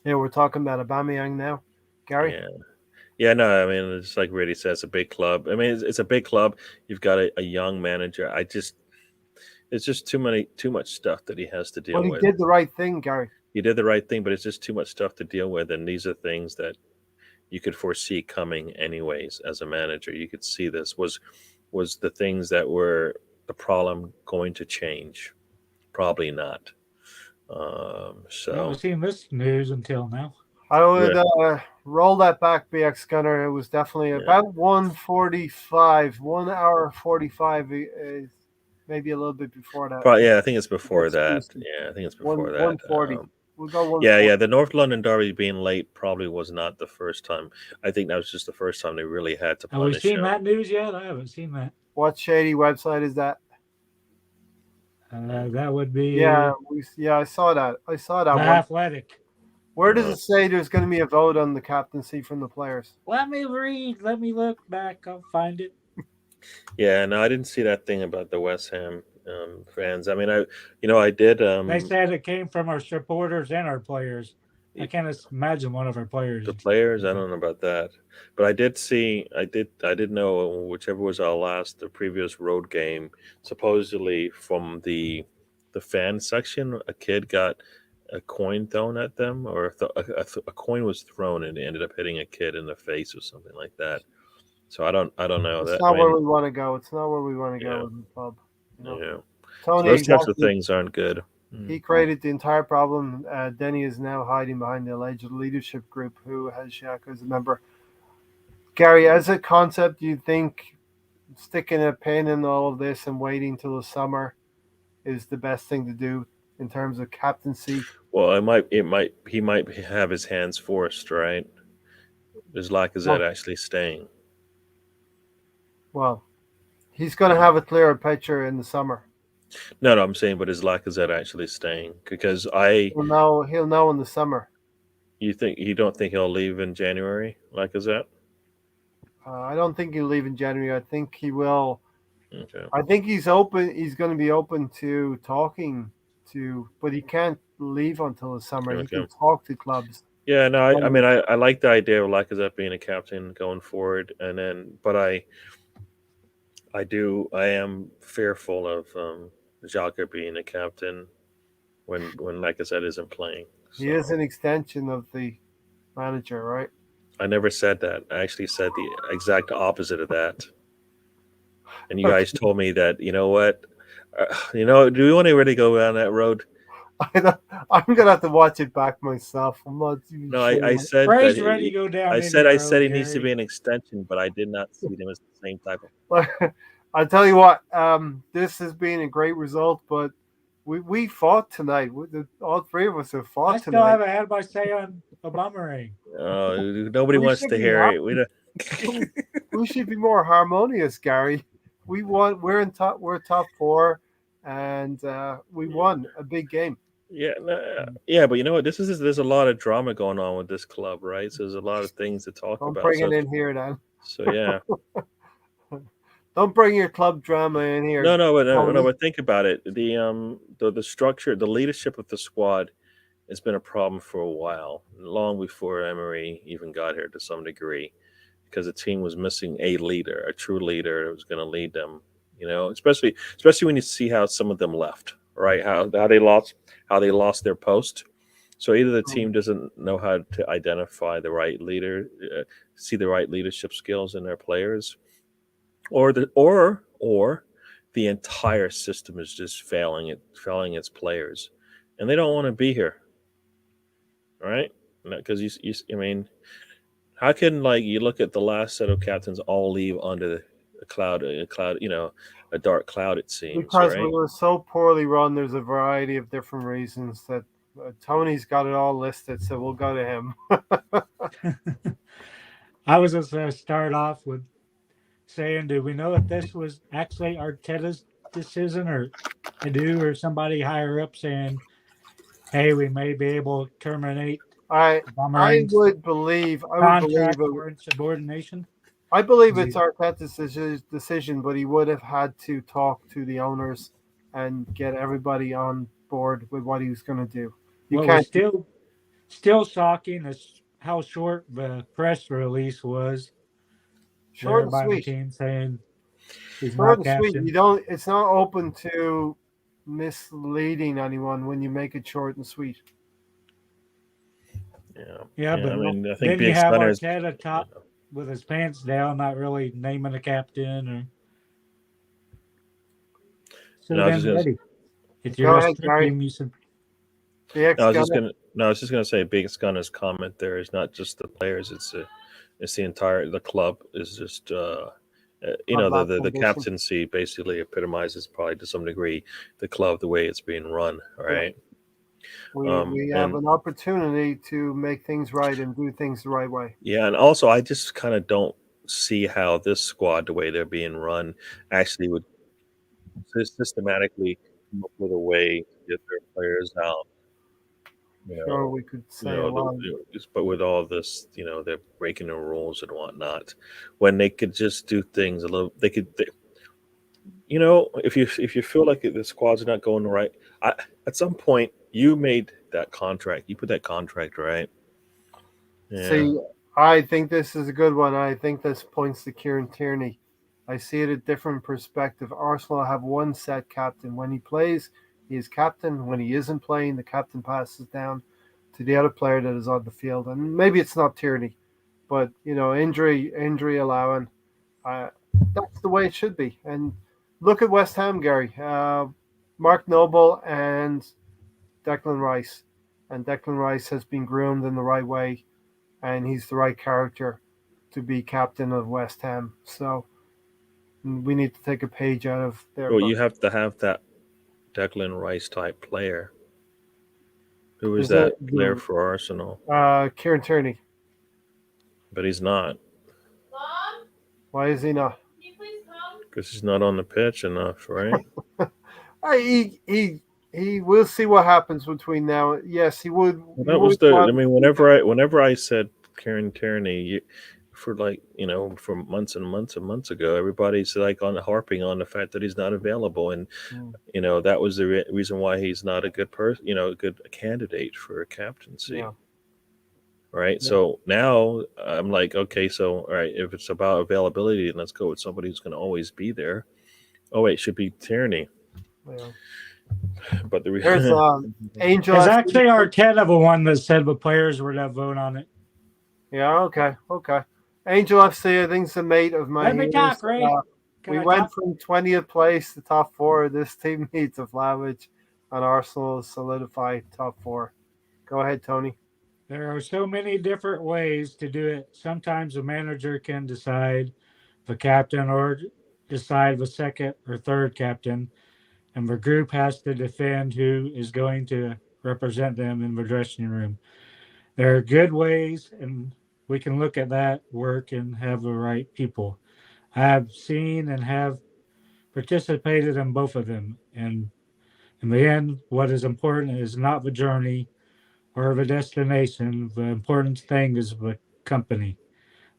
yeah, we're talking about Aubameyang now. Gary? Yeah, no, I mean, it's like Reddy says, it's a big club. I mean, it's a big club. You've got a young manager. It's just too much stuff that he has to deal with. But he did the right thing, Gary. He did the right thing, but it's just too much stuff to deal with. And these are things that you could foresee coming anyways as a manager. You could see this was the things that were the problem going to change? Probably not. I've seen this news until now. I would roll that back, BX Gunner. It was definitely about 1:45, 1 hour 45, maybe a little bit before that. Probably, I think it's before that. Yeah, I think it's before that. 1:40. We'll go 1:40. Yeah. The North London Derby being late probably was not the first time. I think that was just the first time they really had to punish him. Have we seen that news yet? I haven't seen that. What shady website is that? That would be. Yeah, I saw that. The Athletic. Where does it say there's going to be a vote on the captaincy from the players? Let me read. Let me look back. I'll find it. Yeah, no, I didn't see that thing about the West Ham fans. I mean, I did. They said it came from our supporters and our players. I can't imagine one of our players. The players, I don't know about that, but I did see. I did know whichever was the previous road game. Supposedly from the fan section, a kid got a coin thrown at them, or a coin was thrown and it ended up hitting a kid in the face or something like that. So I don't know. It's not where we want to go. It's not where we want to go in the pub. Yeah, Tony, so those types of things aren't good. He created the entire problem. Denny is now hiding behind the alleged leadership group who has Xhaka as a member. Gary, as a concept, do you think sticking a pin in all of this and waiting till the summer is the best thing to do in terms of captaincy? Well, he might have his hands forced, right? There's Lacazette actually staying. Well, he's going to have a clearer picture in the summer. No, I'm saying, but is Lacazette actually staying? Because he'll know in the summer. You don't think he'll leave in January, Lacazette? I don't think he'll leave in January. I think he will. Okay. I think he's open. He's going to be open to talking to, but he can't leave until the summer. Okay. He can talk to clubs. Yeah, no, I mean, I like the idea of Lacazette being a captain going forward, but I am fearful of Xhaka being a captain when Lacazette isn't playing. So. He is an extension of the manager, right? I never said that. I actually said the exact opposite of that. And you guys told me that, you know what? Do we want to really go down that road? I'm gonna have to watch it back myself. I'm not even No, sure. I said that Ray's ready to go down. I any said road, he needs to be Gary. an extension, but I did not see him as the same type of. I'll tell you what. This has been a great result, but we fought tonight. All three of us have I fought still tonight. haven't had my say on Aubameyang. Nobody We wants should to be hear ha- it. we should be more harmonious, Gary. We won. We're in top. We're top four, and we won a big game. Yeah, yeah, but you know what? There's a lot of drama going on with this club, right? So there's a lot of things to talk Don't about. bring it in here, then. So yeah, Don't bring your club drama in here. but think about it. The structure, the leadership of the squad has been a problem for a while, long before Emery even got here to some degree, because the team was missing a leader, a true leader that was going to lead them. You know, especially when you see how some of them left, right? How they lost their post. So either the team doesn't know how to identify the right leader, see the right leadership skills in their players, or the entire system is just failing its players, and they don't want to be here, right? Because I mean, how can you look at the last set of captains all leave under a cloud, a dark cloud? It seems, because right? we were so poorly run. There's a variety of different reasons that Tony's got it all listed, so we'll go to him. I was just going to start off with saying, do we know if this was actually Arteta's decision or Edu or somebody higher up saying, hey, we may be able to terminate I Aubameyang's would believe contract it. for insubordination? I believe it's Arteta's decision, but he would have had to talk to the owners and get everybody on board with what he was going to do. You What can't. was still shocking is how short the press release was Short there and by the sweet. team saying he's Short not and sweet. captain. You don't. It's not open to misleading anyone when you make it short and sweet. Yeah, but I mean, I think then you being have Gunner is, Arteta top with his pants down, not really naming a captain or. So No, I was then, just Eddie, if Go you're ahead, Gary. restricting, you should. The ex I was just gonna say, biggest Gunner's comment there is not just the players; it's the club is just the captaincy basically epitomizes probably to some degree the club, the way it's being run, right? We have an opportunity to make things right and do things the right way. Yeah, and also I just kind of don't see how this squad, the way they're being run, actually would systematically come up with a way to get their players out. Sure, we could say a lot. But with all this, they're breaking the rules and whatnot. When they could just do things a little, if you feel like the squad's not going right, at some point you made that contract, you put that contract right. Yeah. See, I think this is a good one. I think this points to Kieran Tierney. I see it a different perspective. Arsenal have one set captain. When he plays, he is captain. When he isn't playing, the captain passes down to the other player that is on the field. And maybe it's not Tierney, but injury allowing, that's the way it should be. And look at West Ham, Gary. Mark Noble and Declan Rice. And Declan Rice has been groomed in the right way, and he's the right character to be captain of West Ham. So we need to take a page out of their Well, book. you have to have that Declan Rice type player. Who is that player for Arsenal? Kieran Tierney. But he's not. Mom? Why is he not? Can you please come? Because he's not on the pitch enough, right? He will see what happens between now. Yes, he would. Well, that was whenever I said Kieran Tierney, for months and months and months ago, everybody's harping on the fact that he's not available, and that was the reason why he's not a good person, a good candidate for a captaincy. Yeah. Right. Yeah. So now I'm like, okay, so all right, if it's about availability, then let's go with somebody who's going to always be there. Oh wait, it should be Tierney. Yeah. But there's Angel. It's actually Arteta the one that said the players were to vote on it. Yeah. Okay. Angel FC, I think, is a mate of mine. Let me talk, Ray. We went from 20th place to top 4. This team needs a Flowage. and Arsenal solidify top 4. Go ahead, Tony. There are so many different ways to do it. Sometimes a manager can decide the captain or decide the second or third captain, and the group has to defend who is going to represent them in the dressing room. There are good ways, and we can look at that work and have the right people. I have seen and have participated in both of them. And in the end, what is important is not the journey or the destination. The important thing is the company.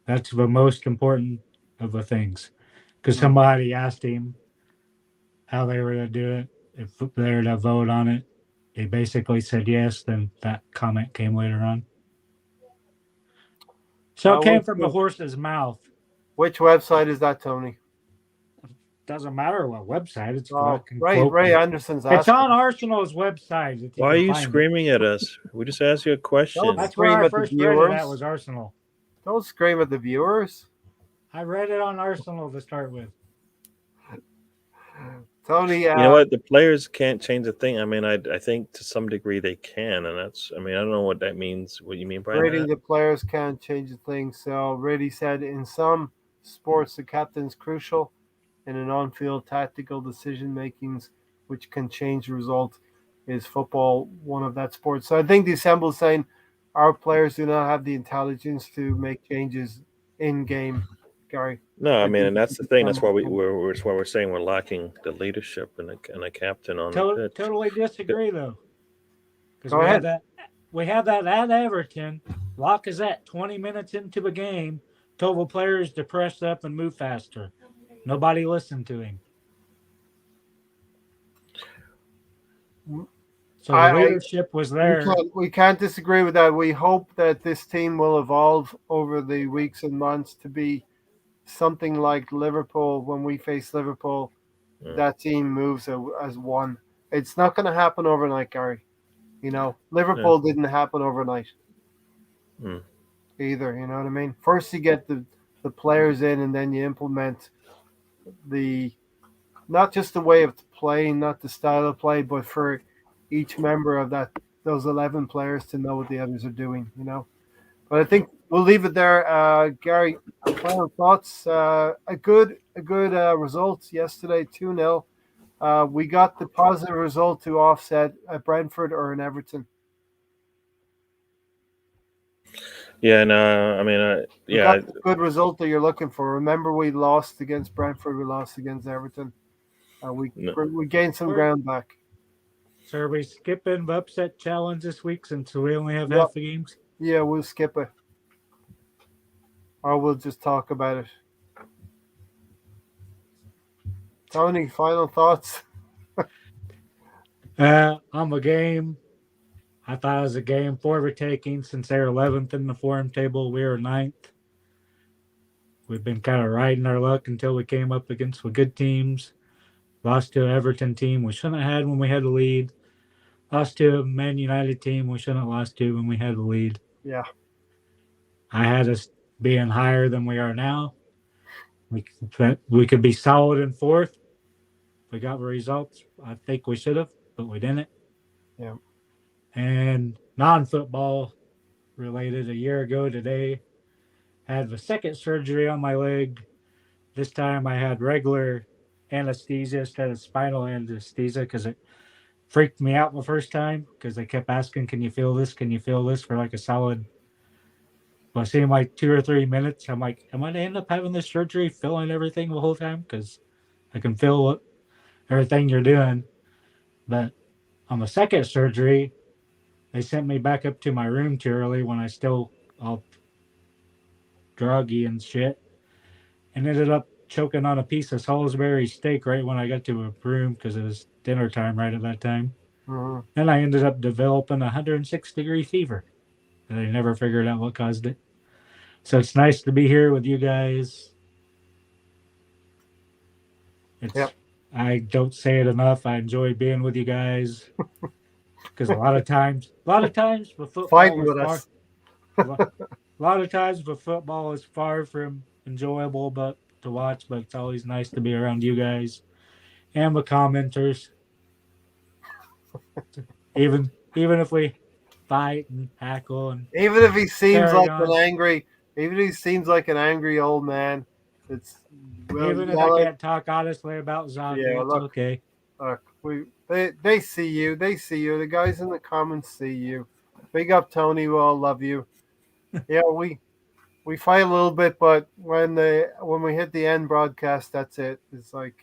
That's the most important of the things. Because somebody asked him how they were to do it, if they were to vote on it. He basically said yes, then that comment came later on. So it came from the horse's mouth. Which website is that, Tony? Doesn't matter what website. It's Ray Anderson's asking. It's on Arsenal's website. Why are you screaming at us? We just asked you a question. That's where I first read it. That was Arsenal. Don't scream at the viewers. I read it on Arsenal to start with. Tony, you know what? The players can't change a thing. I mean, I think to some degree they can, and that's. I mean, I don't know what that means. What you mean by rating that? The players can't change a thing. So, Reddy said, in some sports, the captain's crucial in an on-field tactical decision makings, which can change the result. Is football one of that sport? So, I think the Assembly is saying our players do not have the intelligence to make changes in game. Gary. No, I mean, and that's the thing. That's why we're saying we're lacking the leadership and a captain on the pitch. Totally disagree, though. Because we had that at Everton. Lacazette, 20 minutes into the game, told the players to press up and move faster. Nobody listened to him. So the leadership was there. We can't disagree with that. We hope that this team will evolve over the weeks and months to be something like Liverpool. When we face Liverpool, that team moves as one. It's not going to happen overnight, Gary. You know, Liverpool didn't happen overnight either. You know what I mean? First you get the players in, and then you implement not just the way of playing, not the style of play, but for each member of those 11 players to know what the others are doing. You know, but I think we'll leave it there. Gary, final thoughts? A good result yesterday, 2-0. We got the positive result to offset at Brentford or in Everton. Yeah, no, I mean, Got the good result that you're looking for. Remember, we lost against Brentford. We lost against Everton. We gained some ground back. So are we skipping the upset challenge this week since we only have half the games? Yeah, we'll skip it. Or we'll just talk about it. Tony, final thoughts? On the game, I thought it was a game for the taking since they're 11th in the form table. We were 9th. We've been kind of riding our luck until we came up against the good teams. Lost to an Everton team we shouldn't have had when we had the lead. Lost to a Man United team we shouldn't have lost to when we had the lead. Yeah. I had us being higher than we are now. We could be solid in 4th. We got the results. I think we should have, but we didn't. Yeah. And non-football related, a year ago today, had the second surgery on my leg. This time I had regular anesthesia instead of spinal anesthesia because it freaked me out the first time because they kept asking, can you feel this? Can you feel this? For like a solid, well, it seemed like 2 or 3 minutes. I'm like, am I going to end up having this surgery, feeling everything the whole time? Because I can feel everything you're doing. But on the second surgery, they sent me back up to my room too early when I still all druggy and shit, and ended up choking on a piece of Salisbury steak right when I got to a room because it was dinner time right at that time. Mm-hmm. Then I ended up developing 106-degree fever. And I never figured out what caused it. So it's nice to be here with you guys. I don't say it enough. I enjoy being with you guys because a lot of times with football, fighting with us. A lot of times with football is far from enjoyable, but to watch. But it's always nice to be around you guys and the commenters. Even if we fight and hackle and Even if he seems Carry like on. even if he seems like an angry old man, it's even if I can't talk honestly about Xhaka, Yeah, it's look. okay. Look, they see you. They see you. The guys in the comments see you. Big up, Tony. We all love you. Yeah, we fight a little bit, but when we hit the end broadcast, that's it. It's like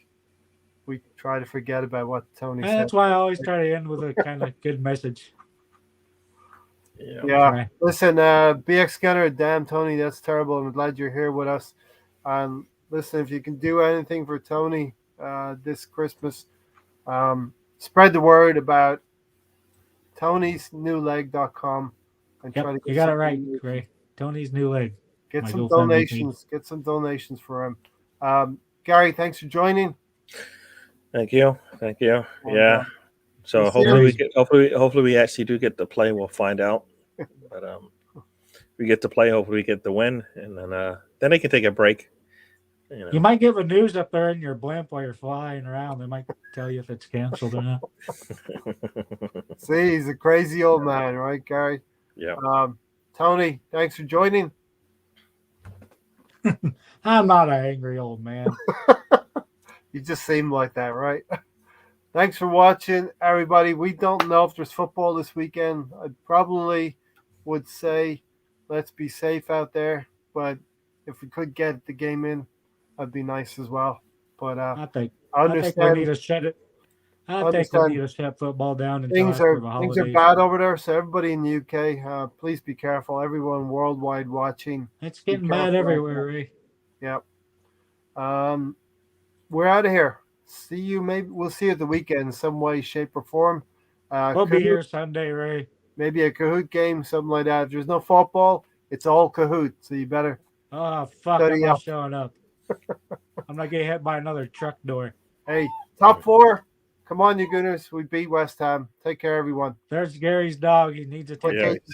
we try to forget about what Tony And said. that's why I always try to end with a kind of good message. Yeah. Yeah. Try. Listen, BX Scanner, damn Tony, that's terrible. I'm glad you're here with us. And listen, if you can do anything for Tony this Christmas, spread the word about Tony'sNewLeg.com and Yep, try to get you got it some right, donations. Ray. Tony's new leg. Get My some GoFundMe donations. Get some donations for him. Gary, thanks for joining. Thank you. And, Yeah. So we'll see hopefully we actually do get to play. We'll find out. But we get to play. Hopefully we get the win, and then they can take a break. You might get the news up there in your blimp while you're flying around. They might tell you if it's canceled or not. See, he's a crazy old man, right, Gary? Yeah. Tony, thanks for joining. I'm not an angry old man. You just seem like that, right? Thanks for watching, everybody. We don't know if there's football this weekend. I probably would say let's be safe out there, but if we could get the game in, that'd be nice as well. But I think I we need understand to shut it. I think understand. we need to shut football down until things after are the things are holidays. bad over there. So everybody in the UK, please be careful. Everyone worldwide watching. It's Be getting bad careful out everywhere, there. Ray. Yep. We're out of here. See you. Maybe we'll see you at the weekend in some way, shape, or form. We'll be Kahoot, here Sunday, Ray. maybe a Kahoot game, something like that. If there's no football, it's all Kahoot. So you better Oh, fuck, study I'm up. not showing up. I'm not getting hit by another truck door. Hey, top four. Come on, you Gooners. We beat West Ham. Take care, everyone. There's Gary's dog. He needs a Okay. ticket.